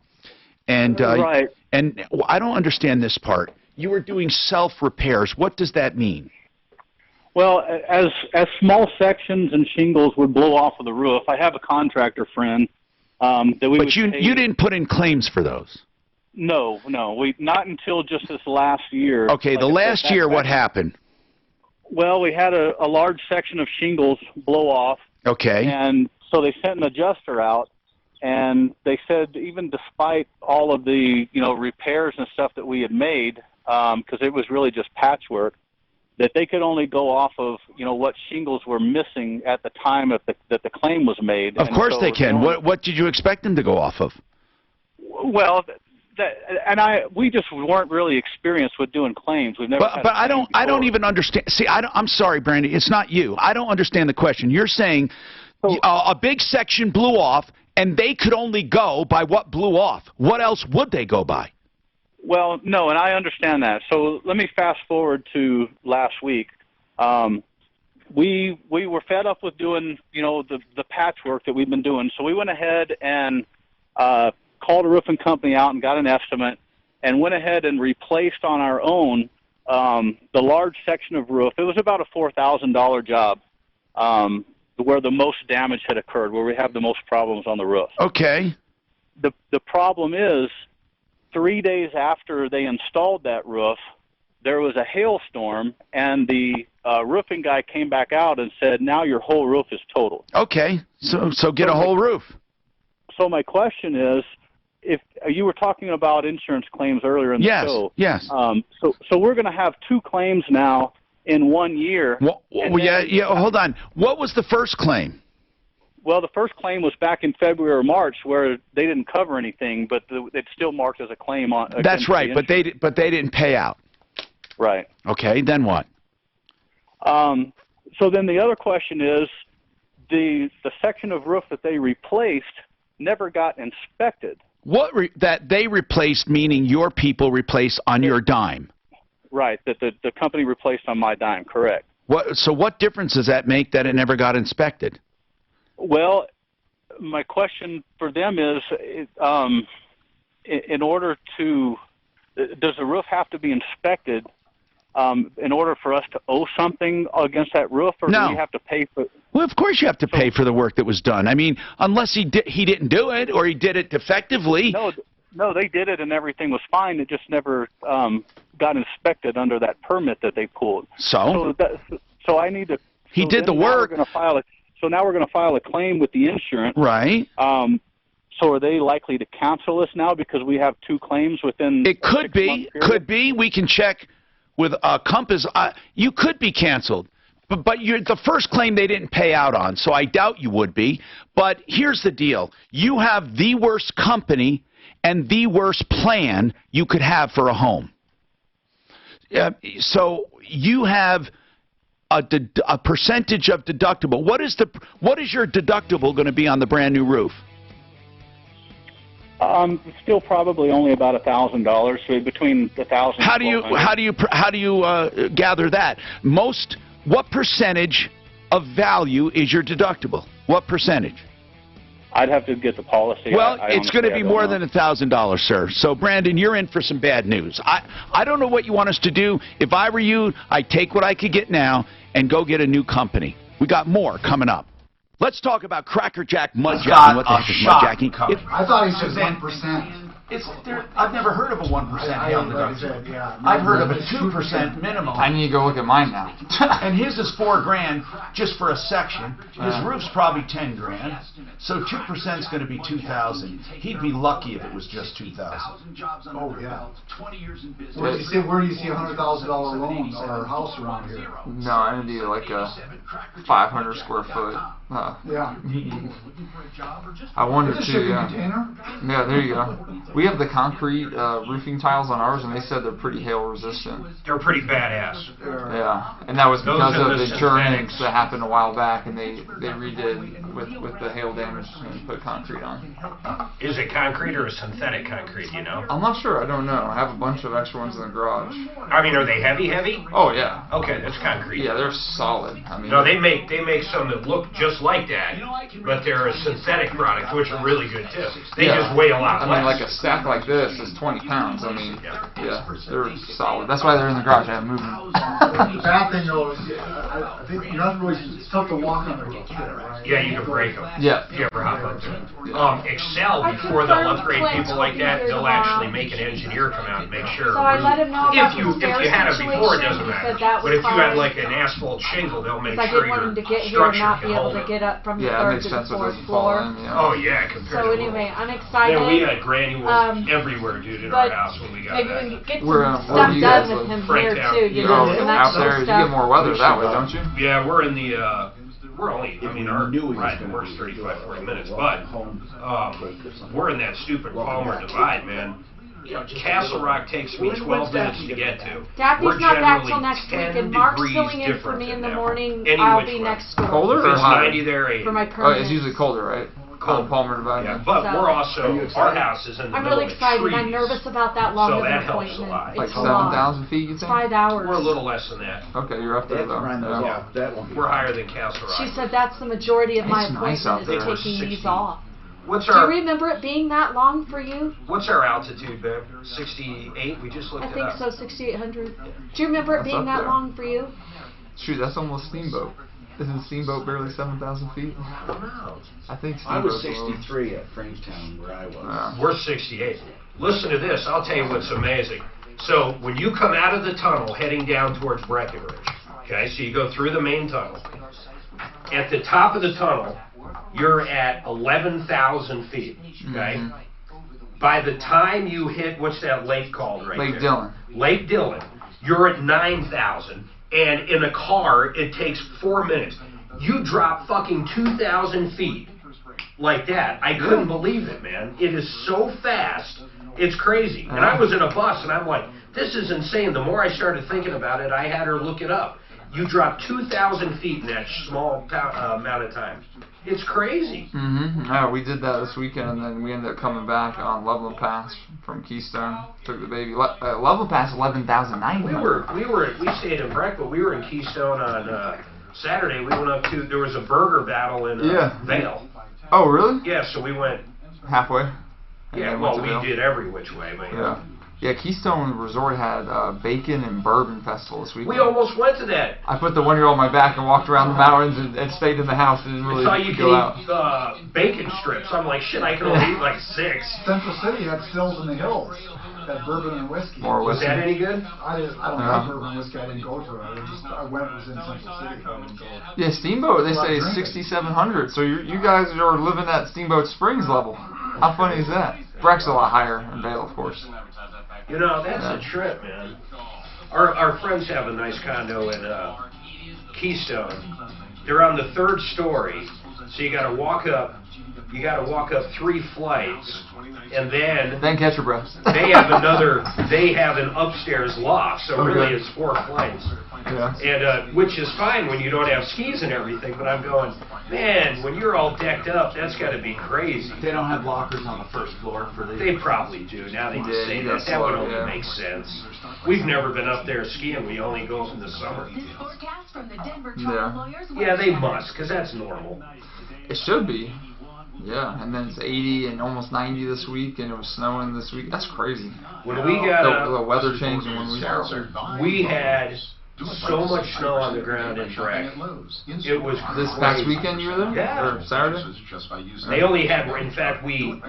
And right. And I don't understand this part. You were doing self-repairs. What does that mean? Well, as small sections and shingles would blow off of the roof, I have a contractor friend that we. But you didn't put in claims for those. No, we not until just this last year. Okay, the last year, what happened? Well, we had a large section of shingles blow off. Okay. And so they sent an adjuster out, and they said even despite all of the repairs and stuff that we had made, because it was really just patchwork, that they could only go off of, what shingles were missing at the time that the claim was made. Of course so they can. What did you expect them to go off of? Well, we just weren't really experienced with doing claims. We've never. But I don't even understand. See, I'm sorry, Brandy. It's not you. I don't understand the question. You're saying a big section blew off, and they could only go by what blew off. What else would they go by? Well, no, and I understand that. So let me fast forward to last week. We were fed up with doing, the patchwork that we've been doing. So we went ahead and called a roofing company out and got an estimate, and went ahead and replaced on our own the large section of roof. It was about a $4,000 job, where the most damage had occurred, where we have the most problems on the roof. Okay. The problem is, 3 days after they installed that roof, there was a hailstorm, and the roofing guy came back out and said, now your whole roof is totaled. Okay, so get a whole roof. So my question is, if you were talking about insurance claims earlier in the show. Yes. So we're going to have 2 claims now in 1 year. Well, hold on. What was the first claim? Well, the first claim was back in February or March, where they didn't cover anything, but it's still marked as a claim on. That's right, but they didn't pay out. Right. Okay, then what? So then the other question is, the section of roof that they replaced never got inspected. That they replaced, meaning your people replaced on your dime? Right, that the company replaced on my dime, correct. So what difference does that make that it never got inspected? Well, my question for them is, in order to, does the roof have to be inspected in order for us to owe something against that roof, or do we have to pay for? Well, of course you have to pay for the work that was done. I mean, unless he didn't do it, or he did it defectively. No, they did it and everything was fine. It just never got inspected under that permit that they pulled. So I need to. He did the work. So now we're going to file a claim with the insurance. Right. So are they likely to cancel us now because we have 2 claims within? It could be. Could be. We can check with Compass. You could be canceled. But the first claim they didn't pay out on, so I doubt you would be. But here's the deal. You have the worst company and the worst plan you could have for a home. So you have a percentage of deductible. What is your deductible going to be on the brand new roof? Still probably only about $1,000, so between $1,000. How do you gather that? What percentage of value is your deductible? What percentage? I'd have to get the policy. Well, it's going to be more than $1,000, sir. So, Brandon, you're in for some bad news. I don't know what you want us to do. If I were you, I'd take what I could get now and go get a new company. We got more coming up. Let's talk about Cracker Jack mudjacking. What the heck is mudjacking? I thought he said 1%. I've never heard of a 1% hail deduction. I've heard of a 2% minimum. I need to go look at mine now. And his is $4,000 just for a section. His roof's probably $10,000. So 2% is going to be $2,000. He'd be lucky if it was just $2,000. Oh yeah. Where do you see $100,000 loans or a house around here? No, I need like a 500 square foot. Yeah. I wanted to. Container? Yeah, there you go. We have the concrete roofing tiles on ours, and they said they're pretty hail resistant. They're pretty badass. Yeah, and that was because of the Jernix that happened a while back, and they redid with the hail damage and put concrete on. Is it concrete or a synthetic concrete? You know? I'm not sure. I don't know. I have a bunch of extra ones in the garage. I mean, are they heavy? Oh yeah. Okay, that's concrete. Yeah, they're solid. I mean. No, they make some that look just like that, but they're a synthetic product, which are really good too. They just weigh a lot less. I mean, like a stack like this is 20 pounds. I mean, yeah, they're solid. That's why they're in the garage. I haven't moved them. The bad thing though is, I think you're not really, it's tough to walk on the roof there, right? Yeah, you can break them. Yeah. If you ever hop up to it. Excel, before they'll upgrade people like that, they'll actually make an engineer come out and make sure. So I let him know about if you the had it before, it situation. doesn't He matter. said that But was if you had fine. like an asphalt shingle, they'll make I sure didn't want him your to get here and structure not can be able hold to it. get up from the Yeah, that third makes to the sense. It fourth doesn't fall floor. in. Yeah. Oh yeah, compared So to anyway, I'm excited. Yeah, we had granules everywhere, dude, in our but house when we got maybe back. we can get Where, some where stuff you done guys with live? him Frank here Town. too. You Oh, know, some out extra there, you stuff. get more weather that way, don't you? Yeah, we're in the, we're only, I mean, our ride to work's 35, 40 minutes, but we're in that stupid Palmer Divide, man. Castle Rock takes me 12 minutes to get to. Daffy's We're not back till generally next week, 10 and Mark's degrees filling in for different me in than the them. morning. Any I'll which be way. next door. Colder If or it's hotter? 90 there, 80. For my Oh, permit. it's usually colder, right? Cold. Palmer Divide. Yeah, but So- we're also, our house is in the I'm middle really of the excited. trees. I'm nervous about that long So of that an helps a appointment. lot. Like It's a lot. 7,000 feet, you It's think? 5 hours. We're a little less than that. Okay, you're up there though. Yeah. That one. We're higher than Castle Rock. She said that's the majority of my It's nice out appointment there. is taking these 60. off. What's Do you our remember it being that long for you? altitude, babe? 68? We just looked I it think up. so, 6,800. Do you remember it That's being up that there. long for you? Shoot, that's almost Steamboat. Isn't Steamboat barely 7,000 feet? I don't know. I think I was Steamboat's low. 63 at Franktown where I was. Yeah. We're 68. Listen to this. I'll tell you what's amazing. So when you come out of the tunnel heading down towards Breckenridge, okay, so you go through the main tunnel. At the top of the tunnel, you're at 11,000 feet, okay? Mhm. By the time you hit, what's that lake called right Lake there? Dillon. Lake Dillon, you're at 9,000, and in a car, it takes 4 minutes. You drop fucking 2,000 feet like that. I couldn't believe it, man. It is so fast. It's crazy. And I was in a bus, and I'm like, this is insane. The more I started thinking about it, I had her look it up. You drop 2,000 feet in that small amount of time. It's crazy. Mm-hmm. Yeah, we did that this weekend, and then we ended up coming back on Loveland Pass from Keystone. Took the baby. Loveland Pass, 11,900. We stayed in Breck, but we were in Keystone on Saturday. We went up to, there was a burger battle in Vail. Oh, really? Yeah, so we went, Halfway. And yeah, then well, went to Vail. we did every which way, but Yeah. Yeah, Keystone Resort had Bacon and Bourbon Festival this weekend. we almost went to that. I put the 1-year-old on my back and walked around the mountains and stayed in the house and didn't really I saw you go out. can eat bacon strips. I'm like, shit, I can only eat like 6. Central City had Stills in the Hills. Had bourbon and whiskey. More Was whiskey. that any good? I don't Yeah. like bourbon and whiskey. I didn't go to it. I went. It was in Central City. I didn't go. Yeah, Steamboat, they Well, say drink it. 6,700. So you guys are living at Steamboat Springs level. How funny is that? Breck's a lot higher in Vail, of course. You know, that's a trip, man. Our friends have a nice condo in Keystone. They're on the 3rd story, so you got to walk up. You got to walk up 3 flights, and then catch your breath. They have an upstairs loft, so Okay. really it's 4 flights. Yeah. And which is fine when you don't have skis and everything, but I'm going, man, when you're all decked up, that's got to be crazy. They don't have lockers on the first floor for the... They probably do. Now they Yeah, just say you that. got That would slow, only yeah. make sense. We've never been up there skiing. We only go in the summer. This forecast from the Denver Yeah. Trial Lawyers. Yeah, they must, because that's normal. It should be. Yeah, and then it's 80 and almost 90 this week, and it was snowing this week. That's crazy. When we got the weather changed in 1 week. we had so much snow on the ground in Breck. It was This past crazy. weekend you were there? Yeah. Or Saturday? They only had, in fact, we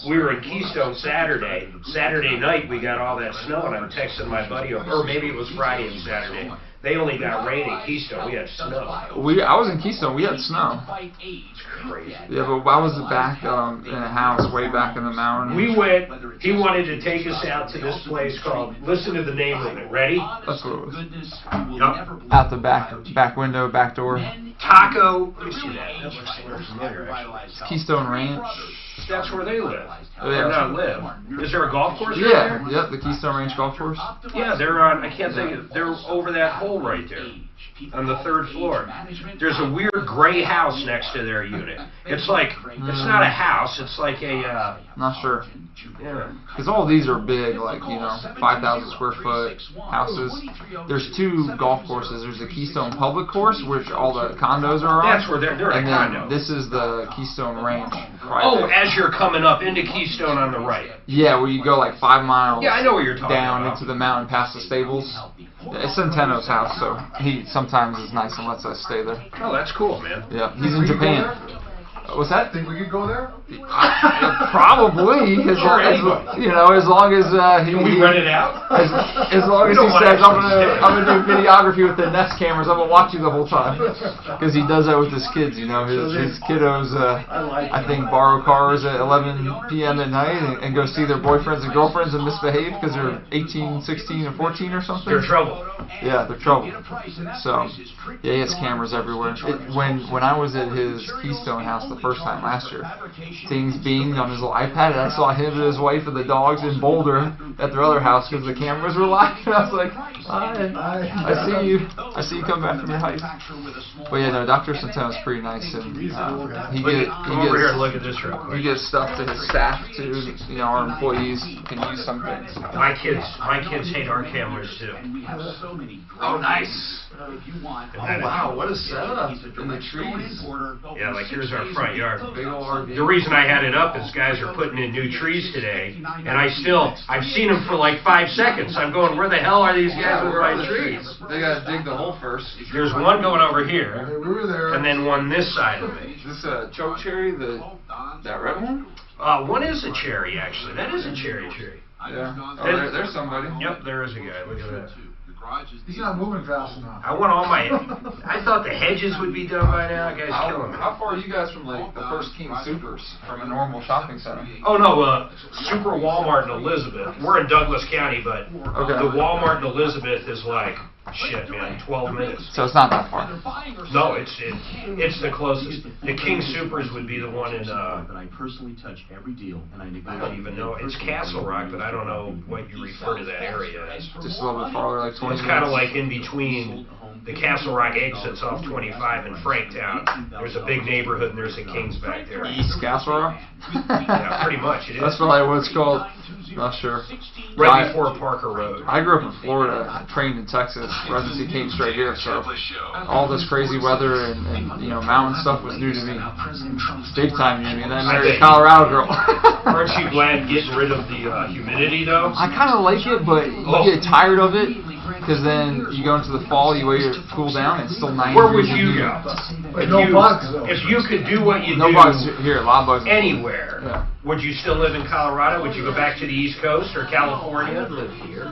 were in Keystone Saturday. Saturday night we got all that snow, and I'm texting my buddy, or maybe it was Friday and Saturday. They only got rain in Keystone. We had snow. I was in Keystone. We had snow. It's crazy. Yeah, but I was back in a house way back in the mountains. We went, he wanted to take us out to this place called, listen to the name of it, ready? That's what it was. Yep. Out the back window, back door. Taco, let me see that. That looks familiar, actually. Keystone Ranch. That's where they live. Oh, yeah. Or not live. Is there a golf course right Yeah, there? yep, the Keystone Ranch Golf Course. Yeah, they're on, I can't think of, they're over that hole right there. On the 3rd floor. There's a weird gray house next to their unit. It's like, it's not a house, it's like a, Not sure. yeah. Because all these are big, like, 5,000 square foot houses. There's 2 golf courses. There's the Keystone Public Course, which all the condos are on. That's where they're a and then condo. this is the Keystone Ranch. Oh, as you're coming up into Keystone on the right. Yeah, where you go like 5 miles Yeah, I know what you're talking down about. into the mountain past the stables. It's Centeno's house, so he sometimes is nice and lets us stay there. Oh, that's cool, man. Yeah, he's in Japan. What's that? Think we could go there? Probably, as long as as long as Can we rent it out? as long as he says I'm gonna do videography with the Nest cameras, I'm gonna watch you the whole time, because he does that with his kids. His kiddos I think borrow cars at 11 p.m. at night and go see their boyfriends and girlfriends and misbehave because they're 18, 16, and 14 or something. They're trouble. Yeah, they're trouble. So yeah, he has cameras everywhere. When I was at his Keystone house the first time last year, things beamed on his little iPad, and I saw him and his wife and the dogs in Boulder at their other house because the cameras were live. And I was like, hi, I see you. I see you come back from your hike. But yeah, no, Dr. Centeno's pretty nice, and Come over here and look at this real quick. he gives stuff to his staff too. Our employees can use some things. My kids hate our cameras too. Oh, nice. Oh wow, what a setup in the trees. Yeah, like here's our front yard. Big old RV. The reason I had it up is guys are putting in new trees today, and I've seen them for like 5 seconds. I'm going, where the hell are these guys with my trees? They gotta dig the hole first. There's one going over here, and then one this side of me. Is this a choke cherry, that red one? One is a cherry, actually. That is a cherry. Yeah. Oh, there's somebody. Yep, there is a guy. Look at that. He's not moving fast enough. I want all my... I thought the hedges would be done by now. That guy's killing me. How far are you guys from like the first King Supers from a normal shopping center? Oh no, Super Walmart in Elizabeth. We're in Douglas County, but the Walmart in Elizabeth is like, shit, man, 12 minutes. So it's not that far. No, it's the closest. The King Supers would be the one in. I personally touch every deal, and I don't even know. It's Castle Rock, but I don't know what you refer to that area as. Just a little bit farther, like 20 It's kind of like in between the Castle Rock exits off 25 and Franktown. There's a big neighborhood, and there's a King's back there. East Castle Rock? Yeah, pretty much. It is. That's probably what it's called. Not sure. Right before Parker Road. I grew up in Florida. I trained in Texas. Residency came straight here, so all this crazy weather and mountain stuff was new to me. Big time new to me. And then I married a Colorado girl. Aren't you glad getting rid of the humidity, though? I kind of like it, but you get tired of it. Because then you go into the fall, you wait to cool down, and it's still 90 Where would degrees. you go? Bugs, though. If you could do what you no do bugs here, a lot of bugs anywhere, yeah. Would you still live in Colorado? Would you go back to the East Coast or California? Live here.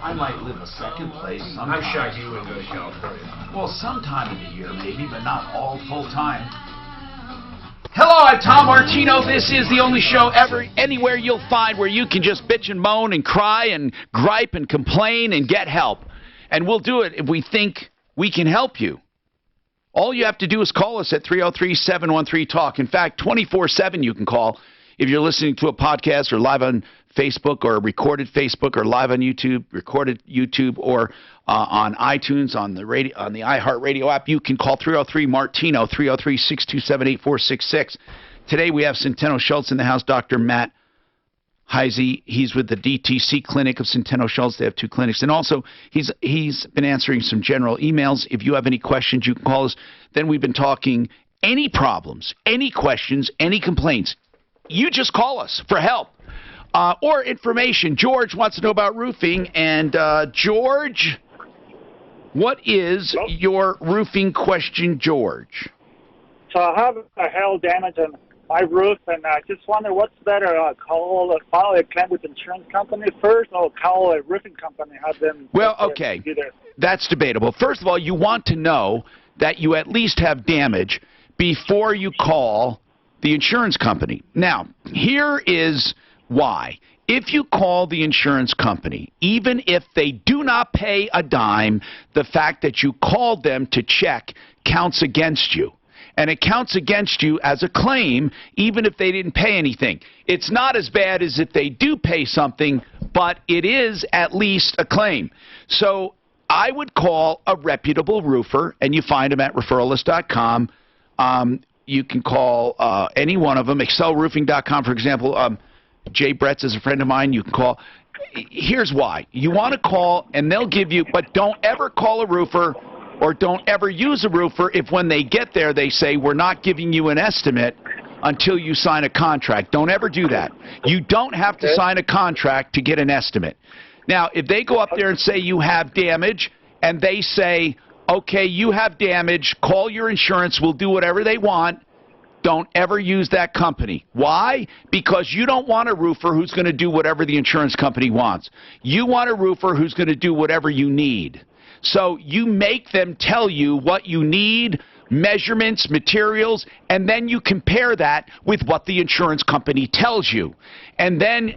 I might live a second place sometime. I'm shocked you wouldn't go to California. Well, sometime in the year maybe, but not all full time. Hello, I'm Tom Martino. This is the only show anywhere you'll find where you can just bitch and moan and cry and gripe and complain and get help. And we'll do it if we think we can help you. All you have to do is call us at 303-713-TALK. In fact, 24/7 you can call if you're listening to a podcast or live on Facebook or recorded Facebook or live on YouTube, recorded YouTube, or on iTunes, on the radio, on the iHeartRadio app. You can call 303-MARTINO, 303-627-8466. Today we have Centeno Schultz in the house, Dr. Matt Heisey. He's with the DTC clinic of Centeno Schultz. They have 2 clinics. And also, he's been answering some general emails. If you have any questions, you can call us. Then we've been talking any problems, any questions, any complaints. You just call us for help. Or information. George wants to know about roofing. And George, what is your roofing question, George? So I have a hail damage on my roof, and I just wonder what's better, file a claim with insurance company first, or call a roofing company, have them... Well, okay, that's debatable. First of all, you want to know that you at least have damage before you call the insurance company. Now, here is why. If you call the insurance company, even if they do not pay a dime, the fact that you called them to check counts against you. And it counts against you as a claim, even if they didn't pay anything. It's not as bad as if they do pay something, but it is at least a claim. So I would call a reputable roofer, and you find them at referralist.com. You can call any one of them, excelroofing.com, for example. Jay Bretz is a friend of mine. You can call. Here's why. You want to call, and they'll give you, but don't ever call a roofer or don't ever use a roofer if when they get there they say, we're not giving you an estimate until you sign a contract. Don't ever do that. You don't have to sign a contract to get an estimate. Now, if they go up there and say you have damage, and they say, okay, you have damage, call your insurance, we'll do whatever they want, Don't ever use that company. Why? Because you don't want a roofer who's going to do whatever the insurance company wants. You want a roofer who's going to do whatever you need. So you make them tell you what you need, measurements, materials, and then you compare that with what the insurance company tells you. And then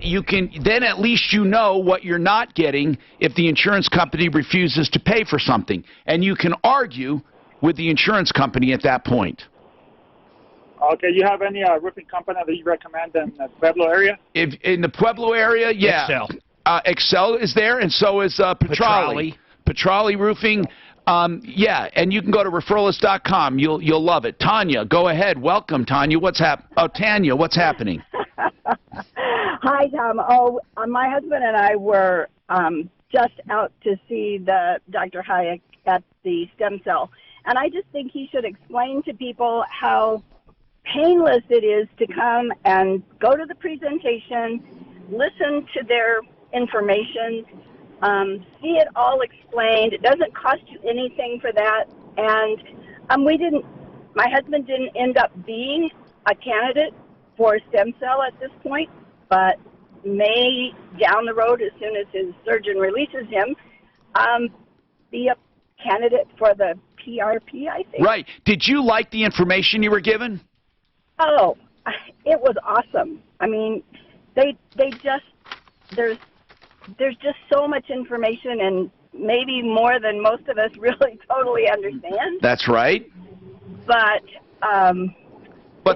then at least you know what you're not getting if the insurance company refuses to pay for something. And you can argue with the insurance company at that point. Okay, you have any roofing company that you recommend in the Pueblo area? In the Pueblo area, yeah. Excel. Excel is there, and so is Petrali. Petrali Roofing. Yeah, and you can go to referralist.com. You'll love it. Tanya, go ahead. Welcome, Tanya. Tanya, what's happening? Hi, Tom. My husband and I were just out to see the Dr. Hayek at the stem cell, and I just think he should explain to people how painless it is to come and go to the presentation, listen to their information, see it all explained. It doesn't cost you anything for that. And my husband didn't end up being a candidate for stem cell at this point, but may down the road, as soon as his surgeon releases him, be a candidate for the PRP, I think. Right. Did you like the information you were given? Oh, it was awesome. I mean, there's just so much information, and maybe more than most of us really totally understand. That's right. But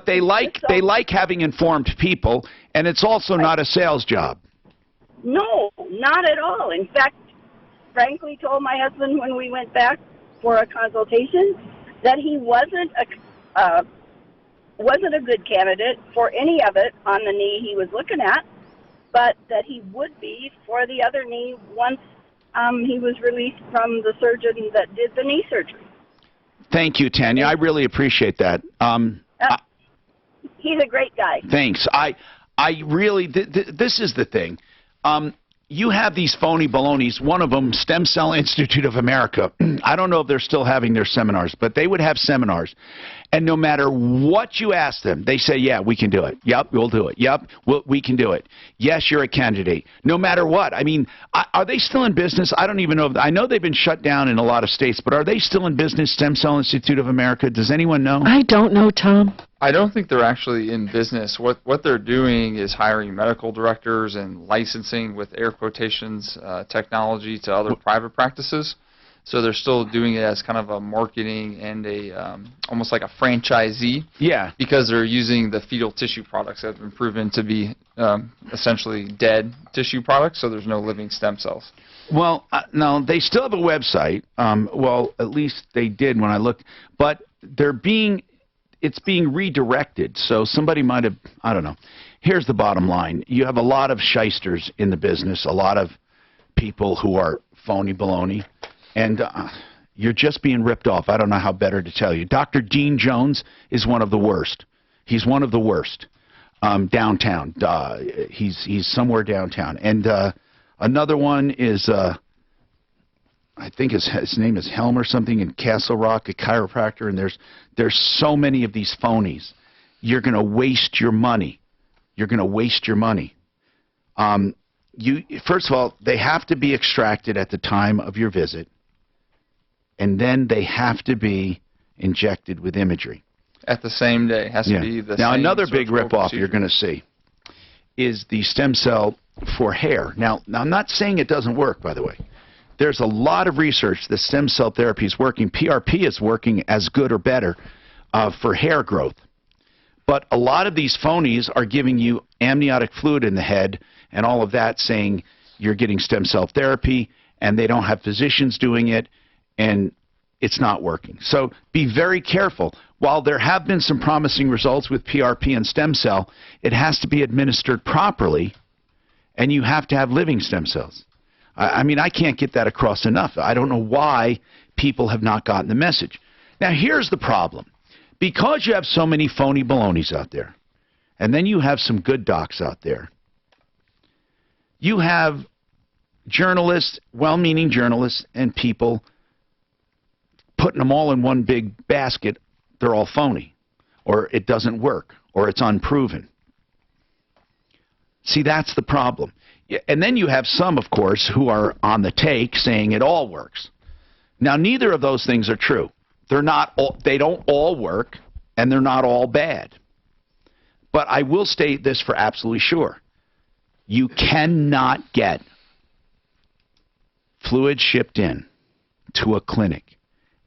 they like having informed people, and it's also not a sales job. No, not at all. In fact, frankly, told my husband when we went back for a consultation that he wasn't a good candidate for any of it on the knee he was looking at, but that he would be for the other knee once he was released from the surgeon that did the knee surgery. Thank you, Tanya. I really appreciate that. He's a great guy. Thanks. I really, this is the thing. You have these phony balonies. One of them, Stem Cell Institute of America. I don't know if they're still having their seminars, but they would have seminars. And no matter what you ask them, they say, yeah, we can do it. Yep, we'll do it. Yep, we can do it. Yes, you're a candidate. No matter what. I mean, are they still in business? I don't even know. I know they've been shut down in a lot of states, but are they still in business, Stem Cell Institute of America? Does anyone know? I don't know, Tom. I don't think they're actually in business. What they're doing is hiring medical directors and licensing with air quotations technology to other private practices. So they're still doing it as kind of a marketing and a almost like a franchisee. Yeah. Because they're using the fetal tissue products that have been proven to be essentially dead tissue products. So there's no living stem cells. Well, no, they still have a website. Well, at least they did when I looked. But it's being redirected. So somebody might have, I don't know. Here's the bottom line. You have a lot of shysters in the business, a lot of people who are phony baloney. And you're just being ripped off. I don't know how better to tell you. Dr. Dean Jones is one of the worst. He's one of the worst downtown. He's somewhere downtown. And another one is, I think his name is Helm or something in Castle Rock, a chiropractor. And there's so many of these phonies. You're going to waste your money. You're going to waste your money. First of all, they have to be extracted at the time of your visit. And then they have to be injected with imagery. At the same day. It has to be the Now, same another big surgical ripoff procedure. you're going to see is the stem cell for hair. Now, I'm not saying it doesn't work, by the way. There's a lot of research that stem cell therapy is working. PRP is working as good or better for hair growth. But a lot of these phonies are giving you amniotic fluid in the head and all of that, saying you're getting stem cell therapy, and they don't have physicians doing it, and it's not working. So be very careful. While there have been some promising results with PRP and stem cell, it has to be administered properly, and you have to have living stem cells. I mean, I can't get that across enough. I don't know why people have not gotten the message. Now, here's the problem. Because you have so many phony balonies out there, and then you have some good docs out there, you have journalists, well-meaning journalists, and people putting them all in one big basket. They're all phony. or it doesn't work, or it's unproven. See, that's the problem. And then you have some, of course, who are on the take saying it all works. Now, neither of those things are true. They don't all work, and they're not all bad. But I will state this for absolutely sure. You cannot get fluid shipped in to a clinic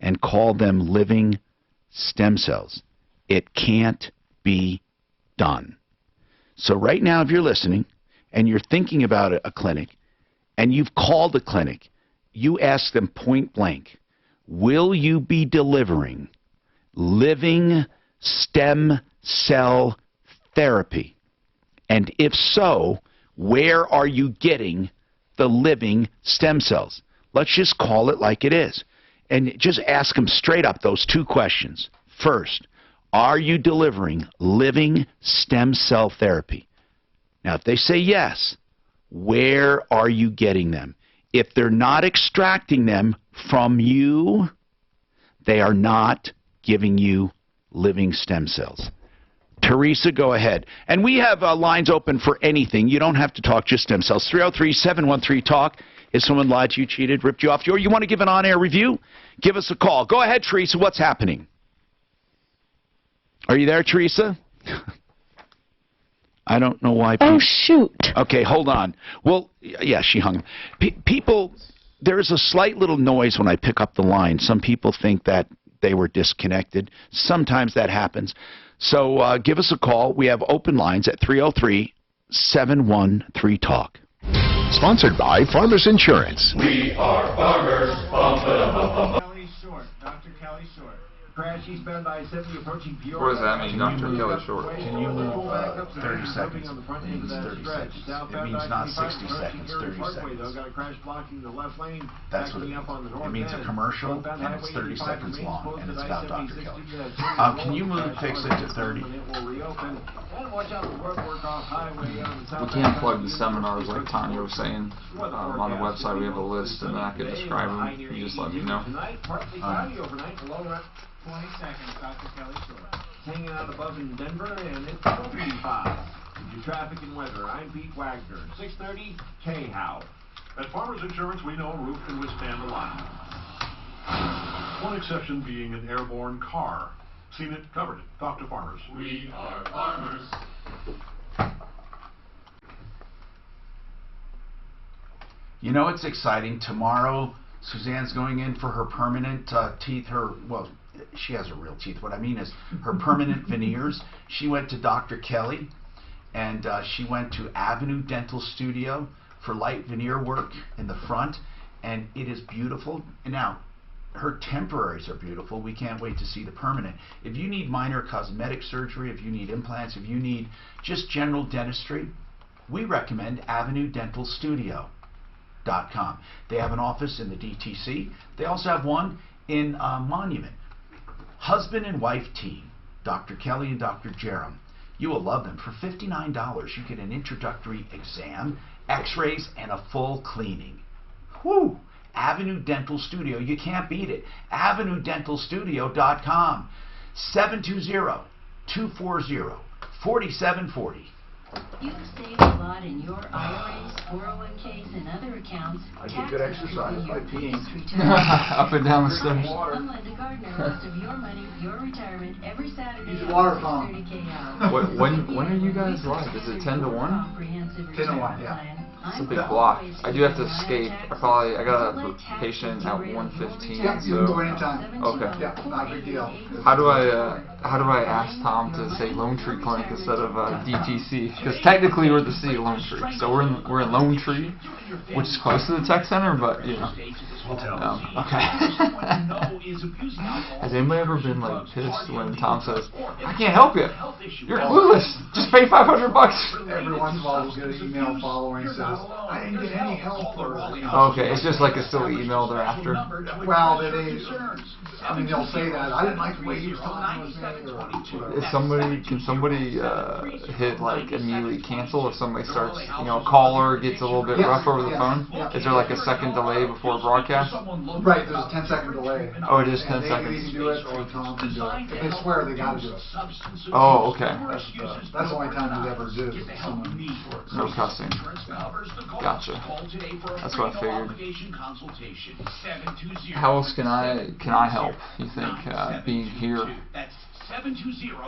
and call them living stem cells. It can't be done. So right now, if you're listening and you're thinking about a clinic and you've called a clinic, you ask them point blank, will you be delivering living stem cell therapy? And if so, where are you getting the living stem cells? Let's just call it like it is. And just ask them straight up those two questions. First, are you delivering living stem cell therapy? Now, if they say yes, where are you getting them? If they're not extracting them from you, they are not giving you living stem cells. Teresa, go ahead. And we have lines open for anything. You don't have to talk, just stem cells. 303-713-TALK. If someone lied to you, cheated, ripped you off, or you want to give an on-air review, give us a call. Go ahead, Teresa. What's happening? Are you there, Teresa? I don't know why. Oh, shoot. Okay, hold on. Well, yeah, she hung. People, there's a slight little noise when I pick up the line. Some people think that they were disconnected. Sometimes that happens. So give us a call. We have open lines at 303-713-TALK. Sponsored by Farmers Insurance. We are farmers. Kelly Short, Dr. Kelly Short. Crash eastbound I-70 approaching Peoria. What does that mean, Dr. Kelly Short? Can you move 30 seconds? It means 30 seconds. It means not 60 seconds, 30 seconds. Got a crash blocking the left lane. That's what it means. It means a commercial, and it's 30 seconds long, and it's about Dr. Kelly. Can you move fix it to 30? We can't plug the seminars like Tanya was saying. On the website we have a list, and then I can describe them. You just let me know. 20 seconds, Dr. Kelly Short. Hanging out above in Denver, and it's 35. Your traffic and weather. I'm Pete Wagner. 630 K-How. At Farmers Insurance, we know a roof can withstand a lot. One exception being an airborne car. Seen it, covered it. Talk to Farmers. We are farmers. You know, it's exciting. Tomorrow, Suzanne's going in for her permanent teeth. She has her real teeth. What I mean is her permanent veneers. She went to Dr. Kelly, and she went to Avenue Dental Studio for light veneer work in the front, and it is beautiful. Now, her temporaries are beautiful. We can't wait to see the permanent. If you need minor cosmetic surgery, if you need implants, if you need just general dentistry, we recommend AvenueDentalStudio.com. They have an office in the DTC. They also have one in Monument. Husband and wife team, Dr. Kelly and Dr. Jerem. You will love them. For $59, you get an introductory exam, x-rays, and a full cleaning. Whew! Avenue Dental Studio. You can't beat it. AvenueDentalStudio.com. 720-240-4740. You've saved a lot in your IRAs, 401ks, and other accounts. I get good exercise by peeing. Up and down the stairs. I'm Linda Gardner, host of Your Money, Your Retirement, every Saturday Use at water pump. 30 KL. When are you guys live? Is it 10 to 1? Comprehensive 10 to 1, retirement yeah. plan. It's a big block. I do have to escape. I got a patient at 1:15. Yeah, you can go anytime. Okay. Yeah, not a big deal. How do I ask Tom to say Lone Tree Clinic instead of DTC? Because technically we're the city of Lone Tree, so we're in Lone Tree, which is close to the tech center, but you know. Okay. Has anybody ever been like pissed when Tom says, "I can't help you. You're clueless. Just pay $500." Every once in a while we'll get an email following says, I didn't get any any help or, Okay, it's just like a silly email thereafter. well, I mean, they'll say that, I didn't like the way he was talking with me, or whatever. Can somebody hit like immediately cancel if somebody starts, you know, a caller gets a little bit rough over the phone? Is there like a second delay before broadcast? Right, there's a 10-second delay. Oh, it is 10 They seconds. can do it, or Tom can do it. If they swear, they gotta do it. Oh, okay. That's the only time we ever do. No cussing. Gotcha. That's what I figured. How else can I help? You think being here? I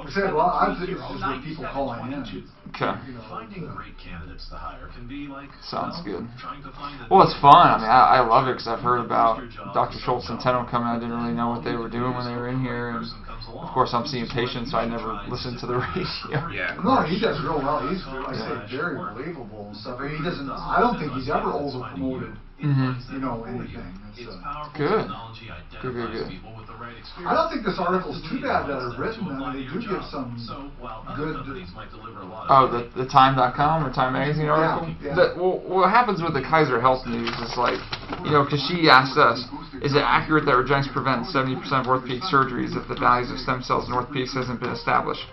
said, well, I think it's just with people calling in. Okay. Finding great candidates to hire can be like Sounds good. trying to find a Well, it's fun. I mean, I love it because I've heard about Dr. Schultz and Tenno coming. I didn't really know what they were doing when they were in here, and of course I'm seeing patients, so I never listened to the radio. Yeah. No, he does real well. He's, like I say, very believable and stuff. He doesn't. I don't think he's ever over promoted. You know, anything. Good. Good. I don't think this article's too bad that are written. I mean, they do give some good. Oh, the Time.com or Time Magazine article? Yeah. Well, what happens with the Kaiser Health News is like, you know, because she asked us, is it accurate that Regenxx prevents 70% of orthopedic surgeries if the values of stem cells in orthopedics hasn't been established?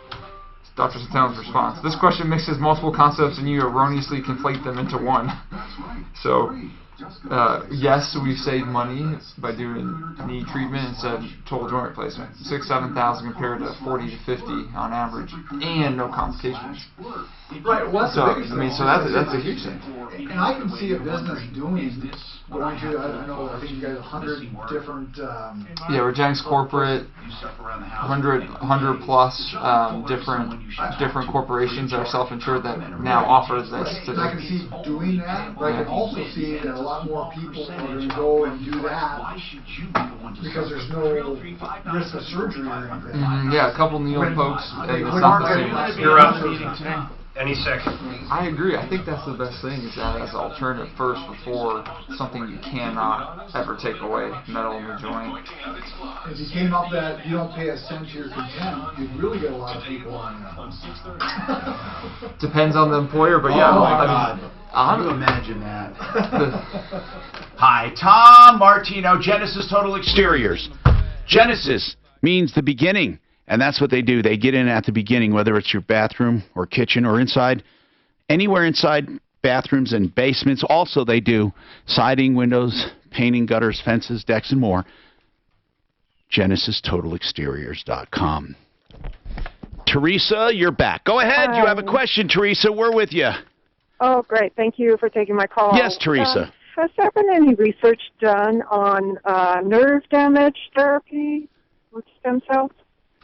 Dr. Santano's response. This question mixes multiple concepts and you erroneously conflate them into one. So, yes, we've saved money by doing knee treatment instead of total joint replacement. 6,000-7,000 compared to 40 to 50 on average, and no complications. Right. Well, that's the biggest thing. So that's a huge thing. And I can see a business going to, I think you guys have 100 different. Yeah, Regenxx corporate, 100 plus different corporations that are self-insured that now offer this. And I can see doing that, but I can also see that a lot more people are going to go and do that because there's no risk of surgery or anything. Yeah, a couple needle pokes, and it's not the same. You're up. Any second. I agree. I think that's the best thing is that as an alternative first before something you cannot ever take away, metal in the joint. If you came up that you don't pay a cent to your content, you'd really get a lot of people on you. Depends on the employer, but yeah. Oh my God. Can you imagine that? Hi, Tom Martino, Genesis Total Exteriors. Genesis means the beginning. And that's what they do. They get in at the beginning, whether it's your bathroom or kitchen or inside. Anywhere inside bathrooms and basements. Also, they do siding, windows, painting, gutters, fences, decks, and more. GenesisTotalExteriors.com. Teresa, you're back. Go ahead. Hi. You have a question, Teresa. We're with you. Oh, great. Thank you for taking my call. Yes, Teresa. Has there been any research done on nerve damage therapy with stem cells?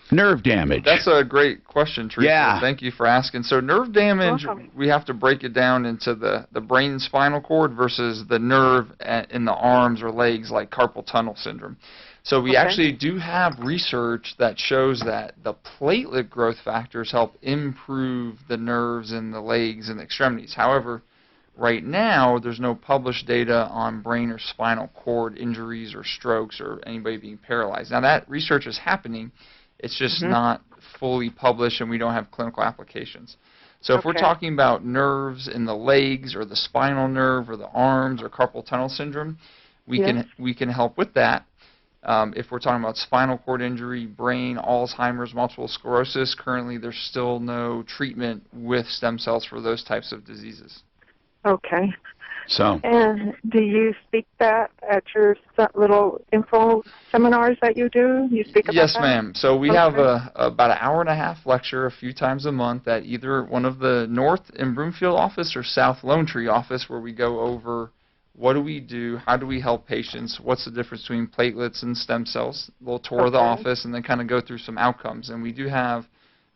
Nerve damage. That's a great question, Teresa. Yeah. Thank you for asking. So nerve damage, Welcome. we have to break it down into the brain and spinal cord versus the nerve in the arms or legs like carpal tunnel syndrome. So we actually do have research that shows that the platelet growth factors help improve the nerves in the legs and the extremities. However, right now, there's no published data on brain or spinal cord injuries or strokes or anybody being paralyzed. Now that research is happening. It's just not fully published, and we don't have clinical applications. So if we're talking about nerves in the legs or the spinal nerve or the arms or carpal tunnel syndrome, we can help with that. If we're talking about spinal cord injury, brain, Alzheimer's, multiple sclerosis, currently there's still no treatment with stem cells for those types of diseases. Okay. So. And do you speak that at your little info seminars that you do? You speak about Yes, that? ma'am. So we have about an hour-and-a-half lecture a few times a month at either one of the North in Broomfield office or South Lone Tree office, where we go over what do we do, how do we help patients, what's the difference between platelets and stem cells, a little tour of the office, and then kind of go through some outcomes. And we do have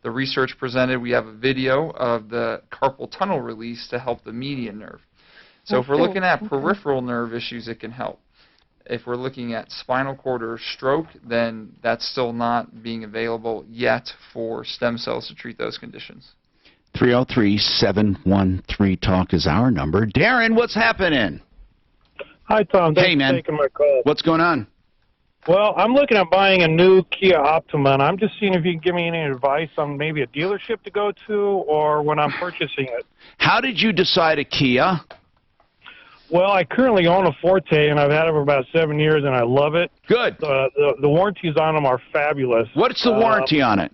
the research presented. We have a video of the carpal tunnel release to help the median nerve. So if we're looking at peripheral nerve issues, it can help. If we're looking at spinal cord or stroke, then that's still not being available yet for stem cells to treat those conditions. 303-713-TALK is our number. Darren, what's happening? Hi, Tom. Thanks Hey, man. for taking my call. What's going on? Well, I'm looking at buying a new Kia Optima, and I'm just seeing if you can give me any advice on maybe a dealership to go to or when I'm purchasing it. How did you decide a Kia? Well, I currently own a Forte, and I've had it for about 7 years, and I love it. Good. The warranties on them are fabulous. What's the warranty on it?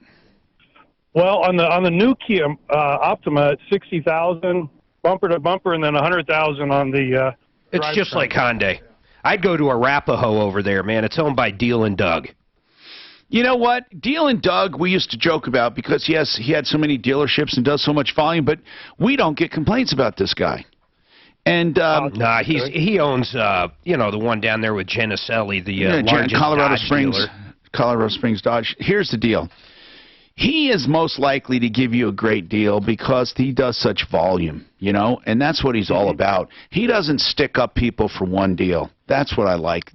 Well, on the new Kia Optima, it's 60,000 bumper to bumper, and then 100,000 on the. It's just like Hyundai. I'd go to Arapahoe over there, man. It's owned by Deal and Doug. You know what? Deal and Doug, we used to joke about because he had so many dealerships and does so much volume, but we don't get complaints about this guy. And nah, he owns the one down there with Geneselli, the largest Colorado Dodge Springs, dealer. Colorado Springs Dodge. Here's the deal. He is most likely to give you a great deal because he does such volume, and that's what he's all about. He doesn't stick up people for one deal. That's what I like.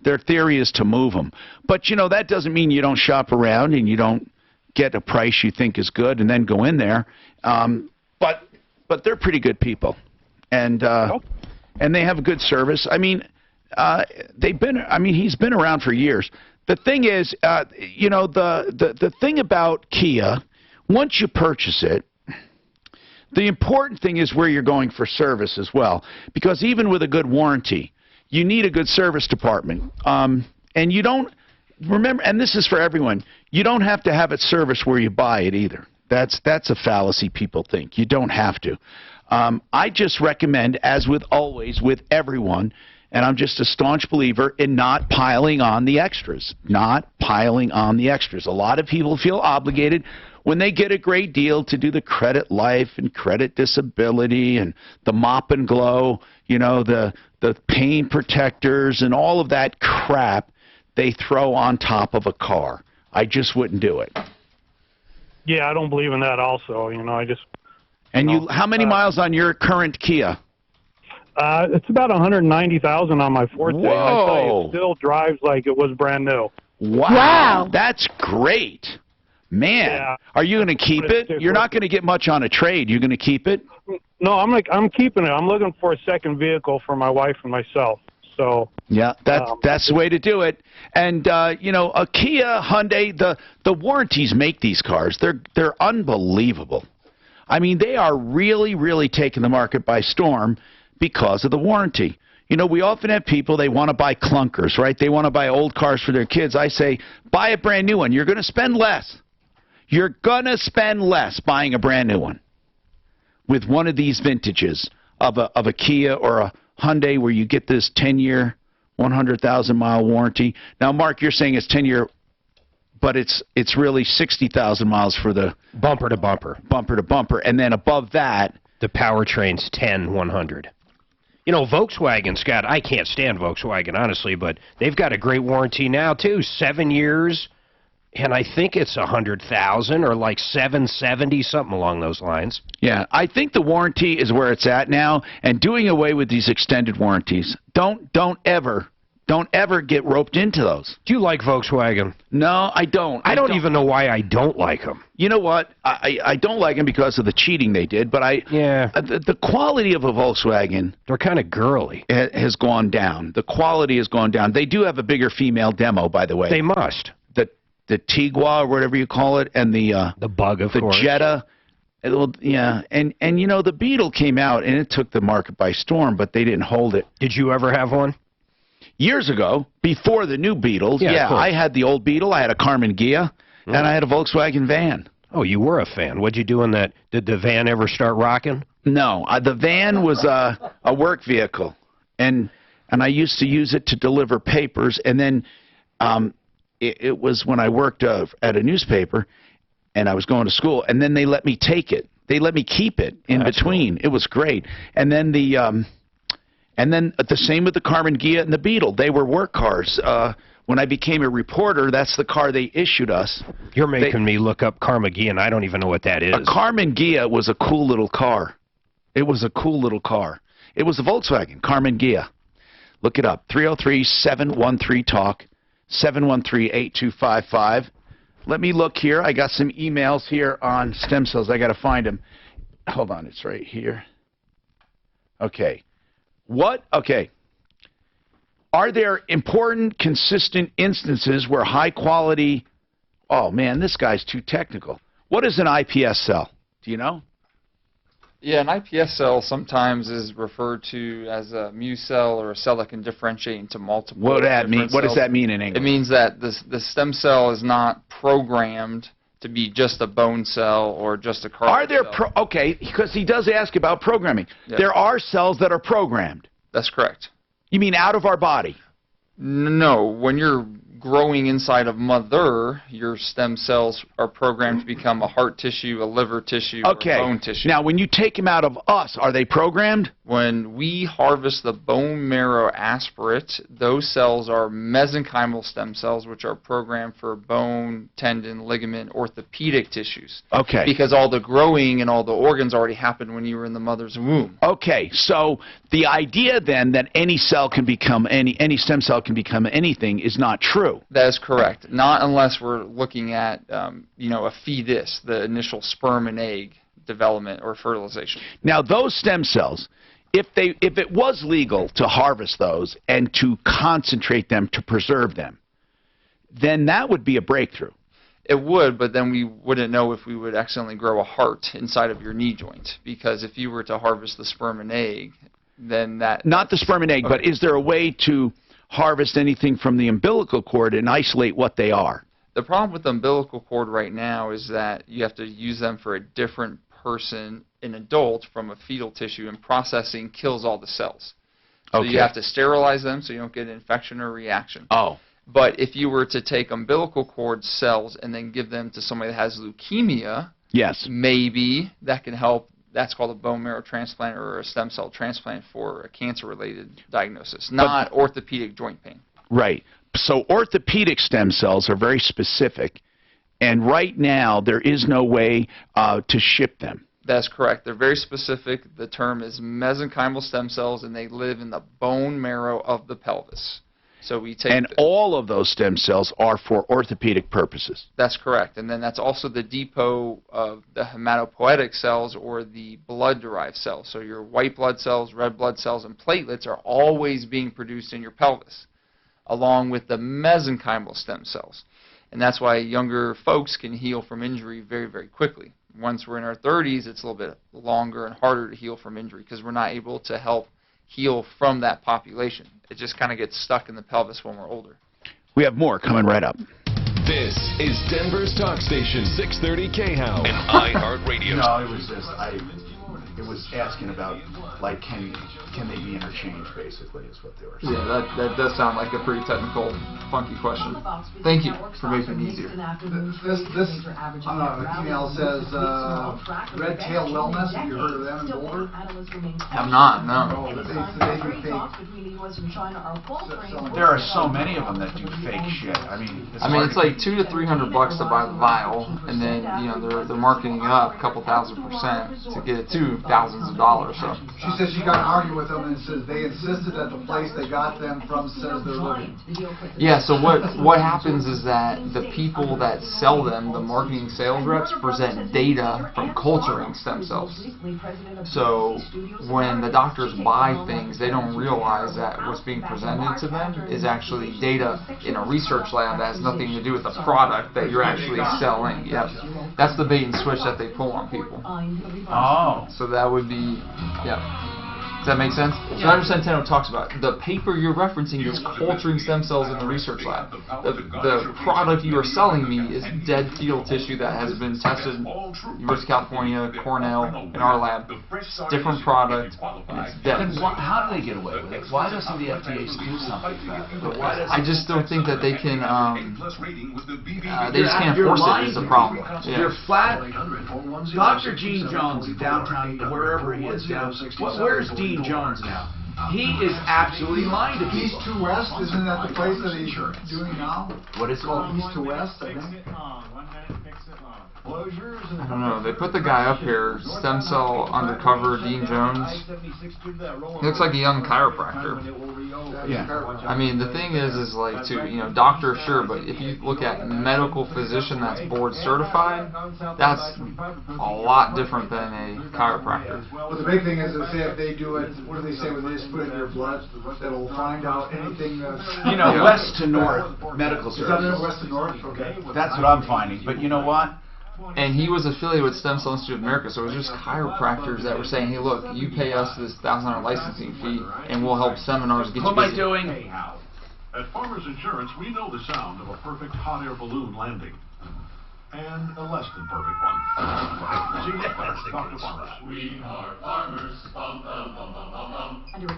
Their theory is to move them. But, that doesn't mean you don't shop around and you don't get a price you think is good and then go in there. But they're pretty good people. And they have a good service. I mean, he's been around for years. The thing is, the thing about Kia, once you purchase it, the important thing is where you're going for service as well. Because even with a good warranty, you need a good service department. And you don't, remember, and this is for everyone, you don't have to have it serviced where you buy it either. That's a fallacy people think. You don't have to. I just recommend, as with always, with everyone, and I'm just a staunch believer in not piling on the extras. Not piling on the extras. A lot of people feel obligated when they get a great deal to do the credit life and credit disability and the mop and glow, the paint protectors and all of that crap they throw on top of a car. I just wouldn't do it. Yeah, I don't believe in that also. I just... And how many miles on your current Kia? It's about 190,000 on my Forte. Whoa. I tell you, it still drives like it was brand new. Wow. That's great. Man, yeah. Are you going to keep it? You're not going to get much on a trade. You're going to keep it? No, I'm keeping it. I'm looking for a second vehicle for my wife and myself. So yeah, that's the way to do it. And a Kia, Hyundai, the warranties make these cars. They're unbelievable. I mean, they are really, really taking the market by storm because of the warranty. We often have people, they want to buy clunkers, right? They want to buy old cars for their kids. I say, buy a brand new one. You're going to spend less. You're going to spend less buying a brand new one with one of these vintages of a Kia or a Hyundai where you get this 10-year, 100,000-mile warranty. Now, Mark, you're saying it's 10-year, but it's really 60,000 miles for the bumper to bumper. Bumper to bumper, and then above that, the powertrain's 100. Volkswagen, Scott, I can't stand Volkswagen, honestly, but they've got a great warranty now, too. 7 years, and I think it's 100,000 or like 770, something along those lines. Yeah, I think the warranty is where it's at now, and doing away with these extended warranties. Don't ever get roped into those. Do you like Volkswagen? No, I don't. I don't even know why I don't like them. You know what? I don't like them because of the cheating they did, but the quality of a Volkswagen... They're kind of girly. ...has gone down. The quality has gone down. They do have a bigger female demo, by the way. They must. The Tigua, or whatever you call it, and the Bug, of course. The Jetta. Yeah, and the Beetle came out, and it took the market by storm, but they didn't hold it. Did you ever have one? Years ago, before the new Beetles, I had the old Beetle, I had a Carmen Ghia, and I had a Volkswagen van. Oh, you were a fan. What'd you do in that? Did the van ever start rocking? No, the van was a work vehicle, and I used to use it to deliver papers, and then it was when I worked at a newspaper, and I was going to school, and then they let me take it. They let me keep it in between. Cool. It was great. And then the same with the Carmen Ghia and the Beetle. They were work cars. When I became a reporter, that's the car they issued us. You're making me look up Carmen Ghia, and I don't even know what that is. A Carmen Ghia was a cool little car. It was a cool little car. It was a Volkswagen, Carmen Ghia. Look it up. 303-713-TALK, 713-8255. Let me look here. I got some emails here on stem cells. I got to find them. Hold on. It's right here. Okay. Okay. Are there important, consistent instances where high quality... Oh, man, this guy's too technical. What is an IPS cell? Do you know? Yeah, an iPS cell sometimes is referred to as a mu cell or a cell that can differentiate into multiple. What does cells. that mean in English? It means that the stem cell is not programmed to be just a bone cell or just a cartilage cell. Okay, because he does ask about programming. Yeah. There are cells that are programmed. That's correct. You mean out of our body? No, when you're growing inside of mother, your stem cells are programmed to become a heart tissue, a liver tissue, or bone tissue. Now, when you take them out of us, are they programmed? When we harvest the bone marrow aspirate, those cells are mesenchymal stem cells, which are programmed for bone, tendon, ligament, orthopedic tissues. Okay. Because all the growing and all the organs already happened when you were in the mother's womb. Okay, so the idea then that any cell can become any stem cell can become anything is not true. That is correct. Not unless we're looking at, a fetus, the initial sperm and egg development or fertilization. Now, those stem cells, if it was legal to harvest those and to concentrate them to preserve them, then that would be a breakthrough. It would, but then we wouldn't know if we would accidentally grow a heart inside of your knee joint. Because if you were to harvest the sperm and egg, then that... Not the sperm and egg, but is there a way to harvest anything from the umbilical cord and isolate what they are? The problem with the umbilical cord right now is that you have to use them for a different person, an adult, from a fetal tissue, and processing kills all the cells. So you have to sterilize them so you don't get an infection or reaction. Oh. But if you were to take umbilical cord cells and then give them to somebody that has leukemia, yes, maybe that can help. That's called a bone marrow transplant or a stem cell transplant for a cancer-related diagnosis, not orthopedic joint pain. Right. So orthopedic stem cells are very specific, and right now there is no way to ship them. That's correct. They're very specific. The term is mesenchymal stem cells, and they live in the bone marrow of the pelvis. So we take all of those stem cells are for orthopedic purposes. That's correct. And then that's also the depot of the hematopoietic cells or the blood-derived cells. So your white blood cells, red blood cells, and platelets are always being produced in your pelvis, along with the mesenchymal stem cells. And that's why younger folks can heal from injury very, very quickly. Once we're in our 30s, it's a little bit longer and harder to heal from injury because we're not able to help heal from that population. It just kind of gets stuck in the pelvis when we're older. We have more coming right up. This is Denver's Talk Station, 630 KHOW and iHeartRadio. No, it was just, it was asking about, like, can they be interchanged, basically, is what they were saying. Yeah, that does sound like a pretty technical, funky question. Thank you for making it easier. This email says, Red Tail Wellness. Have you heard of them in Boulder? Have not, no. There are so many of them that do fake shit. I mean, it's like $200 to $300 to buy the vial, and then they're marketing it up a couple $1,000% to get it to thousands of dollars. So she says she got an argument with them and says they insisted that the place they got them from says they're living. Yeah. So what happens is that the people that sell them, the marketing sales reps, present data from culturing stem cells. So when the doctors buy things, they don't realize that what's being presented to them is actually data in a research lab that has nothing to do with the product that you're actually selling. Yep. That's the bait and switch that they pull on people. Oh. So that would be, yeah. Does that make sense? So Dr. Centeno talks about the paper you're referencing is culturing stem cells in the research lab. The product you are selling me is dead fetal tissue that has been tested University of California, Cornell, in our lab. Different product, and it's dead. Then how do they get away with it? Why doesn't the FDA do something about it? I just don't think that they can, they just can't force it is the problem. Yeah. You're flat. Dr. Gene Jones, downtown, wherever he is now. Where's Dean Jones now? He is absolutely lying to people. East to West, isn't that the place that he's doing now? What is it called? East to West, I think. I don't know. They put the guy up here, stem cell undercover Dean Jones. He looks like a young chiropractor. Yeah. I mean, the thing is like, doctor, sure, but if you look at medical physician that's board certified, that's a lot different than a chiropractor. Well, the big thing is they say if they do it, what do they say when they just put it in your blood, that'll find out anything that's... west to north medical services. Is that west to north? Okay. That's what I'm finding. But you know what? And he was affiliated with Stem Cell Institute of America, so it was just chiropractors that were saying, hey, look, you pay us this $1,000 licensing fee, and we'll help seminars get What you am I busy. doing? At Farmers Insurance, we know the sound of a perfect hot air balloon landing. And a less than perfect one. See, talk to Farmers. We are farmers. Bum, bum, bum, bum, bum, bum.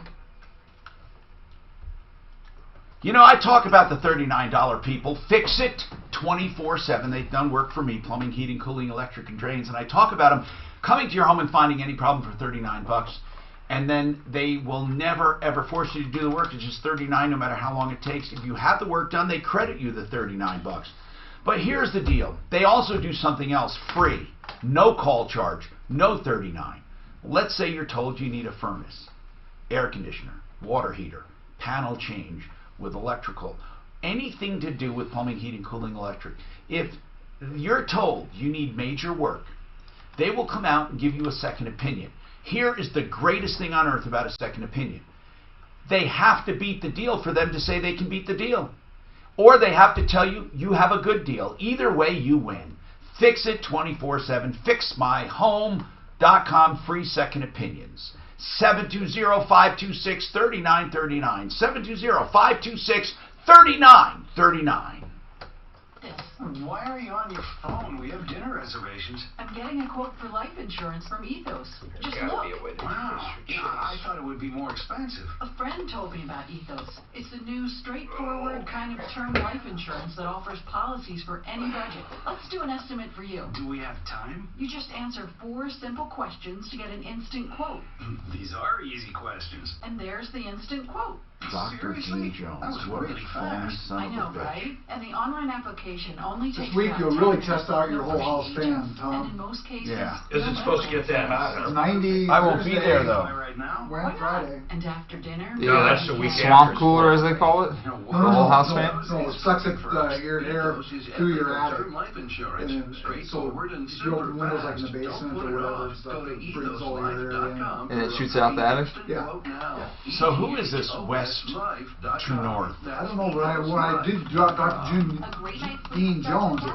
You know, I talk about the $39 people. Fix It 24/7. They've done work for me, plumbing, heating, cooling, electric, and drains. And I talk about them coming to your home and finding any problem for $39. And then they will never, ever force you to do the work. It's just $39 no matter how long it takes. If you have the work done, they credit you the $39. But here's the deal. They also do something else free. No call charge. No $39. Let's say you're told you need a furnace, air conditioner, water heater, panel change, with electrical, anything to do with plumbing, heating, cooling, electric. If you're told you need major work, they will come out and give you a second opinion. Here is the greatest thing on earth about a second opinion. They have to beat the deal for them to say they can beat the deal. Or they have to tell you you have a good deal. Either way, you win. Fix It 24/7. FixMyHome.com. Free second opinions. 720-526-3939. 720-526-3939. Why are you on your phone? We have dinner reservations. I'm getting a quote for life insurance from Ethos. Just look. Wow. I thought it would be more expensive. A friend told me about Ethos. It's the new, straightforward kind of term life insurance that offers policies for any budget. Let's do an estimate for you. Do we have time? You just answer 4 simple questions to get an instant quote. These are easy questions. And there's the instant quote. Dr. Gene Jones. That was What really a phony fast. son I of know, a bitch. right? And the online application only takes This week about you'll 10 really minutes test out your to whole fill house out fan, And in Tom. most cases, Yeah. Isn't supposed to get that hot, huh? 90. I won't be there, though. Right now? When Friday. And after dinner, No, that's the week Swamp after. cooler, as they call it. No, The whole house fan. No, it sucks it your air through your attic. Life insurance. And so Straightforward and if you open super windows like in fast. the basement Don't put or it whatever, off. stuff Go to that brings all your air in. ethoslife.com. And it shoots out the attic? Yeah. So who is this west to north? I don't know, but when I did Dr. Dean Jones, The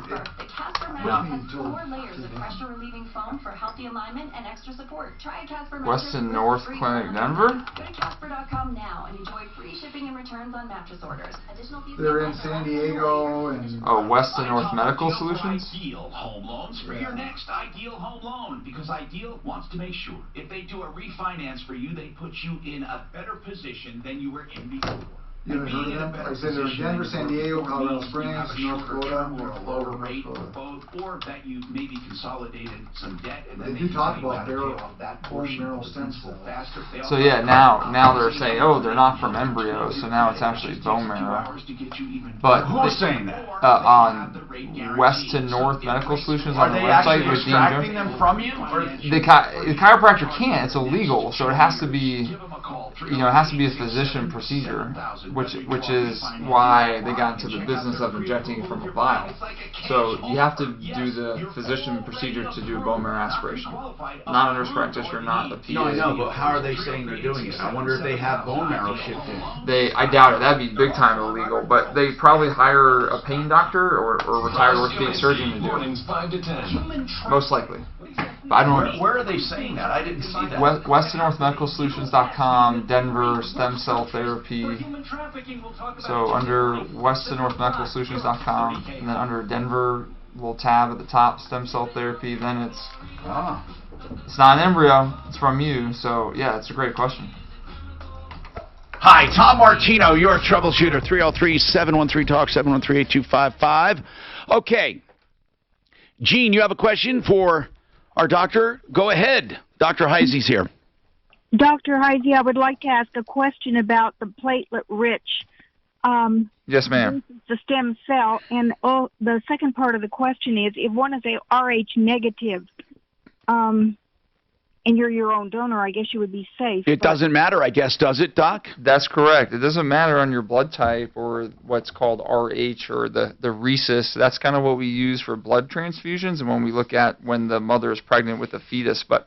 Casper Yeah. mattress has 4 layers of pressure relieving foam for healthy alignment and extra support. Try a Casper mattress. West and North Clinic, Denver? Go to Casper.com now and enjoy free shipping and returns on mattress orders. Additional fees. they're in San Diego and Oh, West and North Medical Solutions? Ideal Home Loans for your next Ideal Home Loan, because Ideal wants to make sure if they do a refinance for you, they put you in a better position than you were in before. you haven't heard of them? Like I said, they're in Denver, San Diego, Colorado Springs, North Dakota, or a North lower Dakota, rate North or Dakota. both, or that you maybe consolidated some debt and then They do talk tell you about how to barrel- pay off that bone portion marrow of the stem principal cells. faster. They So also yeah, have now they're saying, oh, they're not from embryos, so now it's actually bone marrow. But Who's saying that? on West to North Medical Solutions Are on the they website actually with Dean extracting Jones. them from you? Or The chiropractor can't. It's illegal, so it has to be, it has to be a physician procedure, which is why they got into the business of injecting it from a vial. So you have to do the physician procedure to do bone marrow aspiration. Not a nurse practitioner, not a PA. No, I know, but how are they saying they're doing it? I wonder if they have bone marrow shipped in. I doubt it. That'd be big time illegal. But they probably hire a pain doctor or retired orthopedic surgeon to do it. 5 to 10. Most likely. But I don't. Where are they saying that? I didn't see that. West and North Medical Solutions.com, Denver Stem Cell Therapy. So under West and North Medical Solutions.com, and then under Denver, little tab at the top, Stem Cell Therapy. Then it's not an embryo. It's from you. So yeah, it's a great question. Hi, Tom Martino, your troubleshooter, 303-713-TALK, 713-8255. Okay. Gene, you have a question for our doctor? Go ahead. Dr. Heisey's here. Dr. Heisey, I would like to ask a question about the platelet-rich Yes, ma'am. the stem cell. And the second part of the question is, if one is a Rh negative, and you're your own donor, I guess you would be safe. It doesn't matter, I guess, does it, Doc? That's correct. It doesn't matter on your blood type or what's called RH or the rhesus. That's kind of what we use for blood transfusions and when we look at when the mother is pregnant with a fetus. But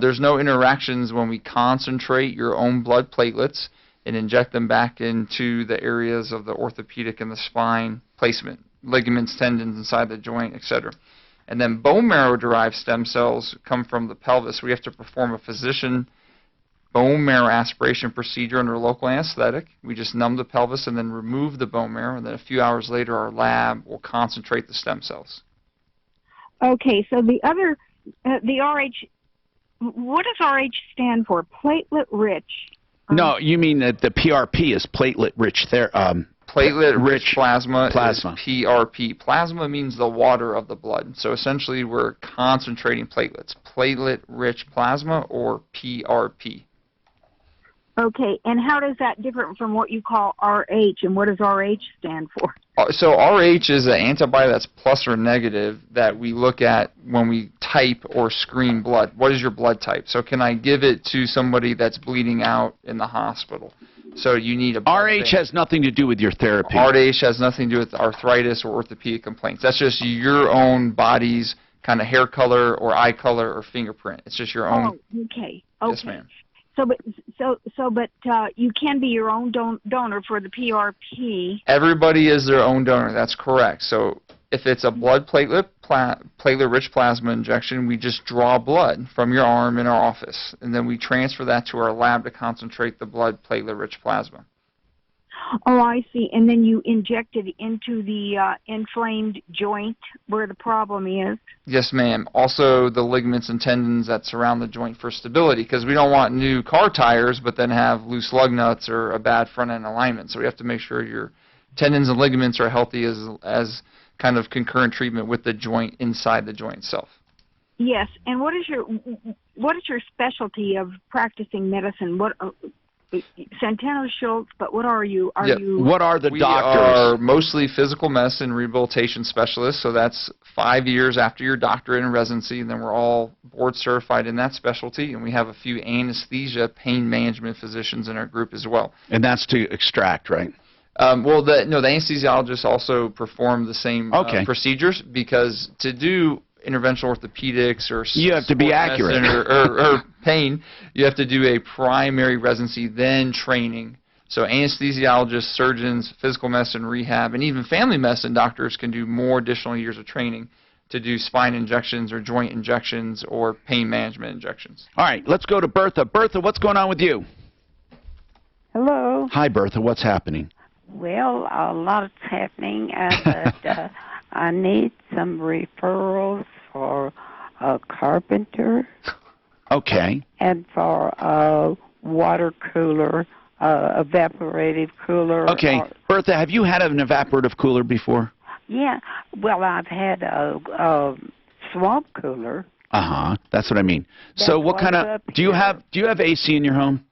there's no interactions when we concentrate your own blood platelets and inject them back into the areas of the orthopedic and the spine placement, ligaments, tendons inside the joint, etc. And then bone marrow-derived stem cells come from the pelvis. We have to perform a physician bone marrow aspiration procedure under local anesthetic. We just numb the pelvis and then remove the bone marrow, and then a few hours later our lab will concentrate the stem cells. Okay, so the other, the RH, what does RH stand for? Platelet rich? No, you mean that the PRP is platelet-rich Platelet-rich plasma is PRP. Plasma means the water of the blood. So essentially we're concentrating platelets. Platelet-rich plasma, or PRP. Okay, and how does that differ from what you call RH, and what does RH stand for? So RH is an antibody that's plus or negative that we look at when we type or screen blood. What is your blood type? So can I give it to somebody that's bleeding out in the hospital? So you need a blood RH has nothing to do with your therapy. RH has nothing to do with arthritis or orthopedic complaints. That's just your own body's kind of hair color or eye color or fingerprint. It's just your own. Oh, okay. Yes, ma'am. But you can be your own donor for the PRP. Everybody is their own donor. That's correct. So if it's a blood platelet-rich plasma injection, we just draw blood from your arm in our office, and then we transfer that to our lab to concentrate the blood platelet-rich plasma. Oh, I see. And then you inject it into the inflamed joint where the problem is. Yes, ma'am. Also, the ligaments and tendons that surround the joint for stability, because we don't want new car tires but then have loose lug nuts or a bad front-end alignment. So we have to make sure your tendons and ligaments are healthy as kind of concurrent treatment with the joint inside the joint itself. Yes. And what is your specialty of practicing medicine? What Santana Schultz, but what are you? What are the doctors? We are mostly physical medicine rehabilitation specialists, so that's 5 years after your doctorate and residency, and then we're all board certified in that specialty, and we have a few anesthesia pain management physicians in our group as well. And that's to extract, right? Well, the anesthesiologists also perform the same procedures, because to do interventional orthopedics or you have to be accurate or pain, you have to do a primary residency, then training. So anesthesiologists, surgeons, physical medicine, rehab, and even family medicine doctors can do more additional years of training to do spine injections or joint injections or pain management injections. All right, let's go to Bertha. Bertha, what's going on with you? Hello. Hi, Bertha. What's happening? Well, a lot's happening, but I need some referrals for a carpenter. Okay. And for a water cooler, evaporative cooler. Okay. Bertha, have you had an evaporative cooler before? Yeah. Well, I've had a swamp cooler. Uh-huh. That's what I mean. So what kind of do you have AC in your home?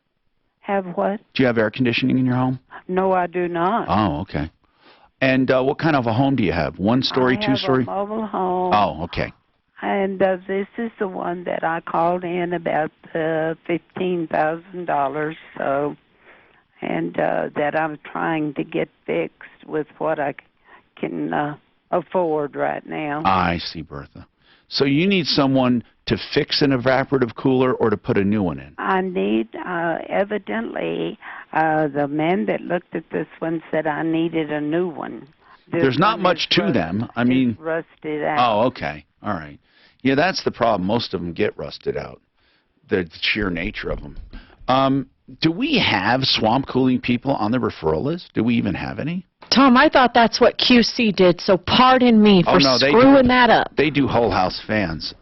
Have what? Do you have air conditioning in your home? No, I do not. Oh, okay. And what kind of a home do you have? One story, two story? I have a mobile home. Oh, okay. And this is the one that I called in about $15,000. So, and that I'm trying to get fixed with what I can afford right now. I see, Bertha. So you need someone to fix an evaporative cooler or to put a new one in? I need, evidently, the man that looked at this one said I needed a new one. There's not much to them. I mean, rusted out. Oh, okay. All right. Yeah, that's the problem. Most of them get rusted out, the sheer nature of them. Do we have swamp cooling people on the referral list? Do we even have any? Tom, I thought that's what QC did, so pardon me for screwing that up. They do whole house fans.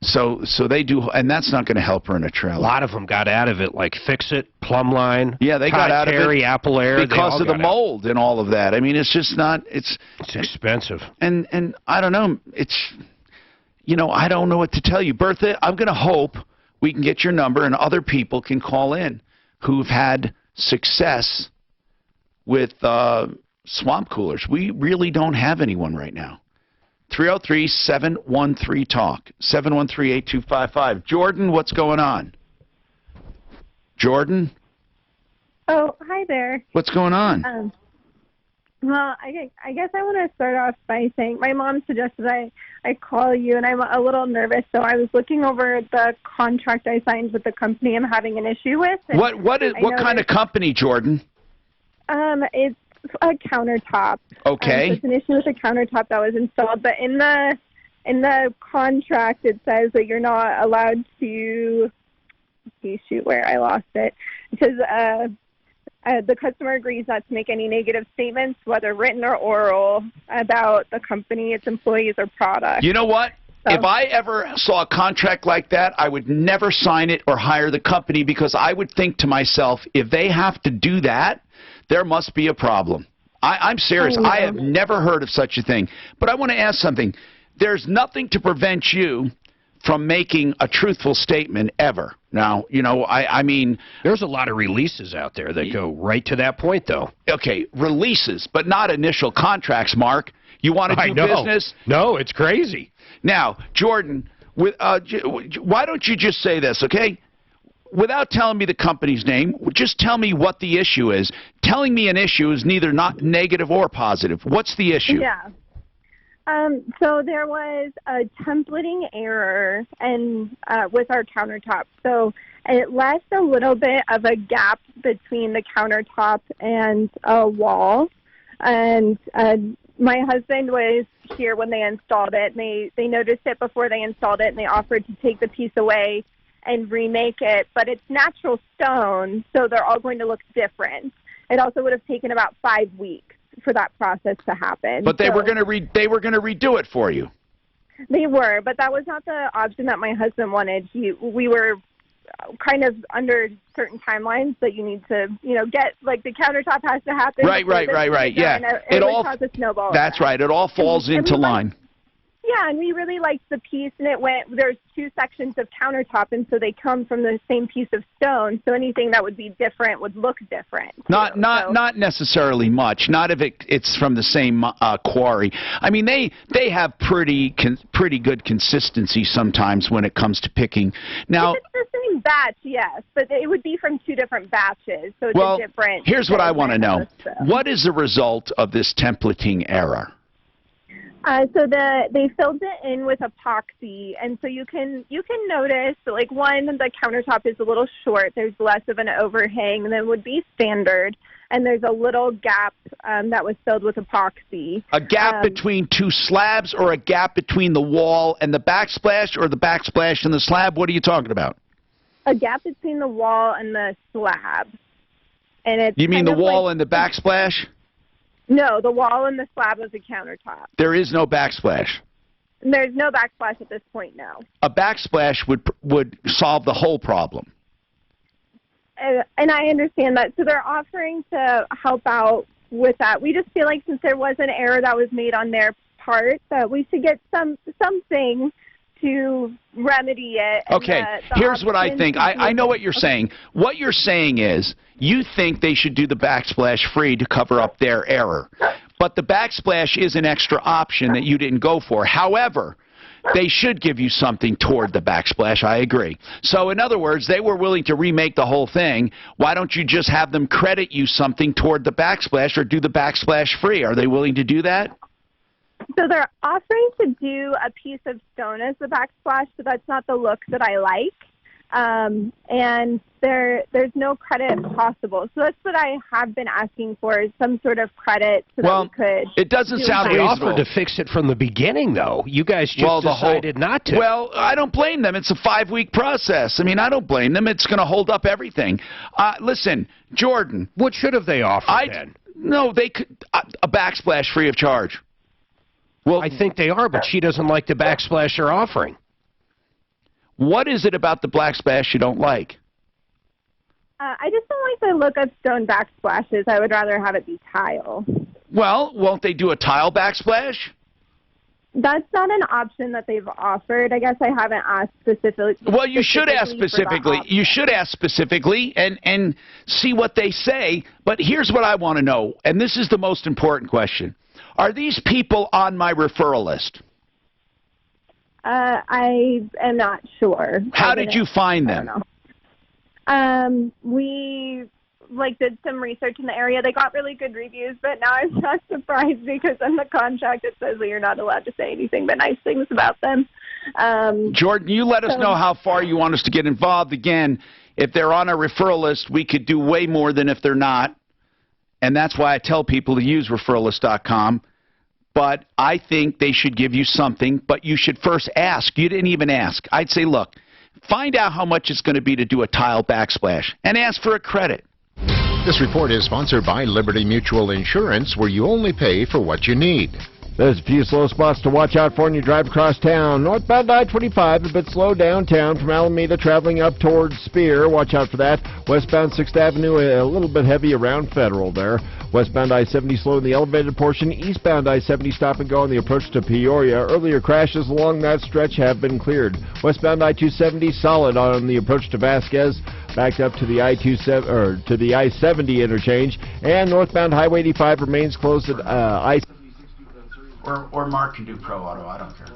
So they do, and that's not going to help her in a trailer. A lot of them got out of it, like Fix-It, Plumline, yeah, they got out of it Apple Air, because of the mold and all of that. I mean, it's just not. It's expensive. And I don't know. It's, I don't know what to tell you, Bertha. I'm going to hope we can get your number and other people can call in who've had success with swamp coolers. We really don't have anyone right now. 303-713-TALK, 713-8255. Jordan, what's going on? Jordan? Oh, hi there. What's going on? Well, I guess I want to start off by saying my mom suggested I call you, and I'm a little nervous, so I was looking over the contract I signed with the company I'm having an issue with. What kind of company, Jordan? It's a countertop. Okay. It's an issue with a countertop that was installed, but in the in the contract it says that you're not allowed to. Shoot, where I lost it. It says the customer agrees not to make any negative statements, whether written or oral, about the company, its employees, or products. You know what? If I ever saw a contract like that, I would never sign it or hire the company, because I would think to myself, if they have to do that, there must be a problem. I'm serious. I have never heard of such a thing. But I want to ask something. There's nothing to prevent you from making a truthful statement ever. Now, you know, I mean... There's a lot of releases out there that go right to that point, though. Okay, releases, but not initial contracts, Mark. You want to do business? No, it's crazy. Now, Jordan, why don't you just say this, okay? Without telling me the company's name, just tell me what the issue is. Telling me an issue is neither not negative or positive. What's the issue? Yeah. So there was a templating error and with our countertop. So it left a little bit of a gap between the countertop and a wall. And my husband was here when they installed it. And they noticed it before they installed it, and they offered to take the piece away and remake it. But it's natural stone, so they're all going to look different. It also would have taken about 5 weeks for that process to happen. But they were going to redo it for you. They were, but that was not the option that my husband wanted. We were kind of under certain timelines that you need to, get, like, the countertop has to happen. Right. Yeah. It all causes a snowball. That's right. It all falls into line. Yeah, and we really liked the piece, and there's 2 sections of countertop, and so they come from the same piece of stone, so anything that would be different would look different. Not necessarily much, not if it's from the same quarry. I mean, they have pretty good consistency sometimes when it comes to picking. Now, if it's the same batch, yes, but it would be from 2 different batches, so it's a different... Here's what I want to know. What is the result of this templating error? So they filled it in with epoxy, and so you can notice, like, the countertop is a little short. There's less of an overhang than would be standard, and there's a little gap that was filled with epoxy. A gap between 2 slabs, or a gap between the wall and the backsplash, or the backsplash and the slab? What are you talking about? A gap between the wall and the slab. And it's you mean the wall and the backsplash? No, the wall and the slab of the countertop. There is no backsplash. There's no backsplash at this point, no. A backsplash would solve the whole problem. And I understand that. So they're offering to help out with that. We just feel like since there was an error that was made on their part, that we should get something to remedy it. Okay, here's what I think. I know what you're saying. What you're saying is you think they should do the backsplash free to cover up their error. But the backsplash is an extra option that you didn't go for. However, they should give you something toward the backsplash. I agree. So, in other words, they were willing to remake the whole thing. Why don't you just have them credit you something toward the backsplash or do the backsplash free? Are they willing to do that? So they're offering to do a piece of stone as the backsplash, but that's not the look that I like. And there's no credit possible. So that's what I have been asking for, is some sort of credit so that we could... It doesn't sound They reasonable. offered to fix it from the beginning, though. You guys just decided not to. Well, I don't blame them. It's a 5-week process. I mean, I don't blame them. It's going to hold up everything. Listen, Jordan. What should have they offered then? No, they could... a backsplash free of charge. Well, I think they are, but she doesn't like the backsplash they're offering. What is it about the backsplash you don't like? I just don't like the look of stone backsplashes. I would rather have it be tile. Well, won't they do a tile backsplash? That's not an option that they've offered. I guess I haven't asked specifically. Well, you should ask specifically. You should ask specifically and see what they say. But here's what I want to know, and this is the most important question. Are these people on my referral list? I am not sure. How did you find them? I don't know. We did some research in the area. They got really good reviews, but now I'm not surprised because in the contract it says that you're not allowed to say anything but nice things about them. Jordan, you let us know how far you want us to get involved. Again, if they're on our referral list, we could do way more than if they're not. And that's why I tell people to use referralist.com. but I think they should give you something, but you should first ask. You didn't even ask. I'd say, look, find out how much it's going to be to do a tile backsplash and ask for a credit. This report is sponsored by Liberty Mutual Insurance, where you only pay for what you need. There's a few slow spots to watch out for when you drive across town. Northbound I-25, a bit slow downtown from Alameda traveling up towards Spear. Watch out for that. Westbound 6th Avenue, a little bit heavy around Federal there. Westbound I-70 slow in the elevated portion. Eastbound I-70 stop and go on the approach to Peoria. Earlier crashes along that stretch have been cleared. Westbound I-270 solid on the approach to Vasquez. Backed up to the I-70 interchange. And northbound Highway 85 remains closed at I-70. Or Mark can do Pro Auto, I don't care.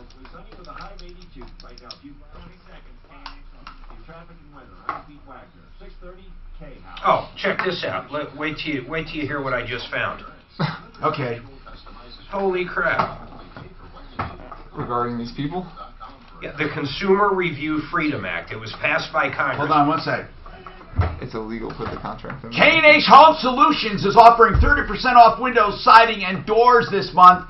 Oh, check this out. Wait till you hear what I just found. Okay. Holy crap. Regarding these people? Yeah, the Consumer Review Freedom Act. It was passed by Congress. Hold on one sec. It's illegal to put the contract in. K&H Home Solutions is offering 30% off windows, siding, and doors this month.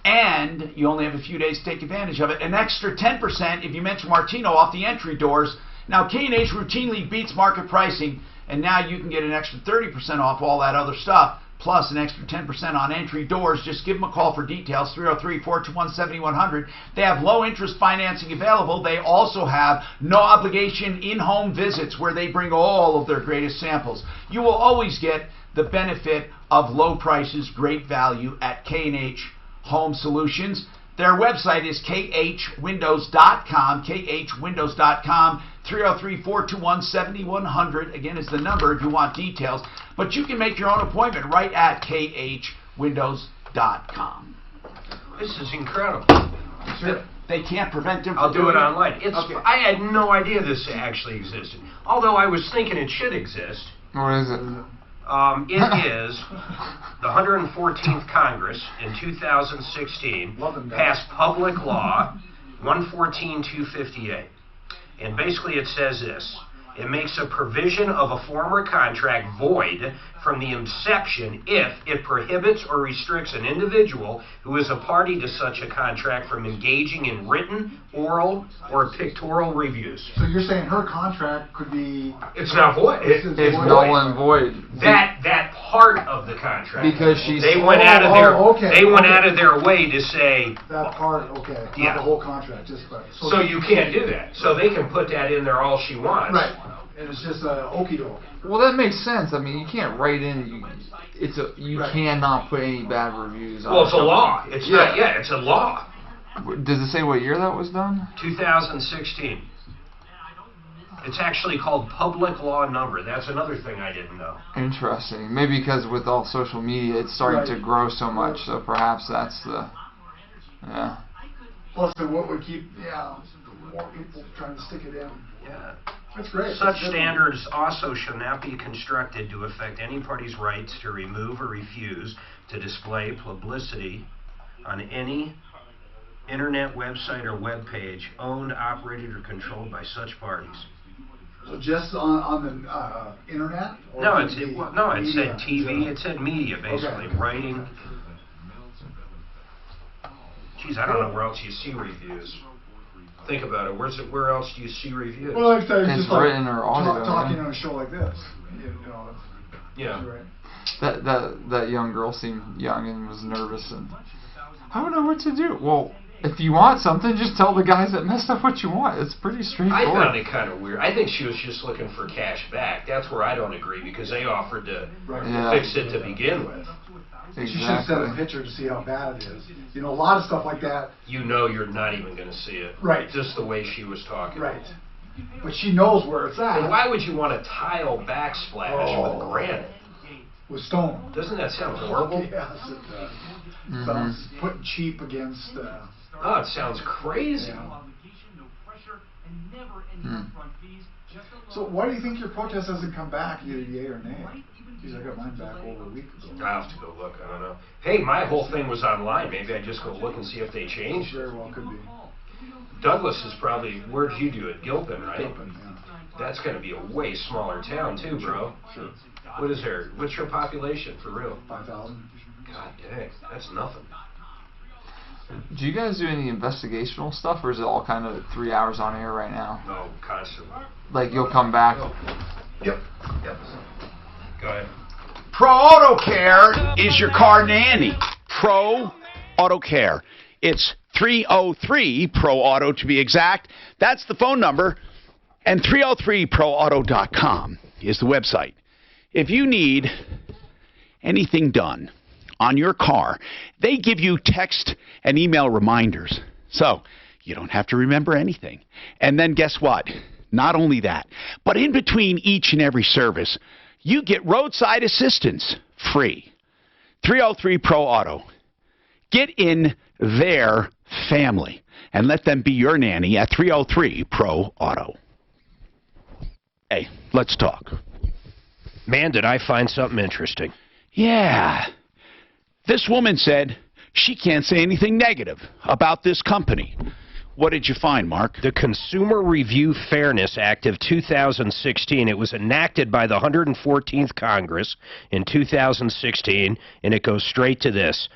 And you only have a few days to take advantage of it. An extra 10% if you mention Martino off the entry doors. Now, K&H routinely beats market pricing, and now you can get an extra 30% off all that other stuff, plus an extra 10% on entry doors. Just give them a call for details, 303-421-7100. They have low-interest financing available. They also have no-obligation in-home visits where they bring all of their greatest samples. You will always get the benefit of low prices, great value at K&H Home Solutions. Their website is khwindows.com, khwindows.com, 303-421-7100. Again, is the number if you want details. But you can make your own appointment right at khwindows.com. This is incredible. Sure. They can't prevent them from I'll do doing it online. Okay. I had no idea this actually existed. Although I was thinking it should exist. What is it? It is the 114th Congress in 2016 passed Public Law 114-258. And basically it says this. It makes a provision of a former contract void from the inception if it prohibits or restricts an individual who is a party to such a contract from engaging in written, oral, or pictorial reviews. So you're saying her contract could be... It's not void. It's null and void. That part of the contract. Because she's... They went out of their out of their way to say... That part, okay. Yeah. Not the whole contract, just... So you can't do that. So they can put that in there all she wants. Right. And it's just a okey doke. Well, that makes sense. I mean, you can't write in. You cannot put any bad reviews on. Well, it's a law. It's not. Yeah, it's a law. Does it say what year that was done? 2016. It's actually called public law number. That's another thing I didn't know. Interesting. Maybe because with all social media, it's starting to grow so much. So perhaps that's the. Yeah. Plus, what would keep more people trying to stick it in? Yeah. That's great. Such standards also shall not be constructed to affect any party's rights to remove or refuse to display publicity on any internet website or web page owned, operated, or controlled by such parties. So just on the internet? Or No, it said TV. It said media, basically. Okay. Writing. Geez, I don't know where else you see reviews. Think about it. Where else do you see reviews? Well, like I said, it's just like written or audio, talking on a show like this. You know, yeah. Right. That young girl seemed young and was nervous and I don't know what to do. Well, if you want something, just tell the guys that messed up what you want. It's pretty straightforward. I found it kind of weird. I think she was just looking for cash back. That's where I don't agree because they offered to fix it to begin with. Exactly. She should have sent a picture to see how bad it is. You know, a lot of stuff like that. You know you're not even going to see it. Right. Just the way she was talking. Right. But she knows where it's at. And why would you want a tile backsplash with granite? With stone. Doesn't that sound horrible? Yes, it does. Sounds putting cheap against... oh, it sounds crazy. Yeah. So why do you think your protest hasn't come back, either yay or nay? Because I got mine back over a week ago. I'll have to go look. I don't know. Hey, my whole thing was online. Maybe I just go look and see if they changed. Very well could be. Douglas is probably... Where'd you do it? Gilpin, right? Gilpin, yeah. That's going to be a way smaller town, too, bro. Sure. What is there? What's your population, for real? 5,000. God dang. That's nothing. Do you guys do any investigational stuff, or is it all kind of 3 hours on air right now? No, constantly. Like you'll come back. Yep. Go ahead. Pro Auto Care is your car nanny. Pro Auto Care. It's 303 Pro Auto to be exact. That's the phone number. And 303proauto.com is the website. If you need anything done on your car, they give you text and email reminders. So you don't have to remember anything. And then guess what? Not only that, but in between each and every service, you get roadside assistance free. 303 Pro Auto. Get in their family and let them be your nanny at 303 Pro Auto. Hey, let's talk. Man, did I find something interesting. Yeah. This woman said she can't say anything negative about this company. What did you find, Mark? The Consumer Review Fairness Act of 2016. It was enacted by the 114th Congress in 2016, and it goes straight to this.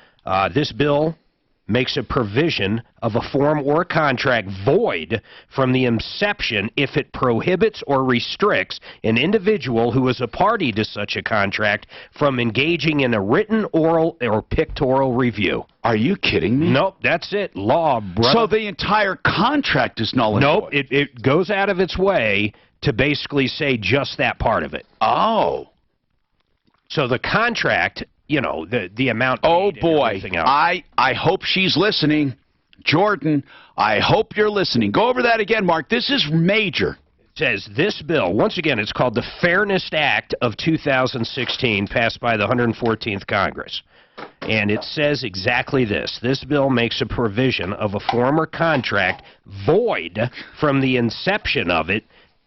This bill makes a provision of a form or contract void from the inception if it prohibits or restricts an individual who is a party to such a contract from engaging in a written, oral, or pictorial review. Are you kidding me? Nope, that's it. Law, brother. So the entire contract is null and void? void? Nope, it goes out of its way to basically say just that part of it. Oh. So the contract, you know, the amount paid. Oh boy, and everything else. I hope she's listening. Jordan, I hope you're listening. Go over that again, Mark. This is major. It says this bill, once again, it's called the Fairness Act of 2016, passed by the 114th Congress. And it says exactly this. This bill makes a provision of a former contract void from the inception of it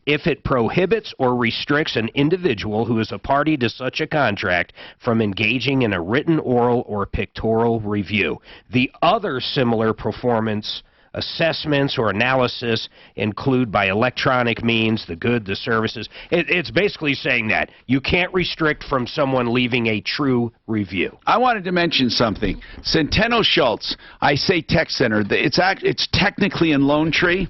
if it prohibits or restricts an individual who is a party to such a contract from engaging in a written, oral, or pictorial review. The other similar performance assessments or analysis include by electronic means the good, the services. It's basically saying that you can't restrict from someone leaving a true review. I wanted to mention something. Centeno Schultz, I say Tech Center. It's technically in Lone Tree,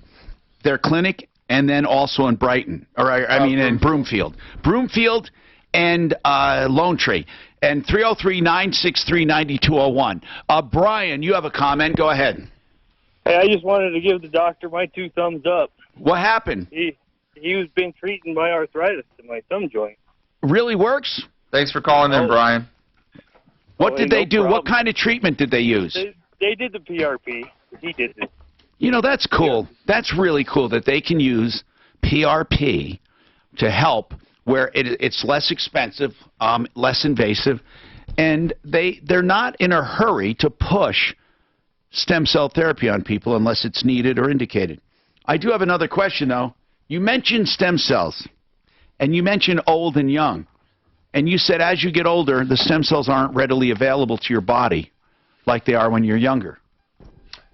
their clinic, and then also in Brighton, or in Broomfield. Broomfield and Lone Tree. And 303-963-9201. Brian, you have a comment. Go ahead. Hey, I just wanted to give the doctor my 2 thumbs up. What happened? He was been treating my arthritis in my thumb joint. Really works? Thanks for calling in, Brian. What did they do? What kind of treatment did they use? They did the PRP. He did it. You know, that's cool. That's really cool that they can use PRP to help where it's less expensive, less invasive, and they're not in a hurry to push stem cell therapy on people unless it's needed or indicated. I do have another question, though. You mentioned stem cells, and you mentioned old and young, and you said as you get older, the stem cells aren't readily available to your body like they are when you're younger.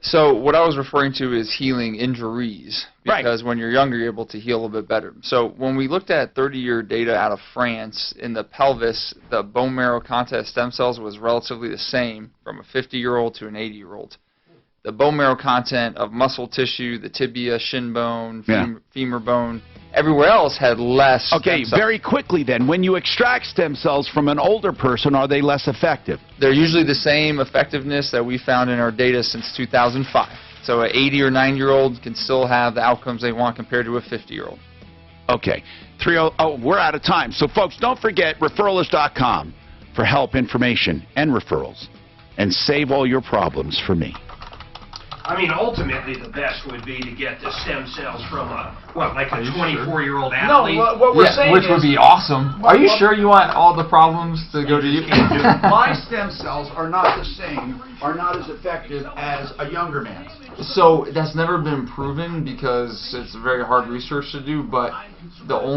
So what I was referring to is healing injuries, because when you're younger, you're able to heal a little bit better. So when we looked at 30-year data out of France, in the pelvis, the bone marrow content of stem cells was relatively the same from a 50-year-old to an 80-year-old. The bone marrow content of muscle tissue, the tibia, shin bone, femur bone, everywhere else had less. Okay, very quickly then, when you extract stem cells from an older person, are they less effective? They're usually the same effectiveness that we found in our data since 2005. So an 80 or 90-year-old can still have the outcomes they want compared to a 50-year-old. Okay. We're out of time. So, folks, don't forget referralist.com for help, information, and referrals. And save all your problems for me. I mean, ultimately, the best would be to get the stem cells from a 24-year-old athlete. No, what we're saying which would be awesome. Are you sure you want all the problems to go to you? My stem cells are not the same, are not as effective as a younger man's. So that's never been proven because it's very hard research to do, but the only